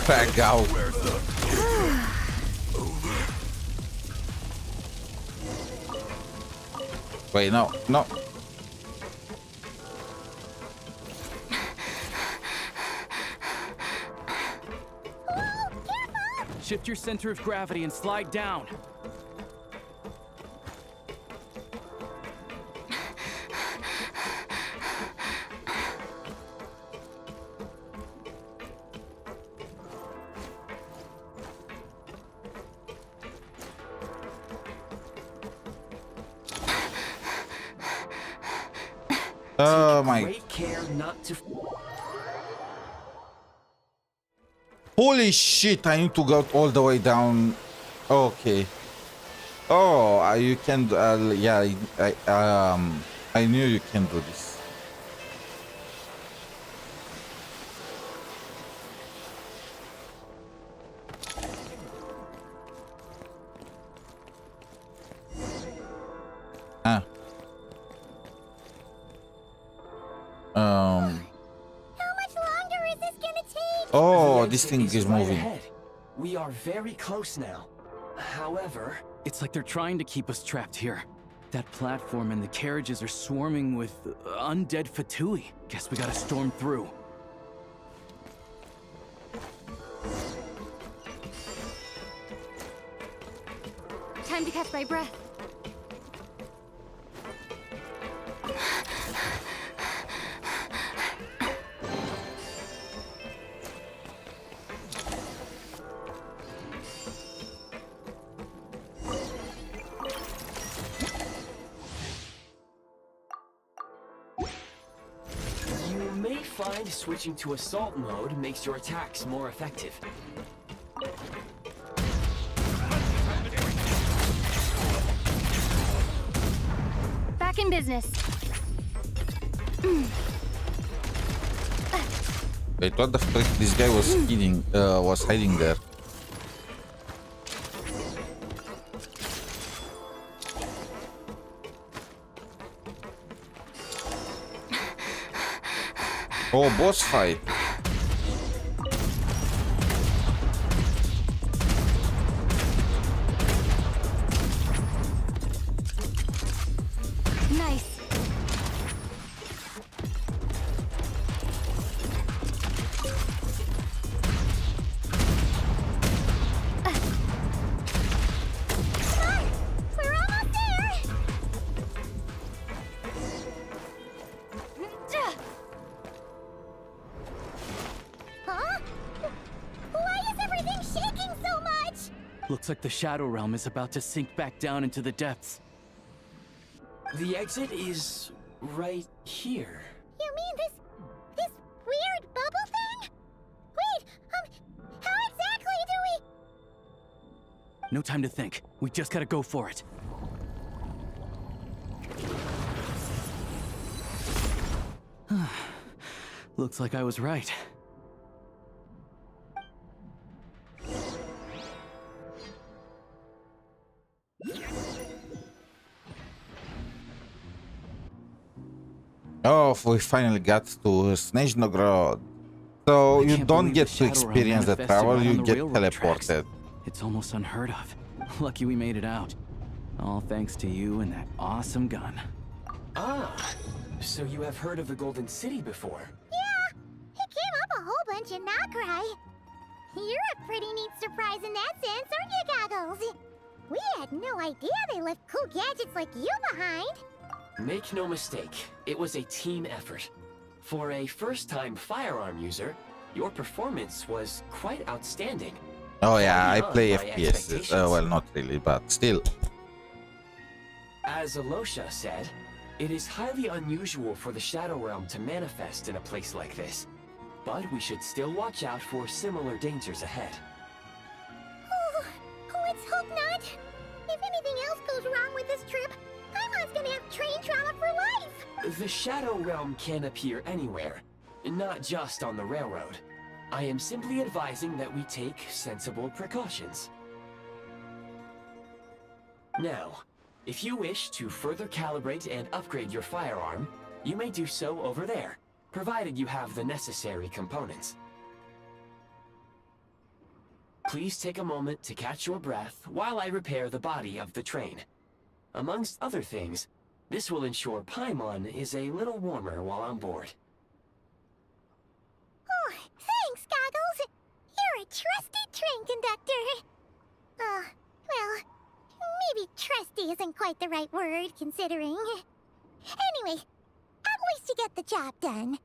Frag out. Wait, no. Shift your center of gravity and slide down. Oh Take my. great care not to. Holy shit, I need to go all the way down. Okay. Oh, you can. Yeah, I knew you can do this. Ah. How much longer is this gonna take? Oh, The this exit thing is right moving. ahead. We are very close now. However, It's like they're trying to keep us trapped here. That platform and the carriages are swarming with undead Fatui. Guess we gotta storm through. Time to catch my breath. you may find switching to assault mode makes your attacks more effective. Back in business. Wait, what the frick? This guy was hiding there. Oh, boss fight. Nice. We're almost there! Huh? Why is everything shaking so much? Looks like the Shadow Realm is about to sink back down into the depths. The exit is right here. You mean this weird bubble thing? Wait, how exactly do we... No time to think. We just gotta go for it. Looks like I was right. Oh, we finally got to SNEZHNAYA. So you Can't don't believe get the to Shadow Realm experience the manifested travel, right you on the get railroad tracks. teleported. It's almost unheard of. Lucky we made it out. All thanks to you and that awesome gun. Ah, so you have heard of the Golden City before? Yeah, it came up a whole bunch in Nokrai. You're a pretty neat surprise in that sense, aren't you, Goggles? We had no idea they left cool gadgets like you behind. Make no mistake, it was a team effort. For a first-time firearm user, your performance was quite outstanding. Oh yeah, I Beyond play my FPS. expectations. Well, not really, but still. As Alosha said, it is highly unusual for the Shadow Realm to manifest in a place like this. But we should still watch out for similar dangers ahead. Oh, let's hope not. If anything else goes wrong with this trip, Paimon's gonna have train trauma for life. The Shadow Realm can appear anywhere, not just on the railroad. I am simply advising that we take sensible precautions. Now, if you wish to further calibrate and upgrade your firearm, you may do so over there, provided you have the necessary components. Please take a moment to catch your breath while I repair the body of the train. Amongst other things, this will ensure Paimon is a little warmer while on board. Oh, thanks, Goggles. You're a trusty train conductor. Well, maybe trusty isn't quite the right word, considering. Anyway, at least you get the job done.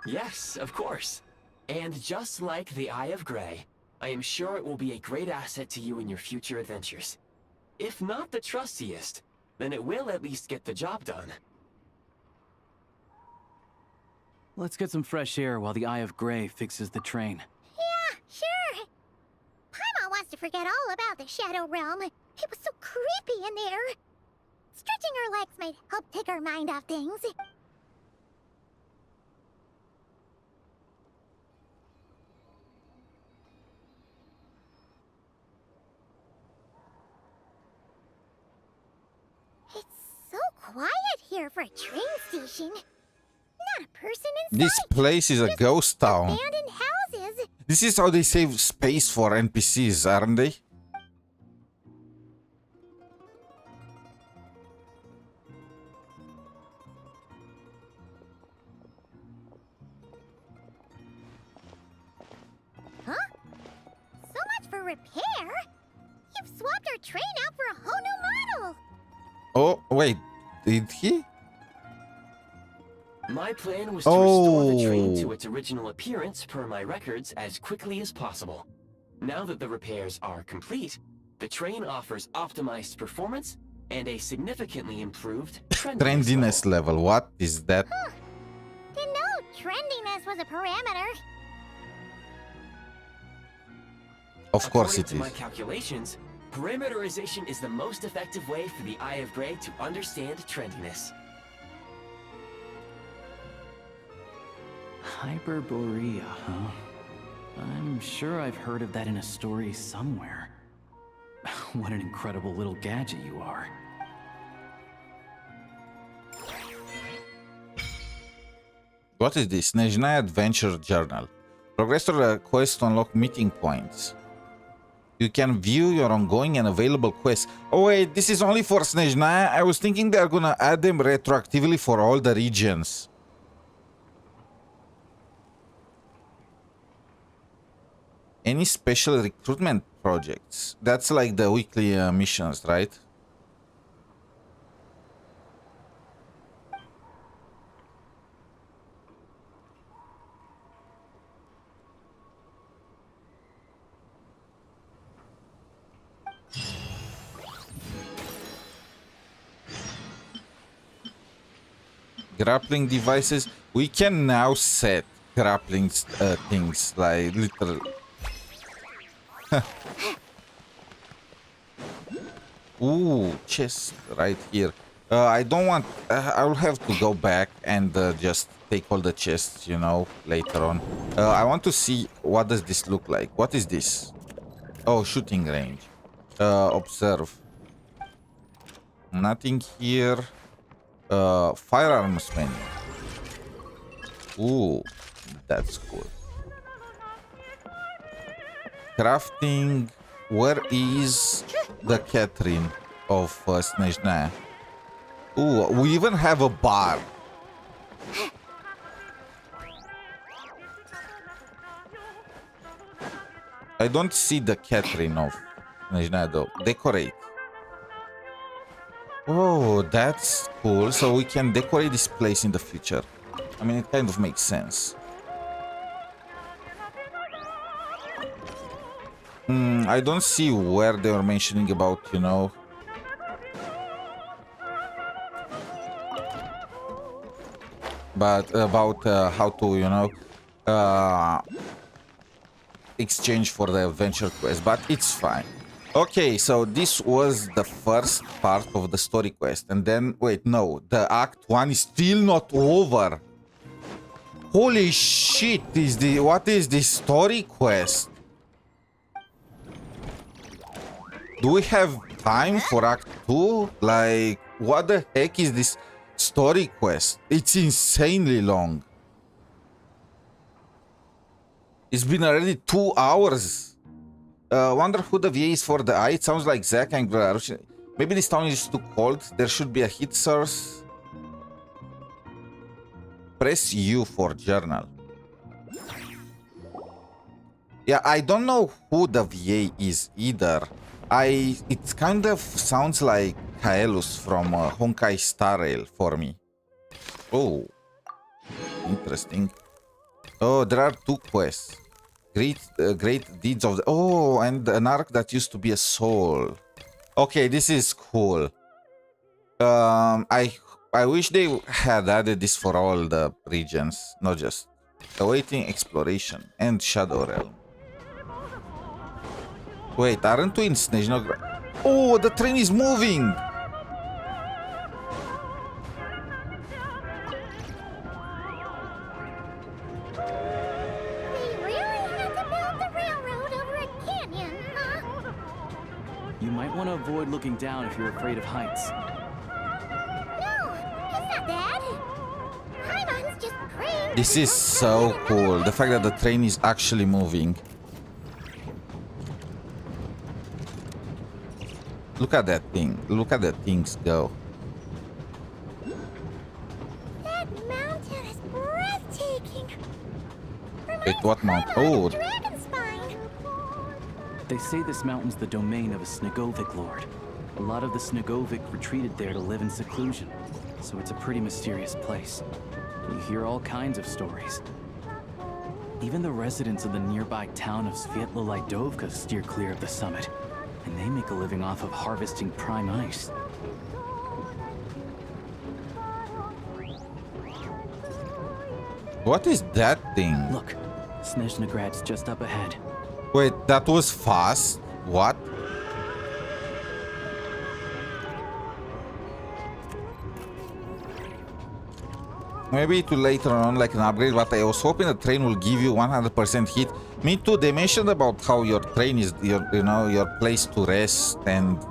Yes, of course. And just like the Eye of Grey, I am sure it will be a great asset to you in your future adventures. If not the trustiest, then it will at least get the job done. Let's get some fresh air while the Eye of Grey fixes the train. Yeah, sure. Paimon wants to forget all about the Shadow Realm. It was so creepy in there. Stretching her legs might help take her mind off things. It's so quiet here for a train station. Not a person in This place is a ghost town. abandoned houses. This is how they save space for NPCs, aren't they? Huh? So much for repair. You've swapped our train out for a whole new model. Oh, wait. Did he? My plan was to restore the train to Oh. its original appearance per my records as quickly as possible. Now that the repairs are complete, the train offers optimized performance and a significantly improved Trendiness level. What is that? Didn't know trendiness was a parameter. Of course According it to my is. calculations, parameterization is the most effective way for the Eye of Grey to understand trendiness. Hyperborea, huh? I'm sure I've heard of that in a story somewhere. What an incredible little gadget you are. What is this? SNEZHNAYA Adventure Journal. Progress to the quest to unlock meeting points. You can view your ongoing and available quests. Oh wait, this is only for SNEZHNAYA? I was thinking they're gonna add them retroactively for all the regions. Any special recruitment projects? That's like the weekly missions, right? Grappling devices. We can now set grappling things, like literally. Ooh, chest right here. I don't want. I will have to go back and just take all the chests, you know, later on. I want to see what does this look like. What is this? Oh, shooting range. Observe. Nothing here. Firearms menu. Ooh, that's cool. Crafting. Where is the Catherine of SNEZHNAYA? Ooh, we even have a bar. I don't see the Catherine of SNEZHNAYA though. Decorate. Oh, that's cool. So we can decorate this place in the future. I mean, it kind of makes sense. I don't see where they were mentioning about, you know. But about how to, you know, exchange for the adventure quest. But it's fine. Okay, so this was the first part of the story quest. And then, wait, no. The Act 1 is still not over. Holy shit, what is this story quest? Do we have time for Act 2? Like, what the heck is this story quest? It's insanely long. It's been already 2 hours. Wonder who the VA is for the eye. It sounds like Zack and Glarush. Maybe this town is too cold. There should be a heat source. Press U for journal. Yeah, I don't know who the VA is either. It kind of sounds like Kaelus from Honkai Star Rail for me. Oh, interesting. Oh, there are 2 quests. Great deeds of the... Oh, and an arc that used to be a soul. Okay, this is cool. I wish they had added this for all the regions, not just awaiting exploration and Shadow Realm. Wait, aren't we in Snezhnaya? Oh, the train is moving! You might want to avoid looking down if you're afraid of heights. No, it's not bad. Paimon's just praying. This is so cool. The fact that the train is actually moving. Look at that thing. Look at the things go. That mountain is breathtaking. Wait, what mount? Oh, Dragon spine. They say this mountain's the domain of a Snegovic lord. A lot of the Snegovic retreated there to live in seclusion, so it's a pretty mysterious place. You hear all kinds of stories. Even the residents of the nearby town of Svietlo-Lidovka steer clear of the summit, and they make a living off of harvesting prime ice. what is that thing? Look, Snezhnagrad's just up ahead. Wait, that was fast? What? Maybe to later on like an upgrade, but I was hoping the train will give you 100% hit. Me too. They mentioned about how your train is your, you know, your place to rest and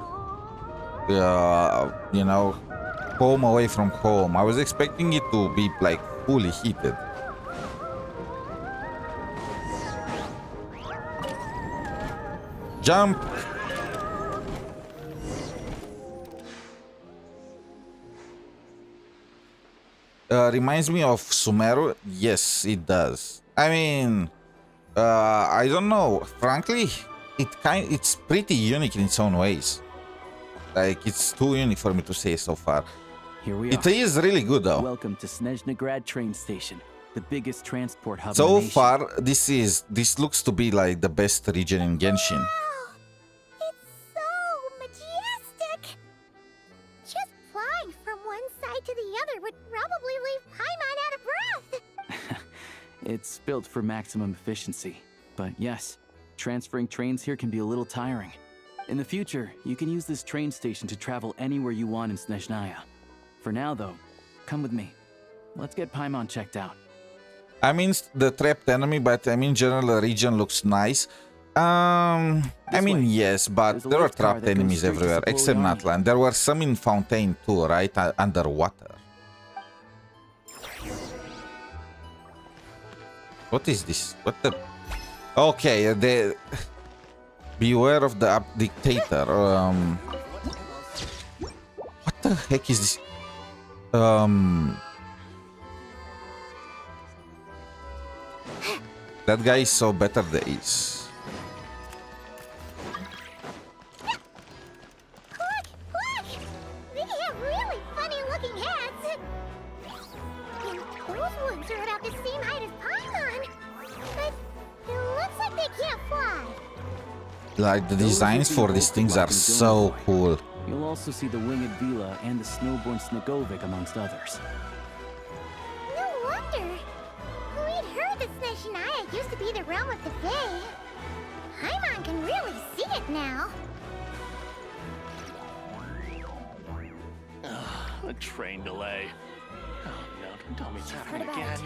you know, home away from home. I was expecting it to be like fully heated. Jump. Reminds me of Sumeru. Yes, it does. I mean, I don't know. Frankly, it's pretty unique in its own ways. Like, it's too unique for me to say so far. Here we It are. is really good though. Welcome to Snezhnagrad train station, the biggest transport hub in So the nation. far, this looks to be like the best region in Genshin. So majestic. Just flying from one side to the other would probably leave Paimon out of breath. It's built for maximum efficiency. But yes, transferring trains here can be a little tiring. In the future, you can use this train station to travel anywhere you want in Snezhnaya. For now, though, come with me. Let's get Paimon checked out. I mean, the trapped enemy, but I mean, general the region looks nice. I mean, yes, but there are trapped enemies everywhere, except Natlan. There were some in Fontaine too, right? Underwater. What is this? What the? Okay, the... Beware of the dictator. What the heck is this? That guy saw better days. Look! They have really funny-looking hats. And those ones are about the same height as Paimon. But it looks like they can't fly. Like, the designs for these things are so cool. You'll also see the winged Vila and the snowborn Snegovic amongst others. No wonder. We'd heard that Snezhnaya used to be the realm of the Fae. Paimon can really see it now. A train delay. Oh no, don't tell me it's happening again.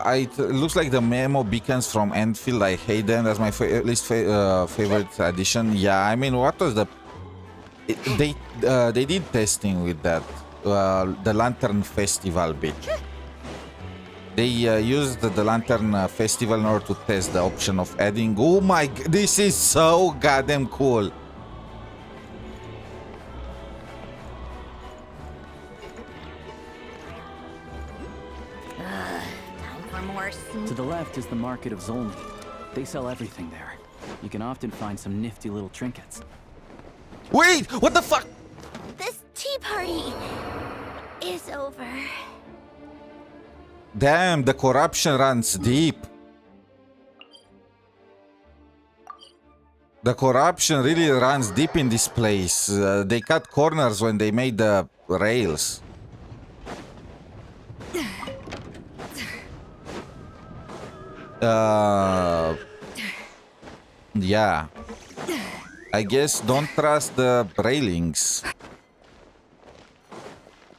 It looks like the memo beacons from Enfield. I hate them. That's my least favorite addition. Yeah, I mean, what was the... They did testing with that. The Lantern Festival bit. They used the Lantern Festival in order to test the option of adding... Oh my... This is so goddamn cool. More To the left is the market of Zolny. They sell everything there. You can often find some nifty little trinkets. Wait! What the fuck? This tea party is over. Damn, the corruption runs deep. The corruption really runs deep in this place. They cut corners when they made the rails. Yeah. I guess don't trust the railings.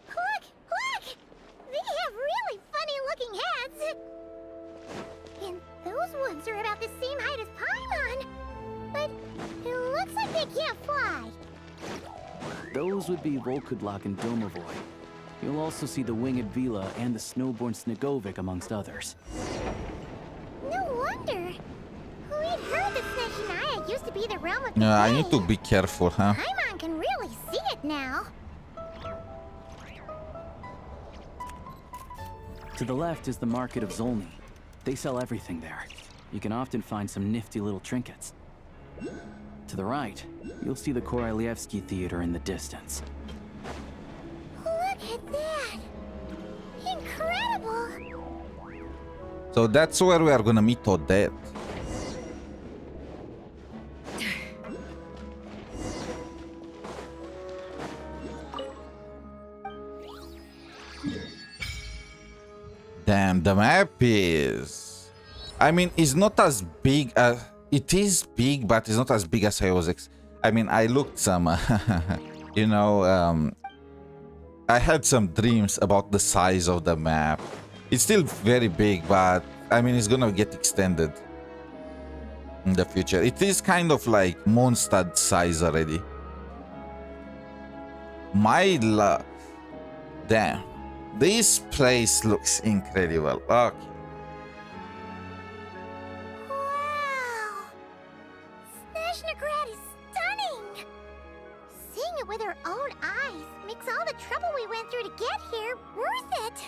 Look! Look! They have really funny-looking heads! And those ones are about the same height as Paimon! But it looks like they can't fly. Those would be Volkudlak and Domovoy. You'll also see the winged Vila and the snowborn Snegovic amongst others. No wonder. We'd heard that SNEZHNAYA used to be the realm of the I need to be careful, huh? Paimon can really see it now. To the left is the market of Zolny. They sell everything there. You can often find some nifty little trinkets. To the right, you'll see the Korolyevsky Theater in the distance. Look at that! Incredible! So that's where we are gonna meet Odette. Damn, the map is... I mean, it's not as big as... It is big, but it's not as big as I was I mean, I looked some... you know, I had some dreams about the size of the map. It's still very big, but... I mean, it's gonna get extended in the future. It is kind of like Mondstadt size already. My love. Damn. This place looks incredible. Okay. Wow! SNEZHNAYA is stunning! Seeing it with our own eyes makes all the trouble we went through to get here worth it.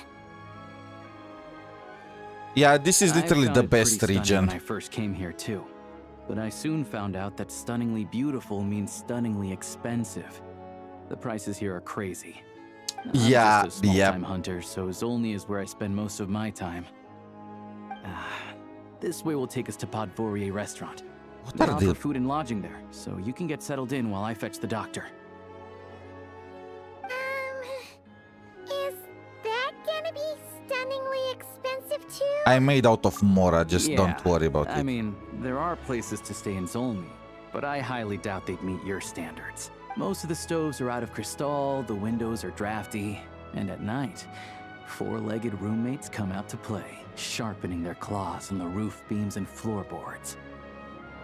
Yeah, this is literally the I found it best pretty stunning region. when I first came here too. But I soon found out that stunningly beautiful means stunningly expensive. The prices here are crazy. I'm Yeah, just a small-time hunter, so Zolny is where I spend most of my time. This way will take us to Podvorier restaurant. They are offer the- food and lodging there, so you can get settled in while I fetch the doctor. Is that gonna be stunningly expensive too? I made out of Mora, just don't worry about I it. mean, there are places to stay in Zolny, but I highly doubt they'd meet your standards. Most of the stoves are out of crystal, the windows are drafty, and at night, four-legged roommates come out to play, sharpening their claws on the roof beams and floorboards.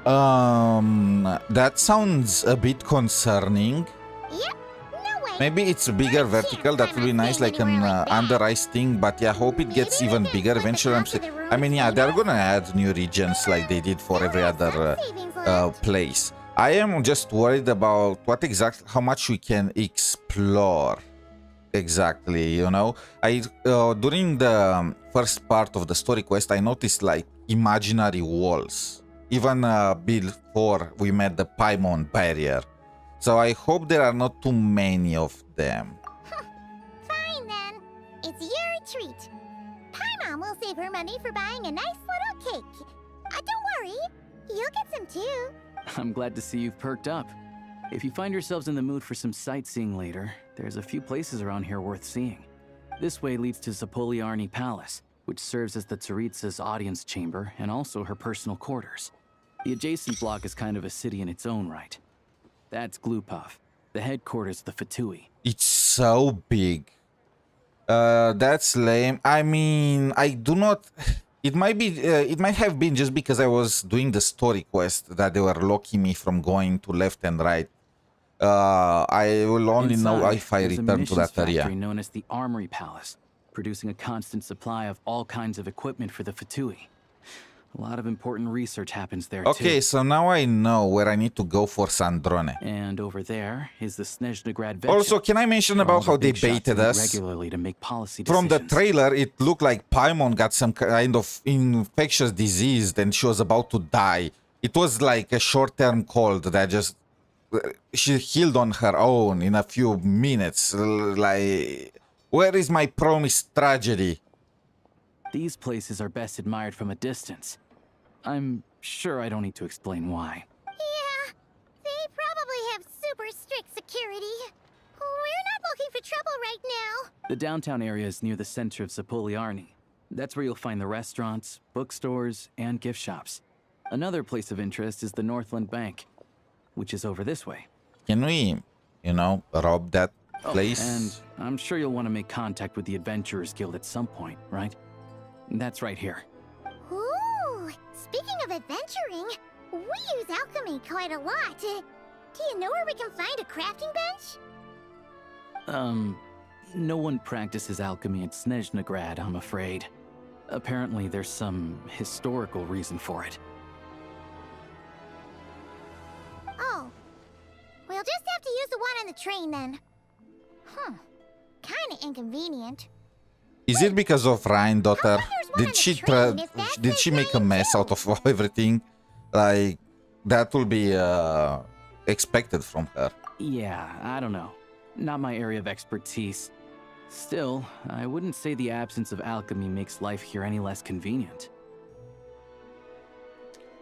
That sounds a bit concerning. Yep, no way. Maybe it's bigger vertical, that would be nice, like an under ice thing, but yeah, hope it gets even bigger eventually. I mean, yeah, they're gonna add new regions like they did for every other place. I am just worried about how much we can explore. Exactly, you know. During the first part of the story quest, I noticed like imaginary walls, even before we met the Paimon barrier. So I hope there are not too many of them. Fine then. It's your treat. Paimon will save her money for buying a nice little cake. Don't worry, you'll get some too. I'm glad to see you've perked up. If you find yourselves in the mood for some sightseeing later, there's a few places around here worth seeing. This way leads to Zapoliarny Palace, which serves as the Tsaritsa's audience chamber and also her personal quarters. The adjacent block is kind of a city in its own right. That's Glupov, the headquarters of the Fatui. It's so big. That's lame. I mean, I do not... It might have been just because I was doing the story quest that they were locking me from going to left and right. I will only know if I there's a return to munitions that area. factory known as the Armory Palace, producing a constant supply of all kinds of equipment for the Fatui. A lot of important research happens there Okay, too. so now I know where I need to go for Sandrone. And over there is the SNEZHNAYA Also, can I mention about how they baited us? Regularly to make policy From the decisions. trailer, it looked like Paimon got some kind of infectious disease and she was about to die. It was like a short-term cold that just... She healed on her own in a few minutes. Like, where is my promised tragedy? These places are best admired from a distance. I'm sure I don't need to explain why. Yeah, The downtown area is near the center of Zapoliarny. That's where you'll find the restaurants, bookstores, and gift shops. Another place of interest is the Northland Bank, which is over this way. Can we, you know, rob that place? And I'm sure you'll want to make contact with the Adventurers Guild at some point, right? That's right here. Ooh, speaking of adventuring, we use alchemy quite a lot. Do you know where we can find a crafting bench? No one practices alchemy at SNEZHNAGRAD, I'm afraid. Apparently there's some historical reason for it. Oh. We'll just have to use the one on the train then. Kinda inconvenient. Is it because of Ryan, daughter? Did she make a mess out of everything? Like, that will be expected from her. Yeah, I don't know. Not my area of expertise. Still, I wouldn't say the absence of alchemy makes life here any less convenient.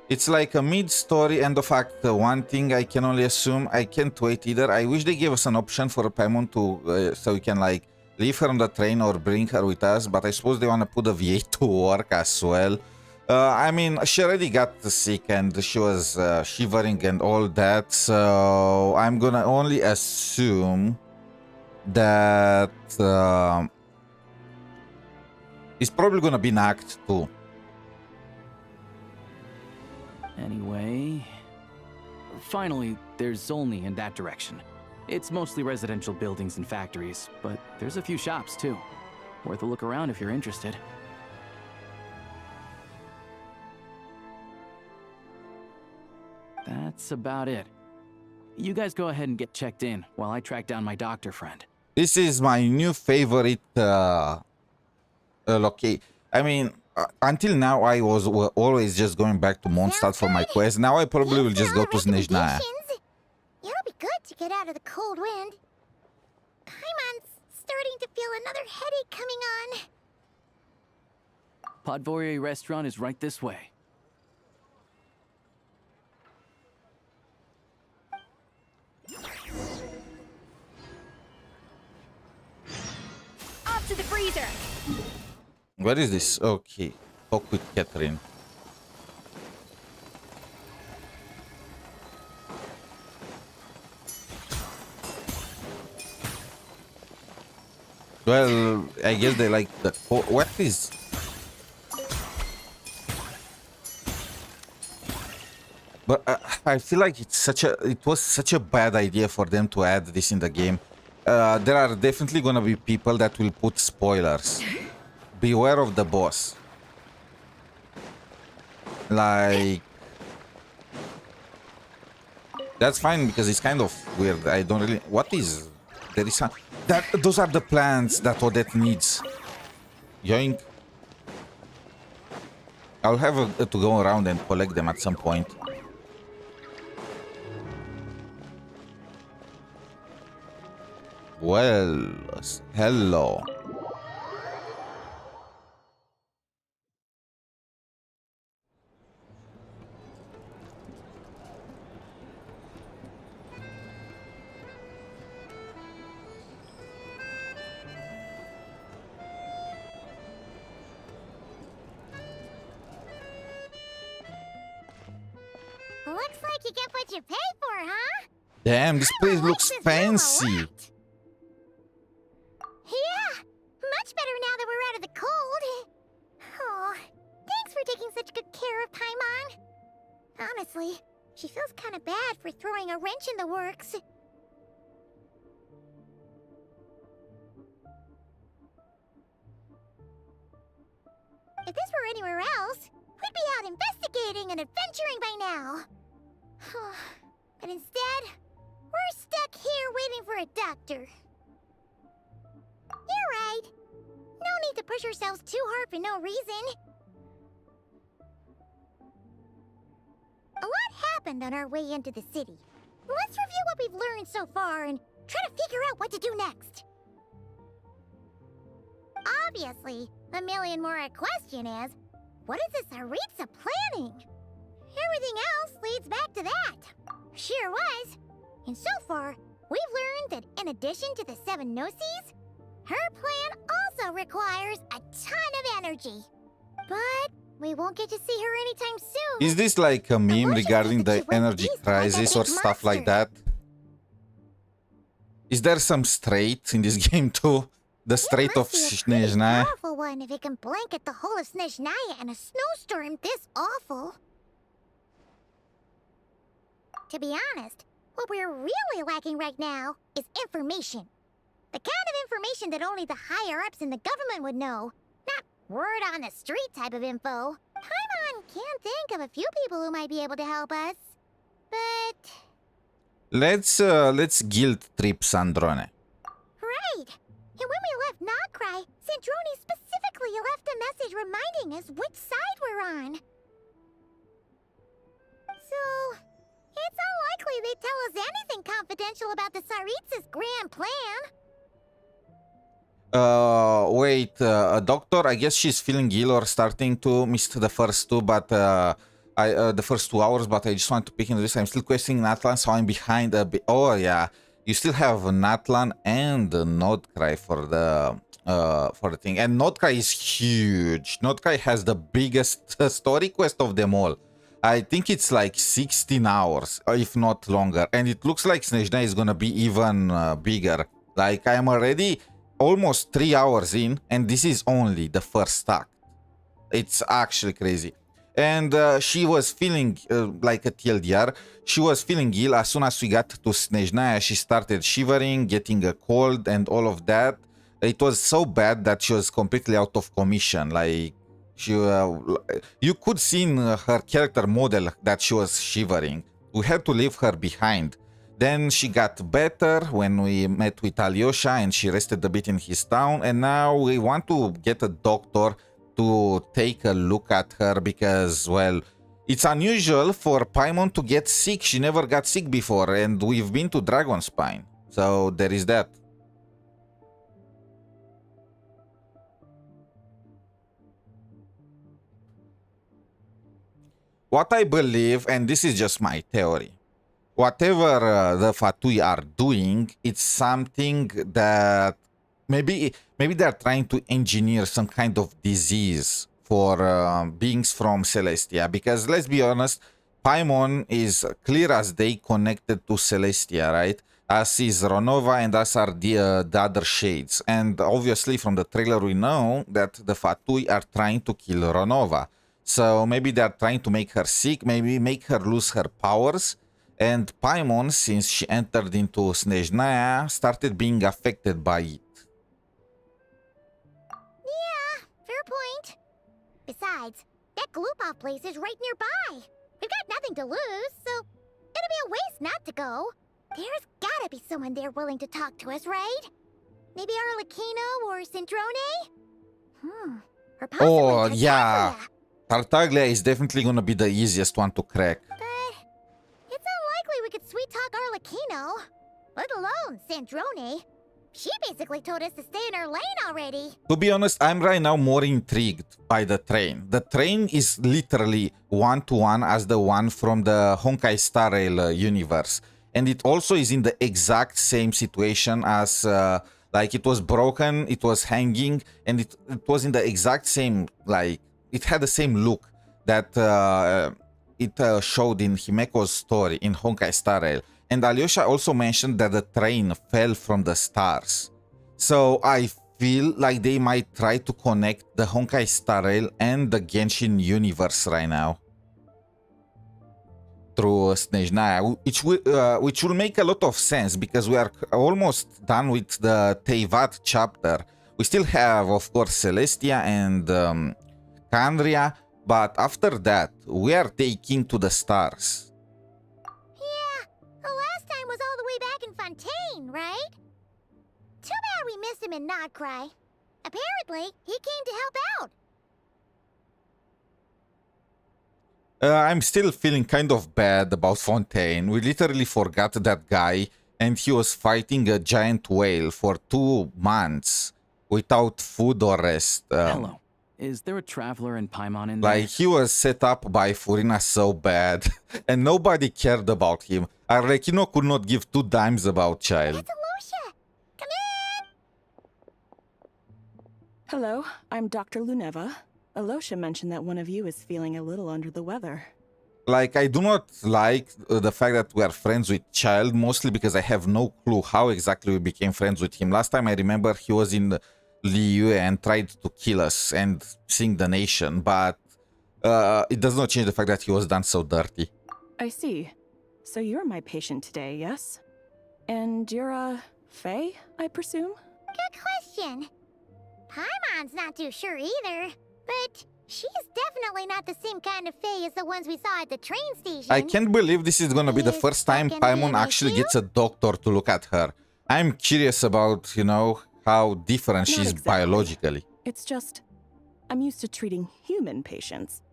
It's like a mid-story end of act. One thing I can only assume, I can't wait either. I wish they gave us an option for Paimon to, so we can like leave her on the train or bring her with us, but I suppose they want to put the V8 to work as well. I mean, she already got sick and she was shivering and all that, so I'm gonna only assume that it's probably gonna be in Act 2. Anyway, finally, there's Zolny in that direction. It's mostly residential buildings and factories, but there's a few shops too. Worth a look around if you're interested. That's about it. You guys go ahead and get checked in while I track down my doctor friend. This is my new favorite location. I mean, until now I was always just going back to Mondstadt for my quest. Now I probably will just go to SNEZHNAYA. It'll be good to get out of the cold wind. Paimon's starting to feel another headache coming on. Podvorier restaurant is right this way. Off to the freezer. Where is this? Okay. Talk with Catherine. Well, I guess they like the... What is... But I feel like it was such a bad idea for them to add this in the game. There are definitely gonna be people that will put spoilers. Beware of the boss. Like... That's fine because it's kind of weird. I don't really... What is... There is some... Those are the plants that Odette needs. Yoink. I'll have to go around and collect them at some point. Well, hello. Looks like you get what you pay for, huh? Damn, this place looks fancy. Yeah, much better now that we're out of the cold. Oh, thanks for taking such good care of Paimon. Honestly, she feels kind of bad for throwing a wrench in the works. If this were anywhere else, we'd be out investigating and adventuring by now. But instead, we're stuck here waiting for a doctor. You're right. No need to push ourselves too hard for no reason. A lot happened on our way into the city. Let's review what we've learned so far and try to figure out what to do next. Obviously, the million more question is, what is this Aritza planning? Everything else leads back to that. Sure was. And so far, we've learned that in addition to the 7 Gnosis, Her plan also requires a ton of energy. But we won't get to see her anytime soon. Is this like a meme regarding the energy crisis or stuff like that? Is there some strait in this game too? The strait of SNEZHNAYA? Powerful one if it can blanket the whole of SNEZHNAYA in a snowstorm this awful. To be honest, what we're really lacking right now is information. The kind of information that only the higher-ups in the government would know. Not word on the street type of info. Paimon can think of a few people who might be able to help us. But... Let's guilt trip Sandrone. Right! And when we left Nocry, Sandrone specifically left a message reminding us which side we're on. So... it's unlikely they'd tell us anything confidential about the Tsaritsas' grand plan. Wait, doctor, I guess she's feeling ill or starting to miss the first two, but the first 2 hours, but I just want to pick into this. I'm still questing Natlan, so I'm behind a bit. Oh yeah, you still have Natlan and Nordcry for the thing, and Nordcry is huge. Nordcry has the biggest story quest of them all. I think it's like 16 hours, if not longer, and it looks like SNEZHNAYA is gonna be even bigger. Like, I'm already almost 3 hours in, and this is only the first act. It's actually crazy. And she was feeling, like a TLDR, she was feeling ill. As soon as we got to SNEZHNAYA, she started shivering, getting a cold, and all of that. It was so bad that she was completely out of commission. Like, she, you could see in her character model that she was shivering. We had to leave her behind. Then she got better when we met with Alyosha and she rested a bit in his town. And now we want to get a doctor to take a look at her because, well, it's unusual for Paimon to get sick. She never got sick before, and we've been to Dragonspine. So there is that. What I believe, and this is just my theory, whatever the Fatui are doing, it's something that maybe they're trying to engineer some kind of disease for beings from Celestia. Because let's be honest, Paimon is clear as day connected to Celestia, right? As is Ronova, and as are the other shades. And obviously from the trailer we know that the Fatui are trying to kill Ronova. So maybe they're trying to make her sick, maybe make her lose her powers. And Paimon, since she entered into SNEZHNAYA, started being affected by it. Yeah, fair point. Besides, that Gloop-Off place is right nearby. We've got nothing to lose, so it'll be a waste not to go. There's gotta be someone there willing to talk to us, right? Maybe Arlecchino or Sandrone? Or possibly Oh, Tartaglia. yeah. Tartaglia is definitely gonna be the easiest one to crack. But it's unlikely we could sweet-talk Arlecchino, let alone Sandrone. She basically told us to stay in her lane already. To be honest, I'm right now more intrigued by the train. The train is literally one-to-one as the one from the Honkai Star Rail universe. And it also is in the exact same situation as, like, it was broken, it was hanging, and it was in the exact same, like, it had the same look that it showed in Himeko's story in Honkai Star Rail. And Alyosha also mentioned that the train fell from the stars. So I feel like they might try to connect the Honkai Star Rail and the Genshin universe right now through SNEZHNAYA, which will make a lot of sense because we are almost done with the Teyvat chapter. We still have, of course, Celestia and Kandria, but after that, we are taking to the stars. Yeah, the last time was all the way back in Fontaine, right? Too bad we missed him in Nocry. Apparently, he came to help out. I'm still feeling kind of bad about Fontaine. We literally forgot that guy, and he was fighting a giant whale for 2 months without food or rest. Hello. Is there a traveler in Paimon in there? Like, he was set up by Furina so bad, and nobody cared about him. Arlecchino could not give 2 dimes about child. That's Alyosha! Come in! Hello, I'm Dr. Luneva. Alosha mentioned that one of you is feeling a little under the weather. Like, I do not like the fact that we are friends with Child, mostly because I have no clue how exactly we became friends with him. Last time I remember he was in Liyue and tried to kill us and sing the nation, but it does not change the fact that he was done so dirty. I see. So you're my patient today, yes? And you're a Fae, I presume? Good question. Paimon's not too sure either, but she's definitely not the same kind of Fae as the ones we saw at the train station. I can't believe this is gonna be the first time Paimon actually gets a doctor to look at her. I'm curious about, you know, how different Not she's exactly. biologically. It's just, I'm used to treating human patients.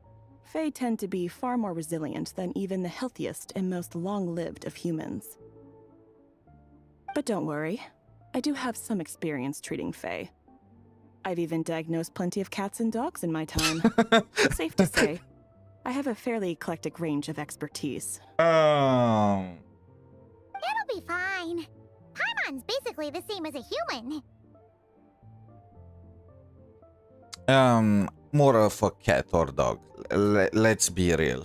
Fae tend to be far more resilient than even the healthiest and most long-lived of humans. But don't worry, I do have some experience treating Fae. I've even diagnosed plenty of cats and dogs in my time. Safe to say, I have a fairly eclectic range of expertise. It'll be fine. Paimon's basically the same as a human. More of a cat or dog. Let's be real.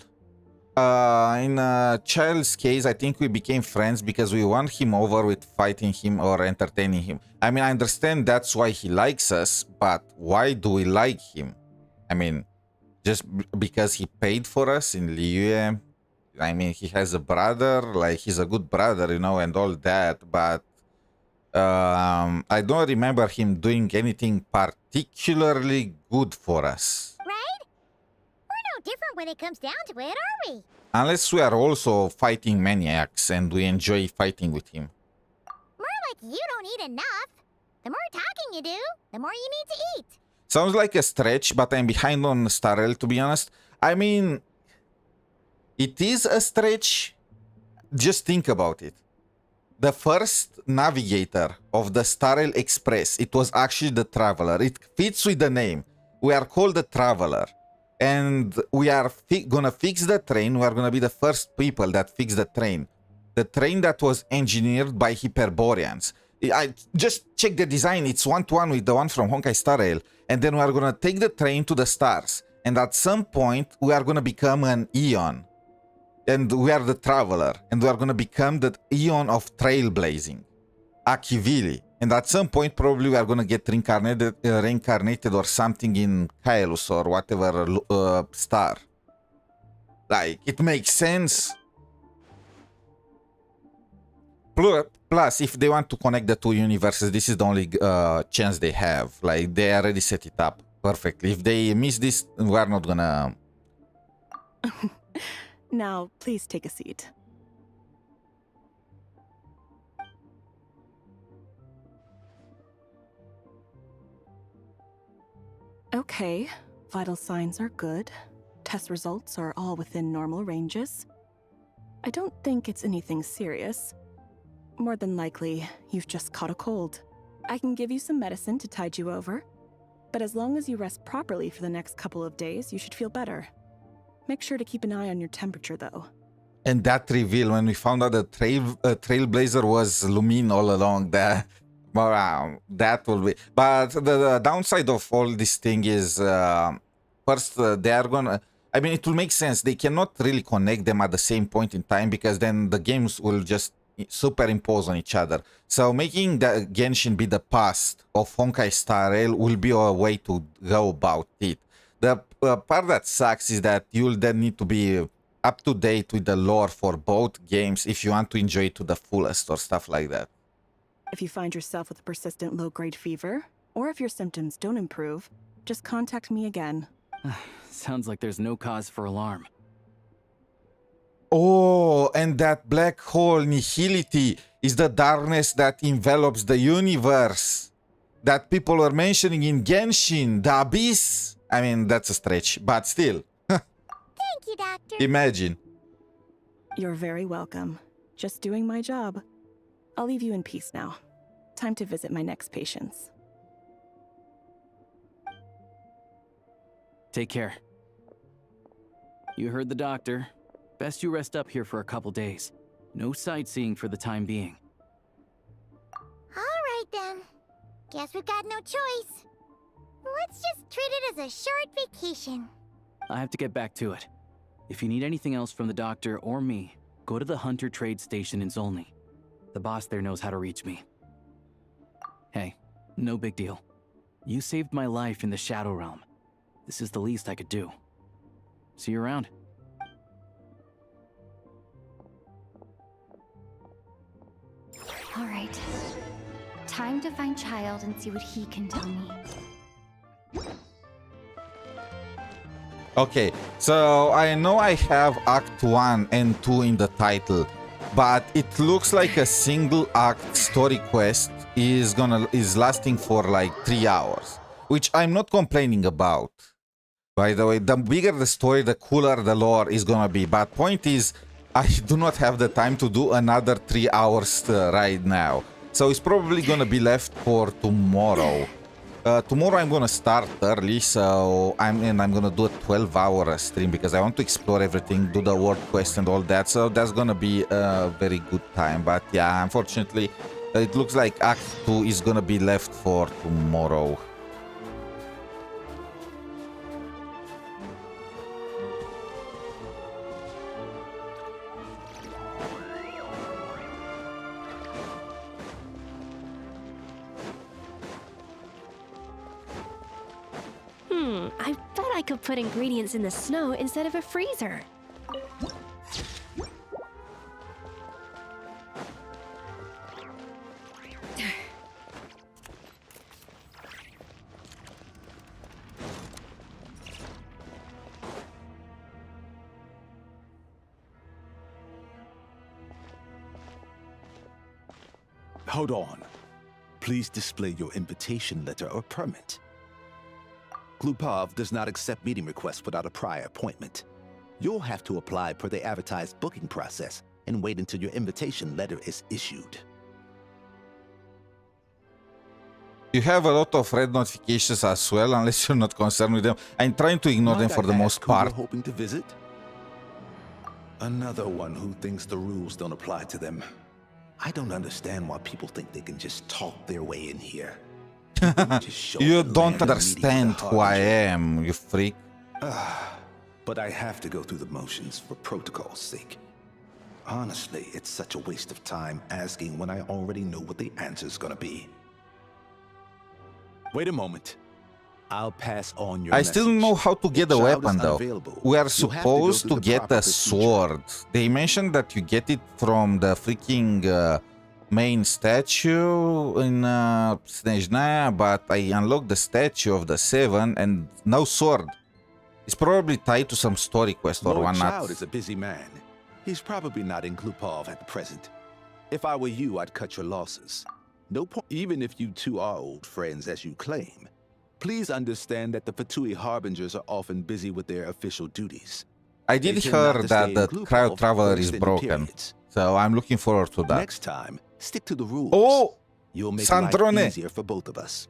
In Child's case, I think we became friends because we won him over with fighting him or entertaining him. I mean, I understand that's why he likes us, but why do we like him? I mean, just because he paid for us in Liyue? I mean, he has a brother, like, he's a good brother, you know, and all that, but I don't remember him doing anything particularly good for us. Right? We're no different when it comes down to it, are we? Unless we are also fighting maniacs and we enjoy fighting with him. More like you don't eat enough. The more talking you do, the more you need to eat. Sounds like a stretch, but I'm behind on Starel, to be honest. I mean, it is a stretch. Just think about it. The first navigator of the Starel Express, it was actually the Traveler. It fits with the name. We are called the Traveler. And we are gonna fix the train. We are gonna be the first people that fix the train. The train that was engineered by Hyperboreans. I just check the design. It's one-to-one with the one from Honkai Star Rail. And then we are gonna take the train to the stars. And at some point, we are gonna become an Eon. And we are the Traveler. And we are gonna become the Eon of Trailblazing. Akivili. And at some point, probably we are gonna get reincarnated or something in Kaelus or whatever star. Like, it makes sense. Plus, if they want to connect the two universes, this is the only chance they have. Like, they already set it up perfectly. If they miss this, we are not gonna... Now, please take a seat. Okay, vital signs are good. Test results are all within normal ranges. I don't think it's anything serious. More than likely, you've just caught a cold. I can give you some medicine to tide you over, but as long as you rest properly for the next couple of days, you should feel better. Make sure to keep an eye on your temperature, though. And that reveal, when we found out the Trailblazer was Lumine all along, that will be... But the downside of all this thing is, first, they are gonna... I mean, it will make sense. They cannot really connect them at the same point in time, because then the games will just superimpose on each other. So making the Genshin be the past of Honkai Star Rail will be a way to go about it. The part that sucks is that you'll then need to be up to date with the lore for both games if you want to enjoy it to the fullest or stuff like that. If you find yourself with a persistent low-grade fever, or if your symptoms don't improve, just contact me again. Sounds like there's no cause for alarm. Oh, and that black hole nihility is the darkness that envelops the universe that people were mentioning in Genshin, the abyss. I mean, that's a stretch, but still. Thank you, Doctor. Imagine. You're very welcome. Just doing my job. I'll leave you in peace now. Time to visit my next patients. Take care. You heard the doctor. Best you rest up here for a couple days. No sightseeing for the time being. All right, then. Guess we've got no choice. Let's just treat it as a short vacation. I have to get back to it. If you need anything else from the doctor or me, go to the Hunter Trade Station in Zolny. The boss there knows how to reach me. Hey, no big deal. You saved my life in the Shadow Realm. This is the least I could do. See you around. All right. Time to find Child and see what he can tell me. Okay, so I know I have Act 1 and 2 in the title, but it looks like a single act story quest is lasting for like 3 hours, which I'm not complaining about. By the way, the bigger the story, the cooler the lore is gonna be. But point is, I do not have the time to do another 3 hours right now. So it's probably gonna be left for tomorrow. Tomorrow I'm gonna start early, so I'm gonna do a 12-hour stream because I want to explore everything, do the world quest and all that. So that's gonna be a very good time. But yeah, unfortunately, it looks like Act 2 is gonna be left for tomorrow. I bet I could put ingredients in the snow instead of a freezer. Hold on. Please display your invitation letter or permit. Glupov does not accept meeting requests without a prior appointment. You'll have to apply per the advertised booking process and wait until your invitation letter is issued. You have a lot of red notifications as well, unless you're not concerned with them. I'm trying to ignore them for the most part. Who you're hoping to visit? Another one who thinks the rules don't apply to them. I don't understand why people think they can just talk their way in here. You don't understand who I am, you freak. But I have to go through the motions for protocol's sake. Honestly, it's such a waste of time asking when I already know what the answer's gonna be. Wait a moment. I'll pass on your I still don't know how to get a weapon though. We are supposed to get a sword. They mentioned that you get it from the freaking main statue in SNEZHNAYA, but I unlocked the statue of the 7 and no sword. It's probably tied to some story quest or Lord whatnot. Child is a busy man. He's probably not in Glupov at present. If I were you, I'd cut your losses. No point, even if you two are old friends as you claim. Please understand that the Fatui Harbingers are often busy with their official duties. I did hear that the cryo traveler is broken, so I'm looking forward to that. Next time, stick to the rules. Oh, you'll make Sandrone. life easier for both of us.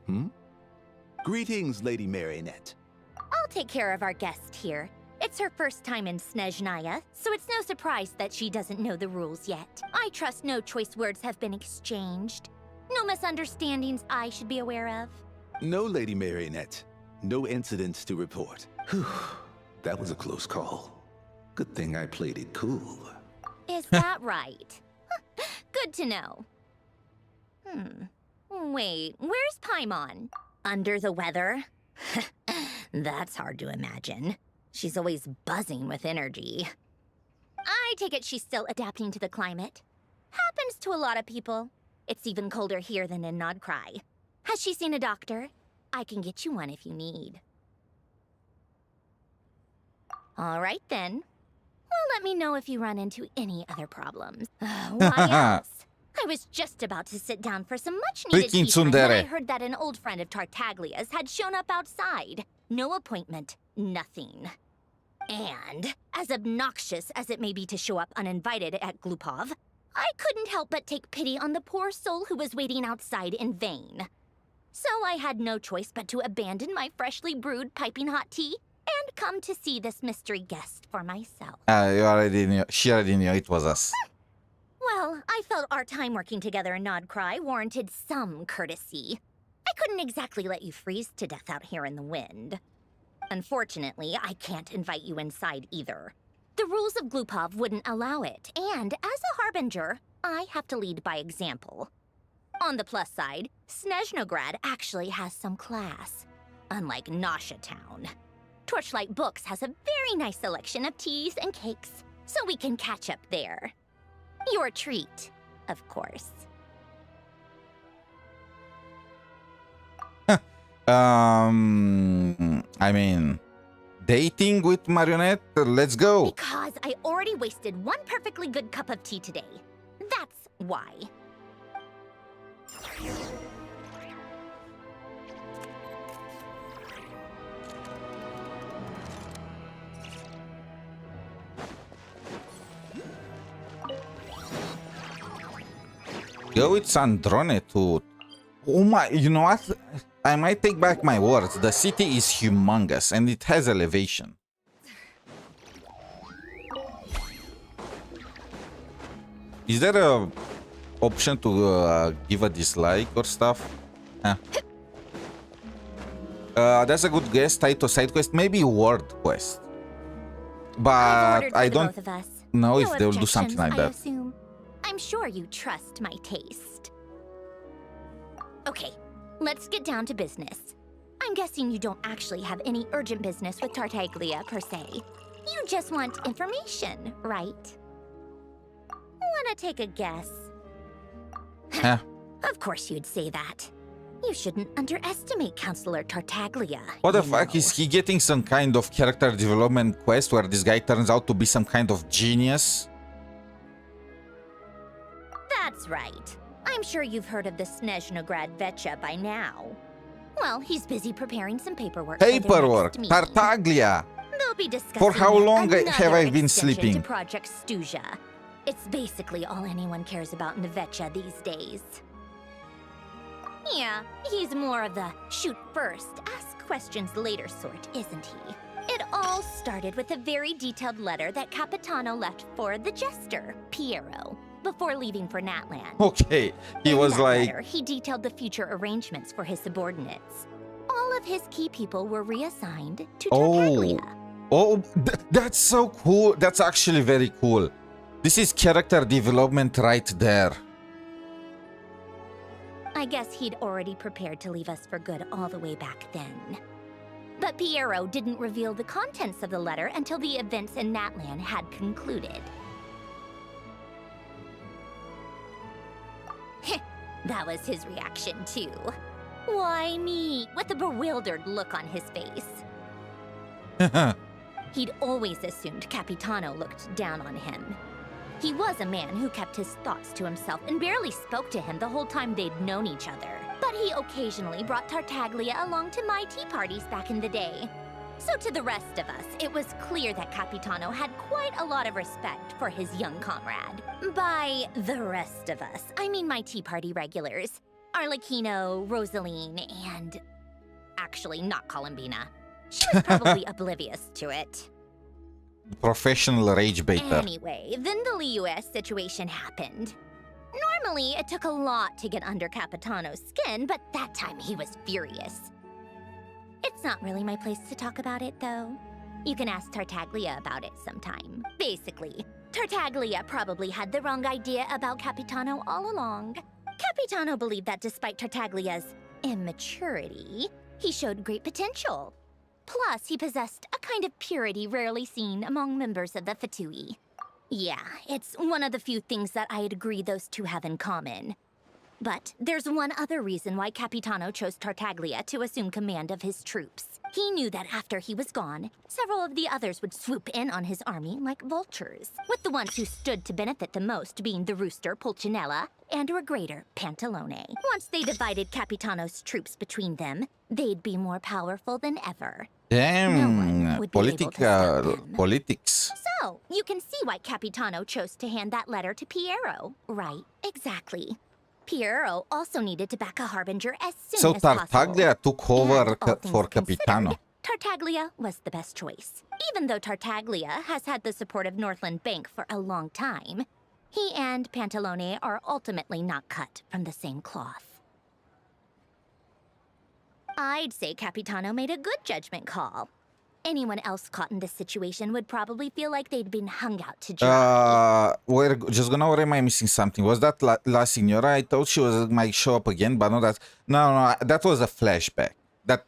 Greetings, Lady Marionette. I'll take care of our guest here. It's her first time in SNEZHNAYA, so it's no surprise that she doesn't know the rules yet. I trust no choice words have been exchanged. No misunderstandings I should be aware of. No, Lady Marionette. No incidents to report. Whew, that was a close call. Good thing I played it cool. Is that right? Good to know. Wait, where's Paimon? Under the weather? That's hard to imagine. She's always buzzing with energy. I take it she's still adapting to the climate. Happens to a lot of people. It's even colder here than in Nodcry. Has she seen a doctor? I can get you one if you need. All right then. Well, let me know if you run into any other problems. Why else? I was just about to sit down for some much-needed tea time when I heard that an old friend of Tartaglia's had shown up outside. No appointment, nothing. And, as obnoxious as it may be to show up uninvited at Glupov, I couldn't help but take pity on the poor soul who was waiting outside in vain. So I had no choice but to abandon my freshly brewed piping hot tea and come to see this mystery guest for myself. You already knew. She already knew it was us. Well, I felt our time working together in Nodcry warranted some courtesy. I couldn't exactly let you freeze to death out here in the wind. Unfortunately, I can't invite you inside either. The rules of Glupov wouldn't allow it, and as a harbinger, I have to lead by example. On the plus side, Snezhnograd actually has some class, unlike Nasha Town. Torchlight Books has a very nice selection of teas and cakes, so we can catch up there. Your treat, of course. I mean, dating with Marionette? Let's go. Because I already wasted one perfectly good cup of tea today. That's why. Go with Sandrone to... Oh my, you know what? I might take back my words. The city is humongous and it has elevation. Is there a option to give a dislike or stuff? That's a good guess. Tied to side quest, maybe word quest. But I don't know if they'll do something like that. I'm sure you trust my taste. Okay, let's get down to business. I'm guessing you don't actually have any urgent business with Tartaglia per se. You just want information, right? Wanna take a guess? Of course you'd say that. You shouldn't underestimate Counselor Tartaglia. What the fuck? Is he getting some kind of character development quest where this guy turns out to be some kind of genius? That's right. I'm sure you've heard of the Snezhnograd Vecha by now. Well, he's busy preparing some paperwork. Paperwork? Tartaglia! They'll be discussing For how long have I been extension sleeping? to Project Stuja. It's basically all anyone cares about in the Vecha these days. Yeah, he's more of the shoot first, ask questions later sort, isn't he? It all started with a very detailed letter that Capitano left for the jester, Piero, before leaving for Natland. Okay, he In was that like... letter, he detailed the future arrangements for his subordinates. All of his key people were reassigned to Tartaglia. That's so cool. That's actually very cool. This is character development right there. I guess he'd already prepared to leave us for good all the way back then. But Piero didn't reveal the contents of the letter until the events in Natland had concluded. That was his reaction too. Why me? With a bewildered look on his face. He'd always assumed Capitano looked down on him. He was a man who kept his thoughts to himself and barely spoke to him the whole time they'd known each other. But he occasionally brought Tartaglia along to my tea parties back in the day. So to the rest of us, it was clear that Capitano had quite a lot of respect for his young comrade. By the rest of us, I mean my tea party regulars. Arlecchino, Rosaline, and... actually, not Columbina. She was probably oblivious to it. Professional rage baiter. Anyway, then the Liu-S situation happened. Normally, it took a lot to get under Capitano's skin, but that time he was furious. It's not really my place to talk about it, though. You can ask Tartaglia about it sometime. Basically, Tartaglia probably had the wrong idea about Capitano all along. Capitano believed that despite Tartaglia's immaturity, he showed great potential. Plus, he possessed a kind of purity rarely seen among members of the Fatui. Yeah, it's one of the few things that I'd agree those two have in common. But there's one other reason why Capitano chose Tartaglia to assume command of his troops. He knew that after he was gone, several of the others would swoop in on his army like vultures, with the ones who stood to benefit the most being the rooster Pulcinella and Regrator Pantalone. Once they divided Capitano's troops between them, they'd be more powerful than ever. Damn, politics. So, you can see why Capitano chose to hand that letter to Piero, right? Exactly. Piero also needed to back a harbinger as soon as possible. So Tartaglia took over for Capitano. Tartaglia was the best choice. Even though Tartaglia has had the support of Northland Bank for a long time, he and Pantalone are ultimately not cut from the same cloth. I'd say Capitano made a good judgment call. Anyone else caught in this situation would probably feel like they'd been hung out to dry. We're just gonna worry, am I missing something? Was that La Signora? I thought she might show up again, but no, no, that was a flashback. That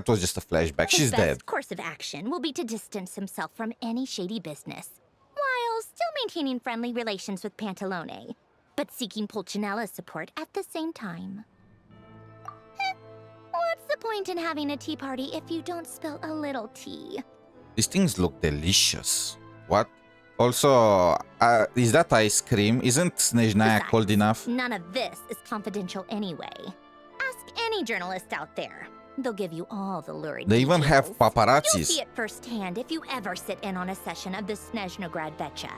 was just a flashback. She's dead. His best course of action will be to distance himself from any shady business, while still maintaining friendly relations with Pantalone, but seeking Pulcinella's support at the same time. What's the point in having a tea party if you don't spill a little tea? These things look delicious. What? Also, is that ice cream? Isn't SNEZHNAYA cold enough? None of this is confidential anyway. Ask any journalist out there. They'll give you all the lurid They even have details. paparazzis. You'll see it firsthand if you ever sit in on a session of the SNEZHNOgrad Vecha.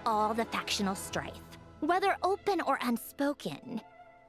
All the factional strife, whether open or unspoken.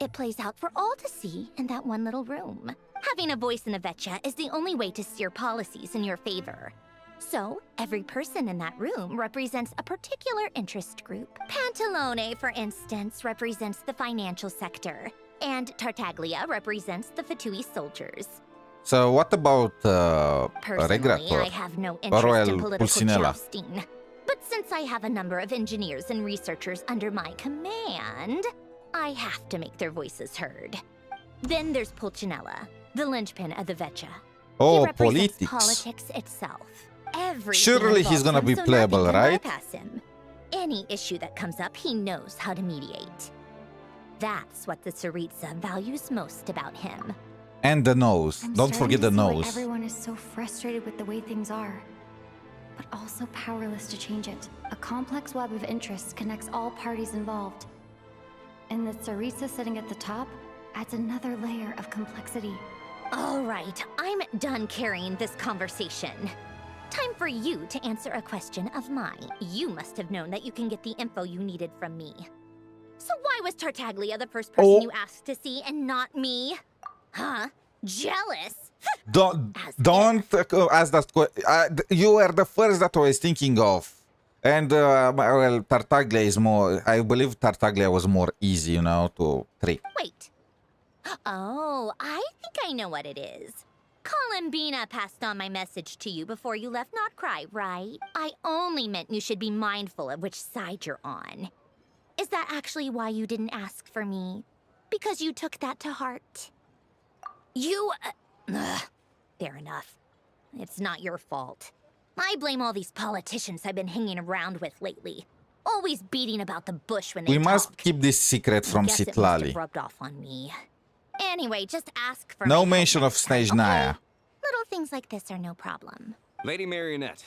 It plays out for all to see in that one little room. Having a voice in a Vecha is the only way to steer policies in your favor. So, every person in that room represents a particular interest group. Pantalone, for instance, represents the financial sector, and Tartaglia represents the Fatui soldiers. So what about Personally, Regrator? I have no interest in political Pulcinella? jousting. But since I have a number of engineers and researchers under my command, I have to make their voices heard. Then there's Pulcinella, the linchpin of the Vecha. Oh, He represents politics. politics itself. Everything Surely he's involves gonna him, be so nothing playable, can right? bypass him. Any issue that comes up, he knows how to mediate. That's what the Tsaritsa values most about him. And the nose. I'm Don't starting forget the to see why nose. everyone is so frustrated with the way things are, but also powerless to change it. A complex web of interests connects all parties involved. And the Tsaritsa sitting at the top adds another layer of complexity. All right, I'm done carrying this conversation. Time for you to answer a question of mine. You must have known that you can get the info you needed from me. So why was Tartaglia the first person you asked to see and not me? Huh? Jealous? Don't ask that question. You were the first that I was thinking of. And, well, Tartaglia is more... I believe Tartaglia was more easy, you know, to trick. Wait. Oh, I think I know what it is. Columbina passed on my message to you before you left Not Cry, right? I only meant you should be mindful of which side you're on. Is that actually why you didn't ask for me? Because you took that to heart? You... fair enough. It's not your fault. I blame all these politicians I've been hanging around with lately. Always beating about the bush when they We talk. must keep this secret from Guess it must have Citlali. rubbed off on me. Anyway, just ask for No my mention help of next time, SNEZHNAYA. okay? Little things like this are no problem. Lady Marionette,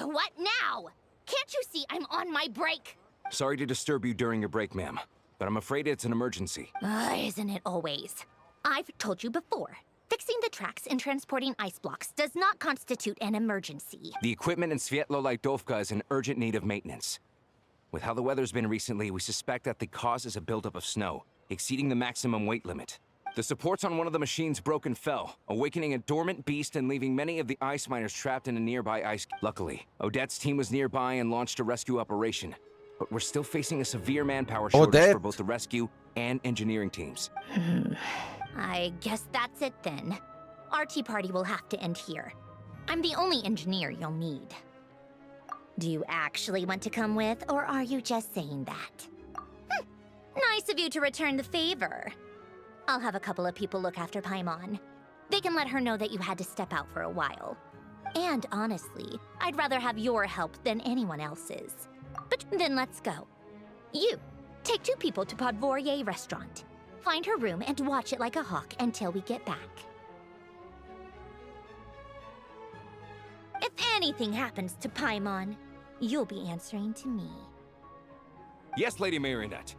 What now? Can't you see I'm on my break? sorry to disturb you during your break, ma'am, but I'm afraid it's an emergency. Isn't it always? I've told you before. Fixing the tracks and transporting ice blocks does not constitute an emergency. The equipment in Svietlo-Laidovka is in urgent need of maintenance. With how the weather's been recently, we suspect that the cause is a buildup of snow, exceeding the maximum weight limit. The supports on one of the machines broke and fell, awakening a dormant beast and leaving many of the ice miners trapped in a nearby ice. Luckily, Odette's team was nearby and launched a rescue operation. But we're still facing a severe manpower shortage Odette? for both the rescue and engineering teams. I guess that's it then. Our tea party will have to end here. I'm the only engineer you'll need. Do you actually want to come with, or are you just saying that? Nice of you to return the favor. I'll have a couple of people look after Paimon. They can let her know that you had to step out for a while. And honestly, I'd rather have your help than anyone else's. But then let's go. You, take 2 people to Podvorier restaurant. Find her room and watch it like a hawk until we get back. If anything happens to Paimon, you'll be answering to me. Yes, Lady Marionette.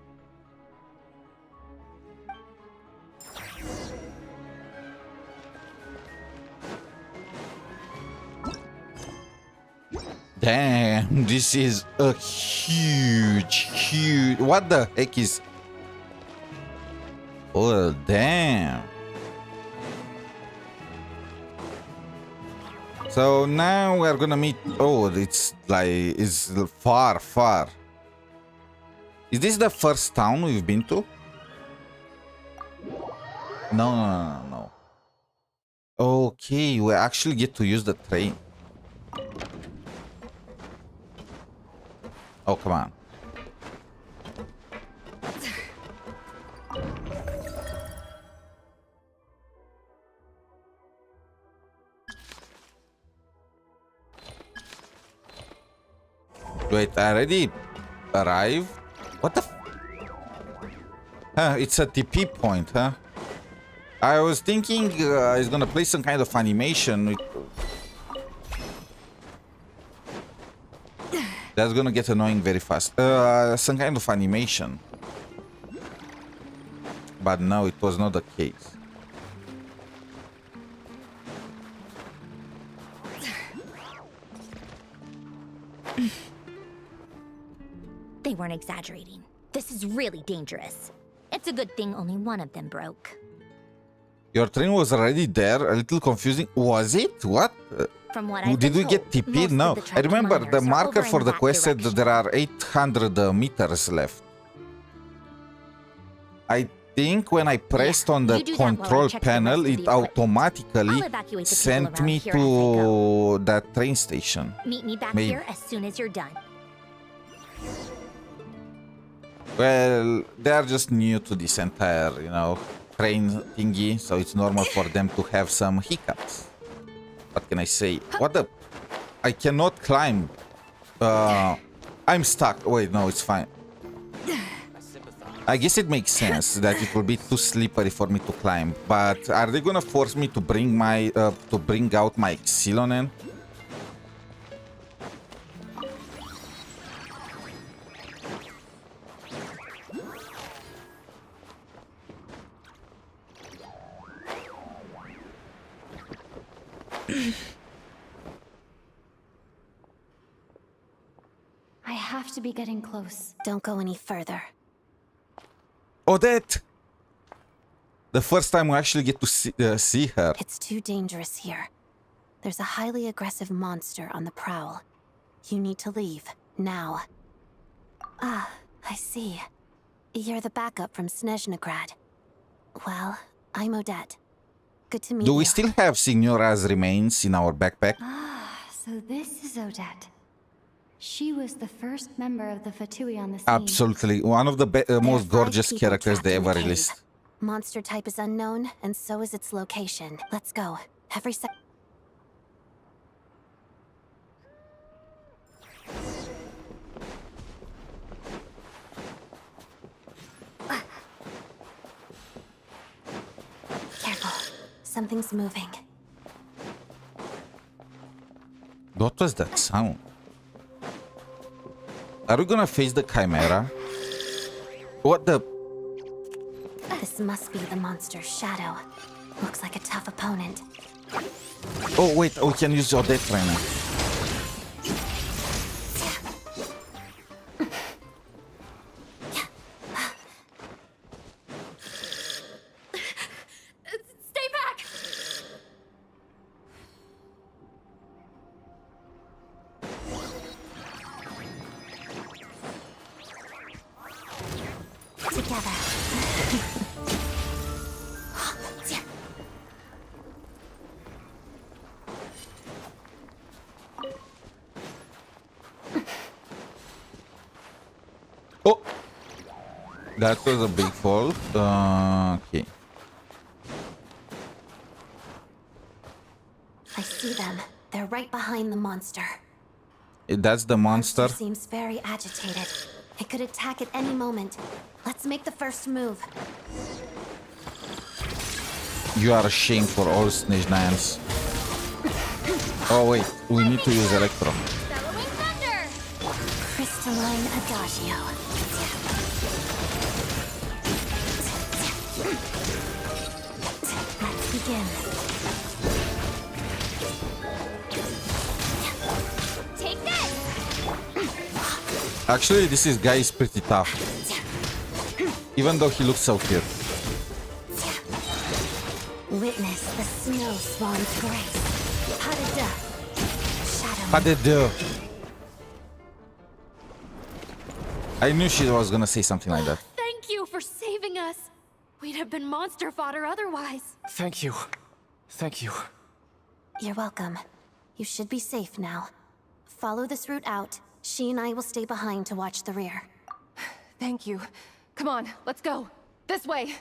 Damn, this is a huge... What the heck is... Oh, damn. So now we're gonna meet... Oh, it's like... It's far. Is this the first town we've been to? No. Okay, we actually get to use the train. Oh, come on. Wait, I already arrived? What the f— Huh, it's a TP point, huh? I was thinking it's gonna play some kind of animation. That's gonna get annoying very fast. Some kind of animation. But no, it was not the case. They weren't exaggerating. This is really dangerous. It's a good thing only one of them broke. Your train was already there? A little confusing. Was it? What? From what I've Did been we get told, TP? most No. of the I tracked remember the miners are marker over for in the that quest said that direction. there are 800 meters left. I think when I pressed on the you do that while I control check the rest panel, of the it equipment. automatically I'll evacuate the people sent around me here as I to that train station. Meet me back Maybe. here as soon as you're done. Well, they are just new to this entire, you know, train thingy, so it's normal for them to have some hiccups. What can I say? What the? I cannot climb. I'm stuck. Wait, no, it's fine. I guess it makes sense that it will be too slippery for me to climb. But are they gonna force me to bring my to bring out my Xylonen? I have to be getting close. Don't go any further. Odette! The first time we actually get to see her. It's too dangerous here. There's a highly aggressive monster on the prowl. You need to leave, now. Ah, I see. You're the backup from SNEZHNAGRAD. Well, I'm Odette. Good to meet you. Do we still have Signoras remains in our backpack? Ah, so this is Odette. She was the first member of the Fatui on the scene. Absolutely. One of the most gorgeous people characters trapped they in the ever cave. released. Monster type is unknown, and so is its location. Let's go. Every sec— Careful. Something's moving. What was that sound? Are we gonna face the Chimera? What the? This must be the monster's shadow. Looks like a tough opponent. Oh wait, we can use Odette right now. Stay back! Together. Oh! That was a big fall. Okay. I see them. They're right behind the monster. That's the monster. Seems very agitated. It could attack at any moment. Let's make the first move. You are a shame for all SNEZHNAYANs. Oh wait, we need to use Electro. Crystalline Adagio. Let's begin. Take this! Actually, this guy is pretty tough. Even though he looks so cute. Witness the snow swan's grace. Hadada. Shadow. How did do? I knew she was gonna say something like that. Thank you for saving us. We'd have been monster fodder otherwise. Thank you. Thank you. You're welcome. You should be safe now. Follow this route out. She and I will stay behind to watch the rear. Thank you. Come on, let's go. This way.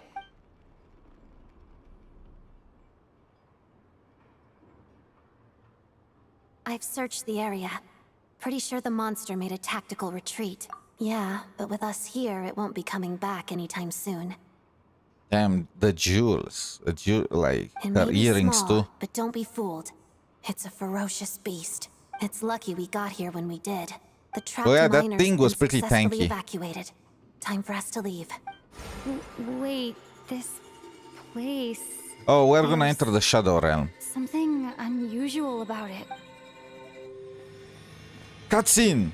I've searched the area. Pretty sure the monster made a tactical retreat. Yeah, but with us here, it won't be coming back anytime soon. Damn, the jewels. Like It her may be earrings small, too. but don't be fooled. It's a ferocious beast. It's lucky we got here when we did. The trapped Oh yeah, that miners thing have was been pretty successfully tanky. evacuated. Time for us to leave. Wait, this place... Oh, we're gonna There's enter the Shadow Realm. something unusual about it. Cutscene!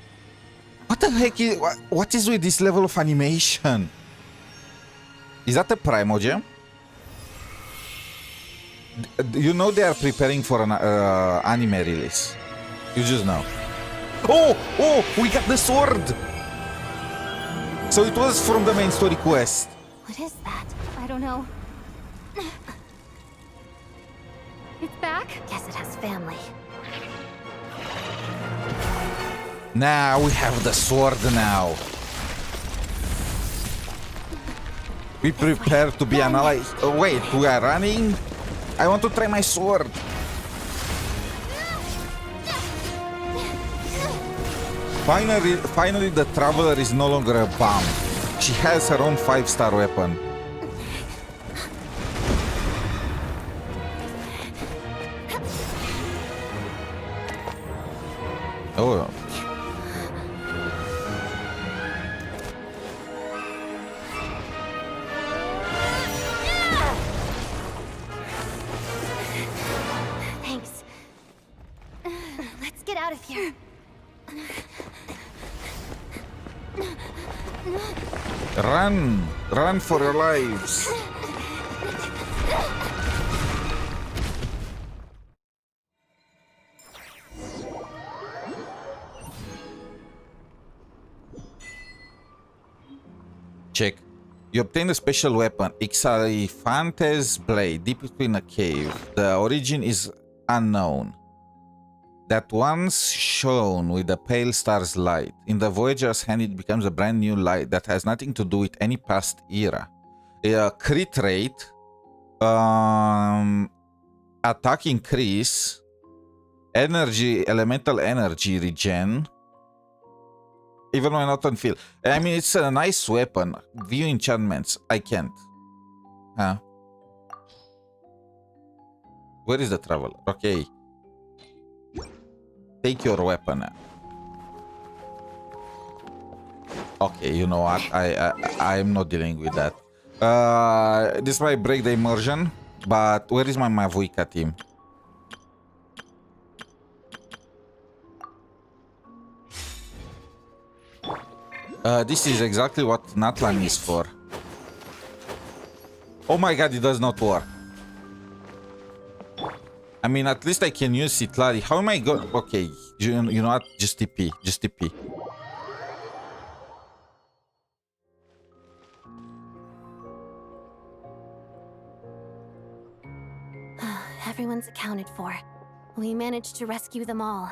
What the heck is... What is with this level of animation? Is that a Primogem? You know they are preparing for an anime release. You just know. Oh! Oh! We got the sword! So it was from the main story quest. What is that? I don't know. It's back? Guess it has family. Now we have the sword now. We prepare to be an ally. Oh, wait, we are running? I want to try my sword. Finally, the Traveler is no longer a bomb. She has her own 5-star weapon. Oh. Thanks. Let's get out of here. Run! Run for your lives! Check. You obtain a special weapon, Ixalifante's blade, deep between a cave. The origin is unknown. That once shone with the pale star's light. In the Voyager's hand, it becomes a brand new light that has nothing to do with any past era. A crit rate, attack increase, energy, elemental energy regen. Even when not on field. I mean, it's a nice weapon. View enchantments. I can't. Huh? Where is the traveler? Okay. Take your weapon. Okay, you know what? I'm not dealing with that. This might break the immersion, but where is my Mavuika team? This is exactly what Natlan is for. Oh my god, it does not work. I mean, at least I can use Citlali. How am I going? Okay, you know what? Just TP. Just TP. Everyone's accounted for. We managed to rescue them all.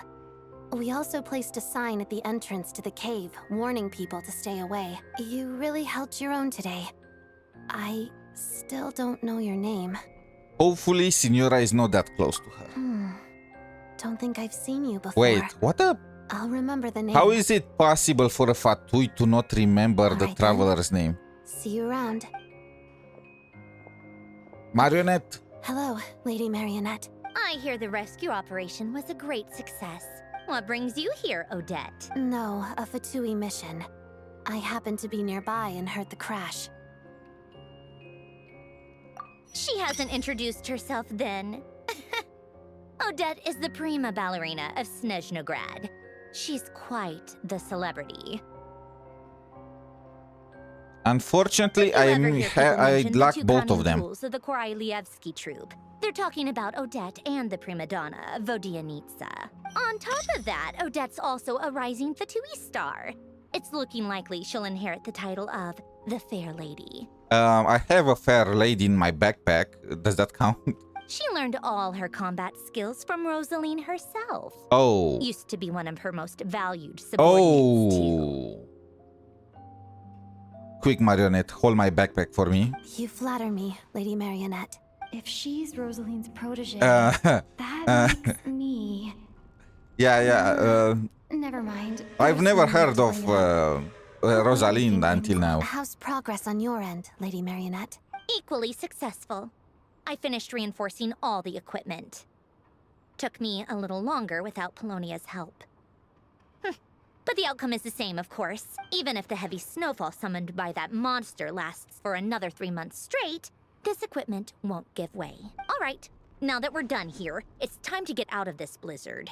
We also placed a sign at the entrance to the cave, warning people to stay away. You really held your own today. I still don't know your name. Hopefully, Signora is not that close to her. Don't think I've seen you before. Wait, what up? I'll remember the name. How is it possible for a Fatui to not remember the Alright, traveler's name? See you around. Marionette? Hello, Lady Marionette. I hear the rescue operation was a great success. What brings you here, Odette? No, a Fatui mission. I happened to be nearby and heard the crash. She hasn't introduced herself then. Odette is the prima ballerina of SNEZHNOGRAD. She's quite the celebrity. Unfortunately, I lack both of them. Of the Korylevsky troupe. They're talking about Odette and the prima donna, Vodianitsa. On top of that, Odette's also a rising Fatui star. It's looking likely she'll inherit the title of the Fair Lady. I have a fair lady in my backpack. Does that count? She learned all her combat skills from Rosaline herself. Oh. Used to be one of her most valued subordinates, too. Quick, Marionette, hold my backpack for me. You flatter me, Lady Marionette. If she's Rosaline's protege, that makes me... Yeah. Never mind. I've never heard of Rosaline until now. How's progress on your end, Lady Marionette? Equally successful. I finished reinforcing all the equipment. Took me a little longer without Polonia's help. But the outcome is the same, of course. Even if the heavy snowfall summoned by that monster lasts for another 3 months straight, this equipment won't give way. All right, now that we're done here, it's time to get out of this blizzard.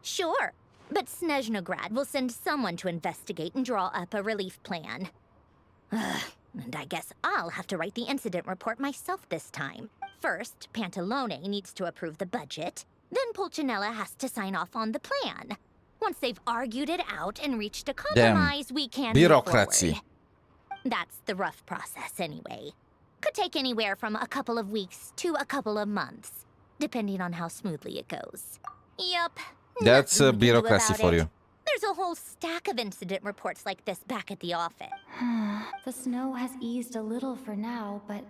Sure, but SNEZHNAGRAD will send someone to investigate and draw up a relief plan. And I guess I'll have to write the incident report myself this time. First, Pantalone needs to approve the budget. Then Pulcinella has to sign off on the plan. Once they've argued it out and reached a compromise, we can bureaucracy. move forward. That's the rough process anyway. Could take anywhere from a couple of weeks to a couple of months, depending on how smoothly it goes. Yup. That's bureaucracy for you. There's a whole stack of incident reports like this back at the office. The snow has eased a little for now, but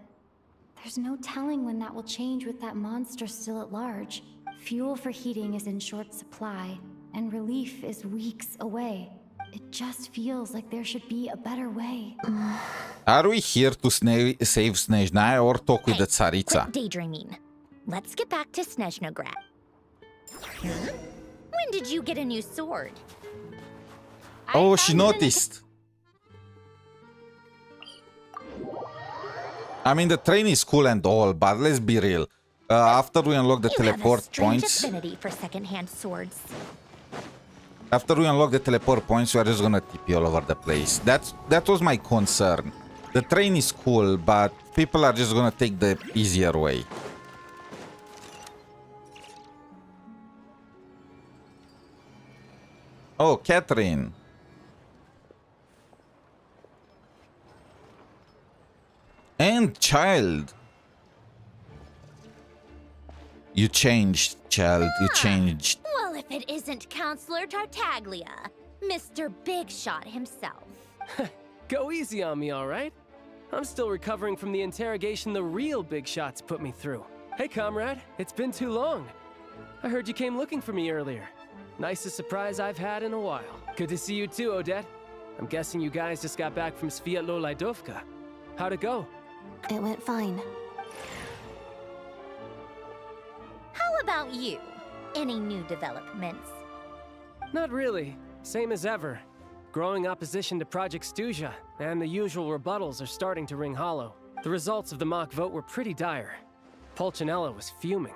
there's no telling when that will change with that monster still at large. Fuel for heating is in short supply, and relief is weeks away. It just feels like there should be a better way. Are we here to save SNEZHNAYA or talk with the Tsaritsa? Quit daydreaming. Let's get back to SNEZHNAGRAD. When did you get a new sword? Oh, she noticed. I mean, the train is cool and all, but let's be real. After we unlock the teleport points... affinity for second-hand swords. After we unlock the teleport points, we are just gonna TP all over the place. That was my concern. The train is cool, but people are just gonna take the easier way. Oh, Catherine. And child. You changed, child. You changed. Well, if it isn't Counselor Tartaglia, Mr. Big Shot himself. Go easy on me, all right? I'm still recovering from the interrogation the real Big Shots put me through. Hey, comrade, it's been too long. I heard you came looking for me earlier. Nicest surprise I've had in a while. Good to see you too, Odette. I'm guessing you guys just got back from Sviatlo Lajdovka. How'd it go? It went fine. How about you? Any new developments? Not really. Same as ever. Growing opposition to Project Stuzha, and the usual rebuttals are starting to ring hollow. The results of the mock vote were pretty dire. Pulcinella was fuming.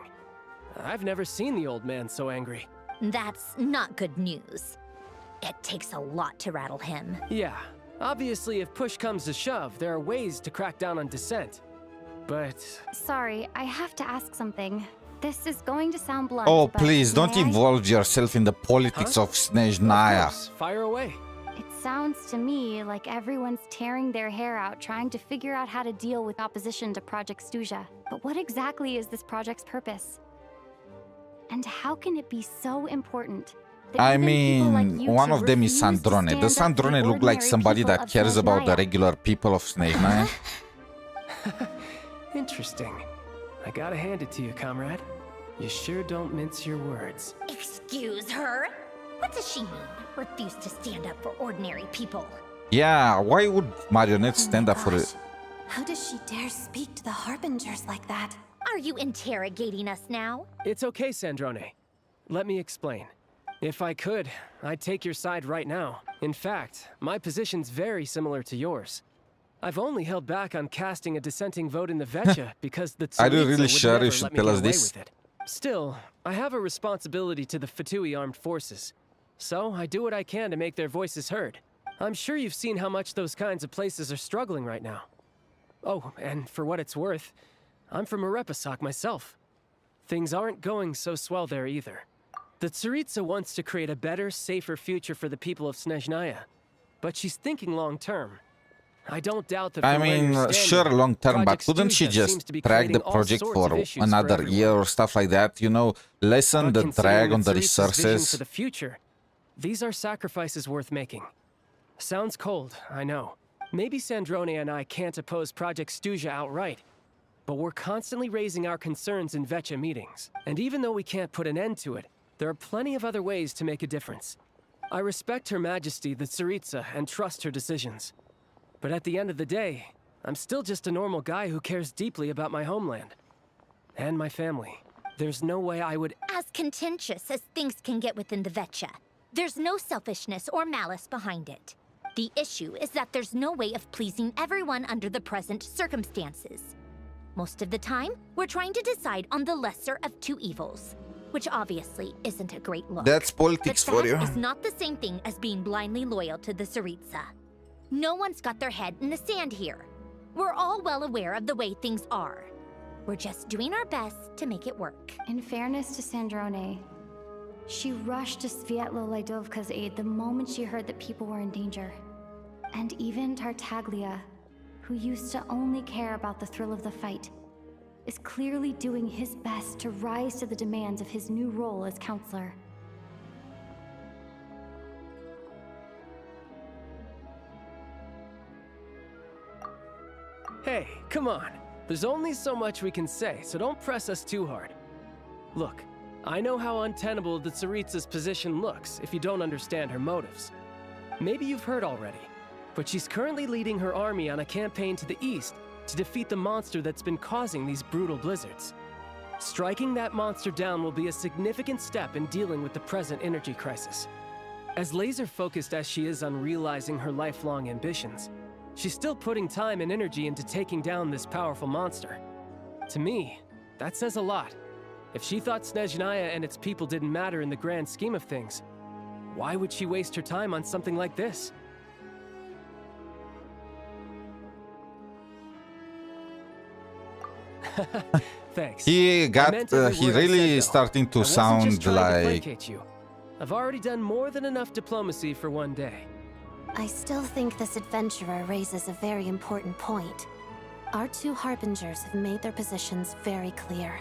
I've never seen the old man so angry. That's not good news. It takes a lot to rattle him. Yeah. Obviously, if push comes to shove, there are ways to crack down on dissent. But... Sorry, I have to ask something. This is going to sound blunt, Oh, but please, don't may I? involve yourself in the politics of SNEZHNAYA. Of course, fire away. It sounds to me like everyone's tearing their hair out trying to figure out how to deal with opposition to Project Stuzha. But what exactly is this project's purpose? And how can it be so important? I mean, one of them is Sandrone. Does Sandrone look like somebody that cares about the regular people of SNEZHNAYA? Interesting. I gotta hand it to you, comrade. You sure don't mince your words. Excuse her? What does she mean? Refuse to stand up for ordinary people. Yeah, why would Marionette stand up for it? How does she dare speak to the Harbingers like that? Are you interrogating us now? It's okay, Sandrone. Let me explain. If I could, I'd take your side right now. In fact, my position's very similar to yours. I've only held back on casting a dissenting vote in the Vetcha because the Are you Tsaritsa really would sure never you let should me tell get us away this? with it. Still, I have a responsibility to the Fatui armed forces. So I do what I can to make their voices heard. I'm sure you've seen how much those kinds of places are struggling right now. Oh, and for what it's worth, I'm from Erepasak myself. Things aren't going so swell there either. The Tsaritsa wants to create a better, safer future for the people of SNEZHNAYA, but she's thinking long-term. I don't doubt that. I mean, sure, long term, but couldn't she just drag the project for another year or stuff like that? You know, lessen the drag on the resources. For the future, these are sacrifices worth making. Sounds cold, I know. Maybe Sandrone and I can't oppose Project SNEZHNAYA outright, but we're constantly raising our concerns in Vetcha meetings. And even though we can't put an end to it, there are plenty of other ways to make a difference. I respect Her Majesty, the Tsaritsa, and trust her decisions. But at the end of the day, I'm still just a normal guy who cares deeply about my homeland. And my family. There's no way I would— As contentious as things can get within the Vetcha, there's no selfishness or malice behind it. The issue is that there's no way of pleasing everyone under the present circumstances. Most of the time, we're trying to decide on the lesser of two evils, which obviously isn't a great look. That's politics for you. But that is not the same thing as being blindly loyal to the Tsaritsa. No one's got their head in the sand here. We're all well aware of the way things are. We're just doing our best to make it work. In fairness to Sandrone, she rushed to Sviatlo-Laidovka's aid the moment she heard that people were in danger. And even Tartaglia, who used to only care about the thrill of the fight, is clearly doing his best to rise to the demands of his new role as counselor. Hey, come on. There's only so much we can say, so don't press us too hard. Look, I know how untenable the Tsaritsa's position looks if you don't understand her motives. Maybe you've heard already, but she's currently leading her army on a campaign to the east to defeat the monster that's been causing these brutal blizzards. Striking that monster down will be a significant step in dealing with the present energy crisis. As laser-focused as she is on realizing her lifelong ambitions, she's still putting time and energy into taking down this powerful monster. To me, that says a lot. If she thought SNEZHNAYA and its people didn't matter in the grand scheme of things, why would she waste her time on something like this? Thanks. He got, he really starting to sound like... I've already done more than enough diplomacy for one day. I still think this adventurer raises a very important point. Our two harbingers have made their positions very clear.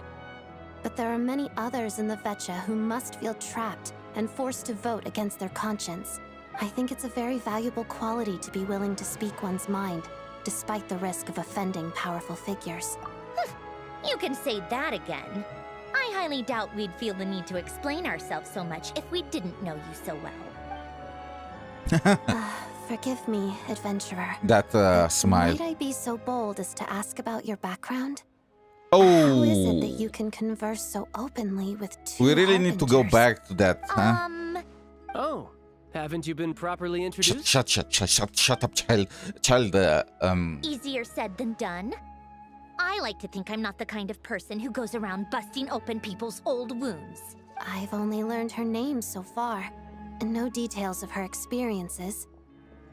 But there are many others in the Vetcha who must feel trapped and forced to vote against their conscience. I think it's a very valuable quality to be willing to speak one's mind, despite the risk of offending powerful figures. You can say that again. I highly doubt we'd feel the need to explain ourselves so much if we didn't know you so well. Forgive me, adventurer. That smile. Might I be so bold as to ask about your background? Oh. How is it that you can converse so openly with two We really need to go back to that, huh? Oh, haven't you been properly introduced? Shut up, child. Easier said than done. I like to think I'm not the kind of person who goes around busting open people's old wounds. I've only learned her name so far, and no details of her experiences.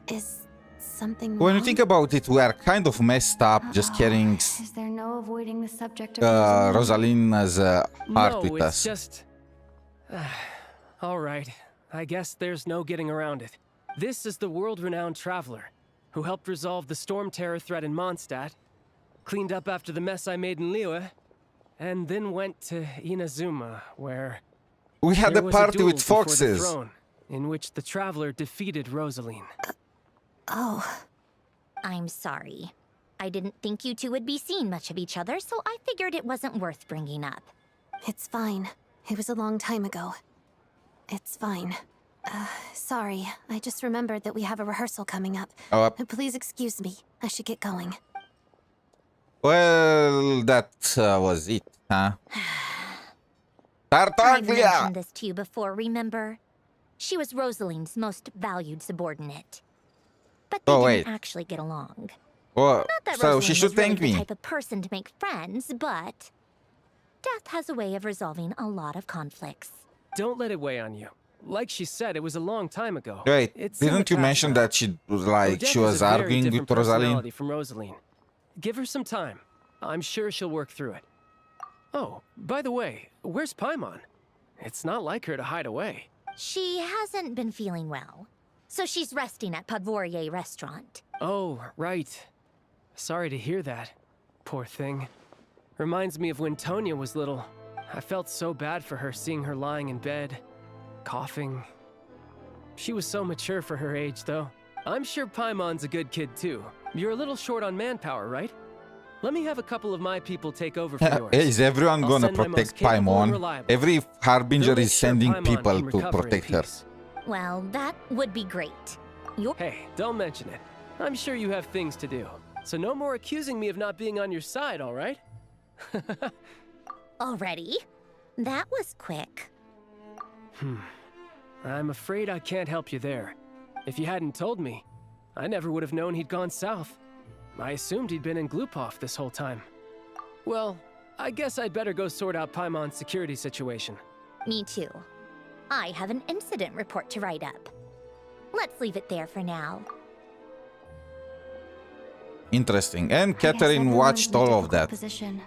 Is something When you wrong? think about it, we are kind of messed up just carrying Is there no avoiding the subject of Rosalina's heart No, with it's us. just... all right, I guess there's no getting around it. This is the world-renowned traveler who helped resolve the storm terror threat in Mondstadt, cleaned up after the mess I made in Liyue, and then went to Inazuma, where We had there a was party duel with before the foxes. throne, in which the traveler defeated Rosaline. Oh. I'm sorry. I didn't think you two would be seeing much of each other, so I figured it wasn't worth bringing up. It's fine. It was a long time ago. It's fine. Sorry. I just remembered that we have a rehearsal coming up. Oh, Please excuse me. I should get going. Well, that was it, huh? I've Tartaglia! mentioned this to you before, remember? She was Rosaline's most valued subordinate. But they didn't actually get along. Well, Not that so Rosaline she should was really thank the me. type of person to make friends, but death has a way of resolving a lot of conflicts. Don't let it weigh on you. Like she said, it was a long time ago. Wait, It's in the didn't you past mention now. that she was like Odette she is was a very arguing with different Rosaline? personality from Rosaline. Give her some time. I'm sure she'll work through it. Oh, by the way, where's Paimon? It's not like her to hide away. She hasn't been feeling well, so she's resting at Podvorier restaurant. Oh, right. Sorry to hear that. Poor thing. Reminds me of when Tonya was little. I felt so bad for her seeing her lying in bed, coughing. She was so mature for her age, though. I'm sure Paimon's a good kid, too. You're a little short on manpower, right? Let me have a couple of my people take over for yours. Is everyone gonna protect Paimon? Every Harbinger is sending people to protect her. Well, that would be great. Hey, don't mention it. I'm sure you have things to do. So no more accusing me of not being on your side, all right? Already? That was quick. I'm afraid I can't help you there. If you hadn't told me, I never would have known he'd gone south. I assumed he'd been in Glupov this whole time. Well, I guess I'd better go sort out Paimon's security situation. Me too. I have an incident report to write up. Let's leave it there for now. Interesting. And Catherine watched all of that. Position.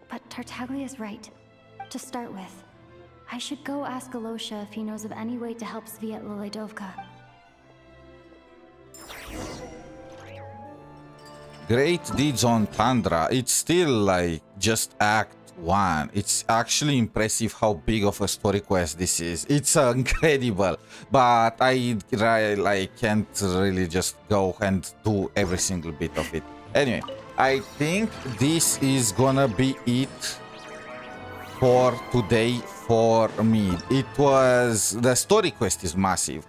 But Tartaglia's right. To start with, I should go ask Alosha if he knows of any way to help Sviatloledovka. Great deeds on Tundra. It's still like just Act 1. It's actually impressive how big of a story quest this is. It's incredible, but I can't really just go and do every single bit of it. Anyway, I think this is gonna be it for today for me. It was, the story quest is massive.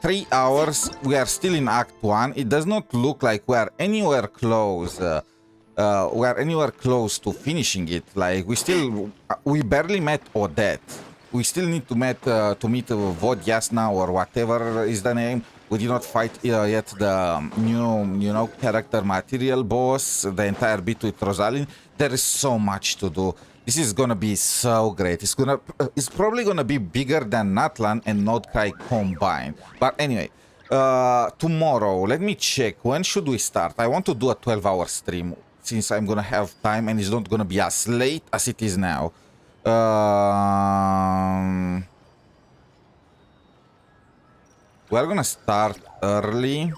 3 hours, we are still in Act 1. It does not look like we are anywhere close. We are anywhere close to finishing it. Like we barely met Odette. We still need to meet Vodyasna or whatever is the name. We did not fight yet the new, character material boss. The entire bit with Rosalind. There is so much to do. This is gonna be so great. It's probably gonna be bigger than Natlan and Nodcry combined. But anyway, tomorrow, let me check. When should we start? I want to do a 12-hour stream since I'm gonna have time and it's not gonna be as late as it is now. We're gonna start early.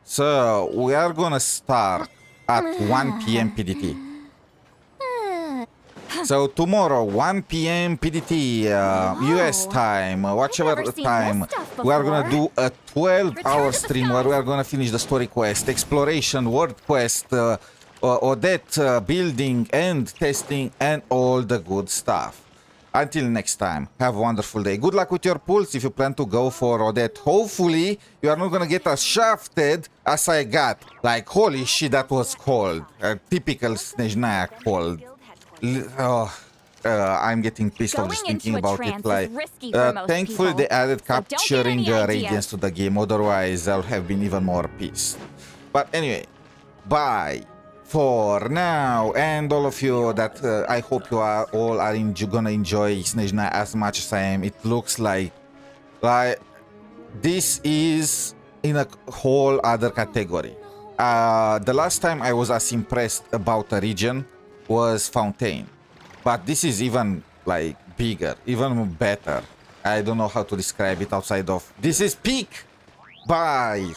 So we are gonna start at 1 p.m. PDT. So tomorrow, 1 p.m. PDT, US time, whichever time, we are gonna do a 12-hour stream where we are gonna finish the story quest, exploration, world quest, Odette building and testing, and all the good stuff. Until next time, have a wonderful day. Good luck with your pulls if you plan to go for Odette. Hopefully, you are not gonna get as shafted as I got. Like, holy shit, that was cold. A typical SNEZHNAYA cold. I'm getting pissed off just thinking about it. Like, thankfully they added capturing radiance to the game. Otherwise, I'll have been even more pissed. But anyway, bye for now, and all of you that I hope you are all gonna enjoy SNEZHNAYA as much as I am. It looks like this is in a whole other category. The last time I was as impressed about a region was Fontaine, but this is even like bigger, even better. I don't know how to describe it outside of this is peak. Bye.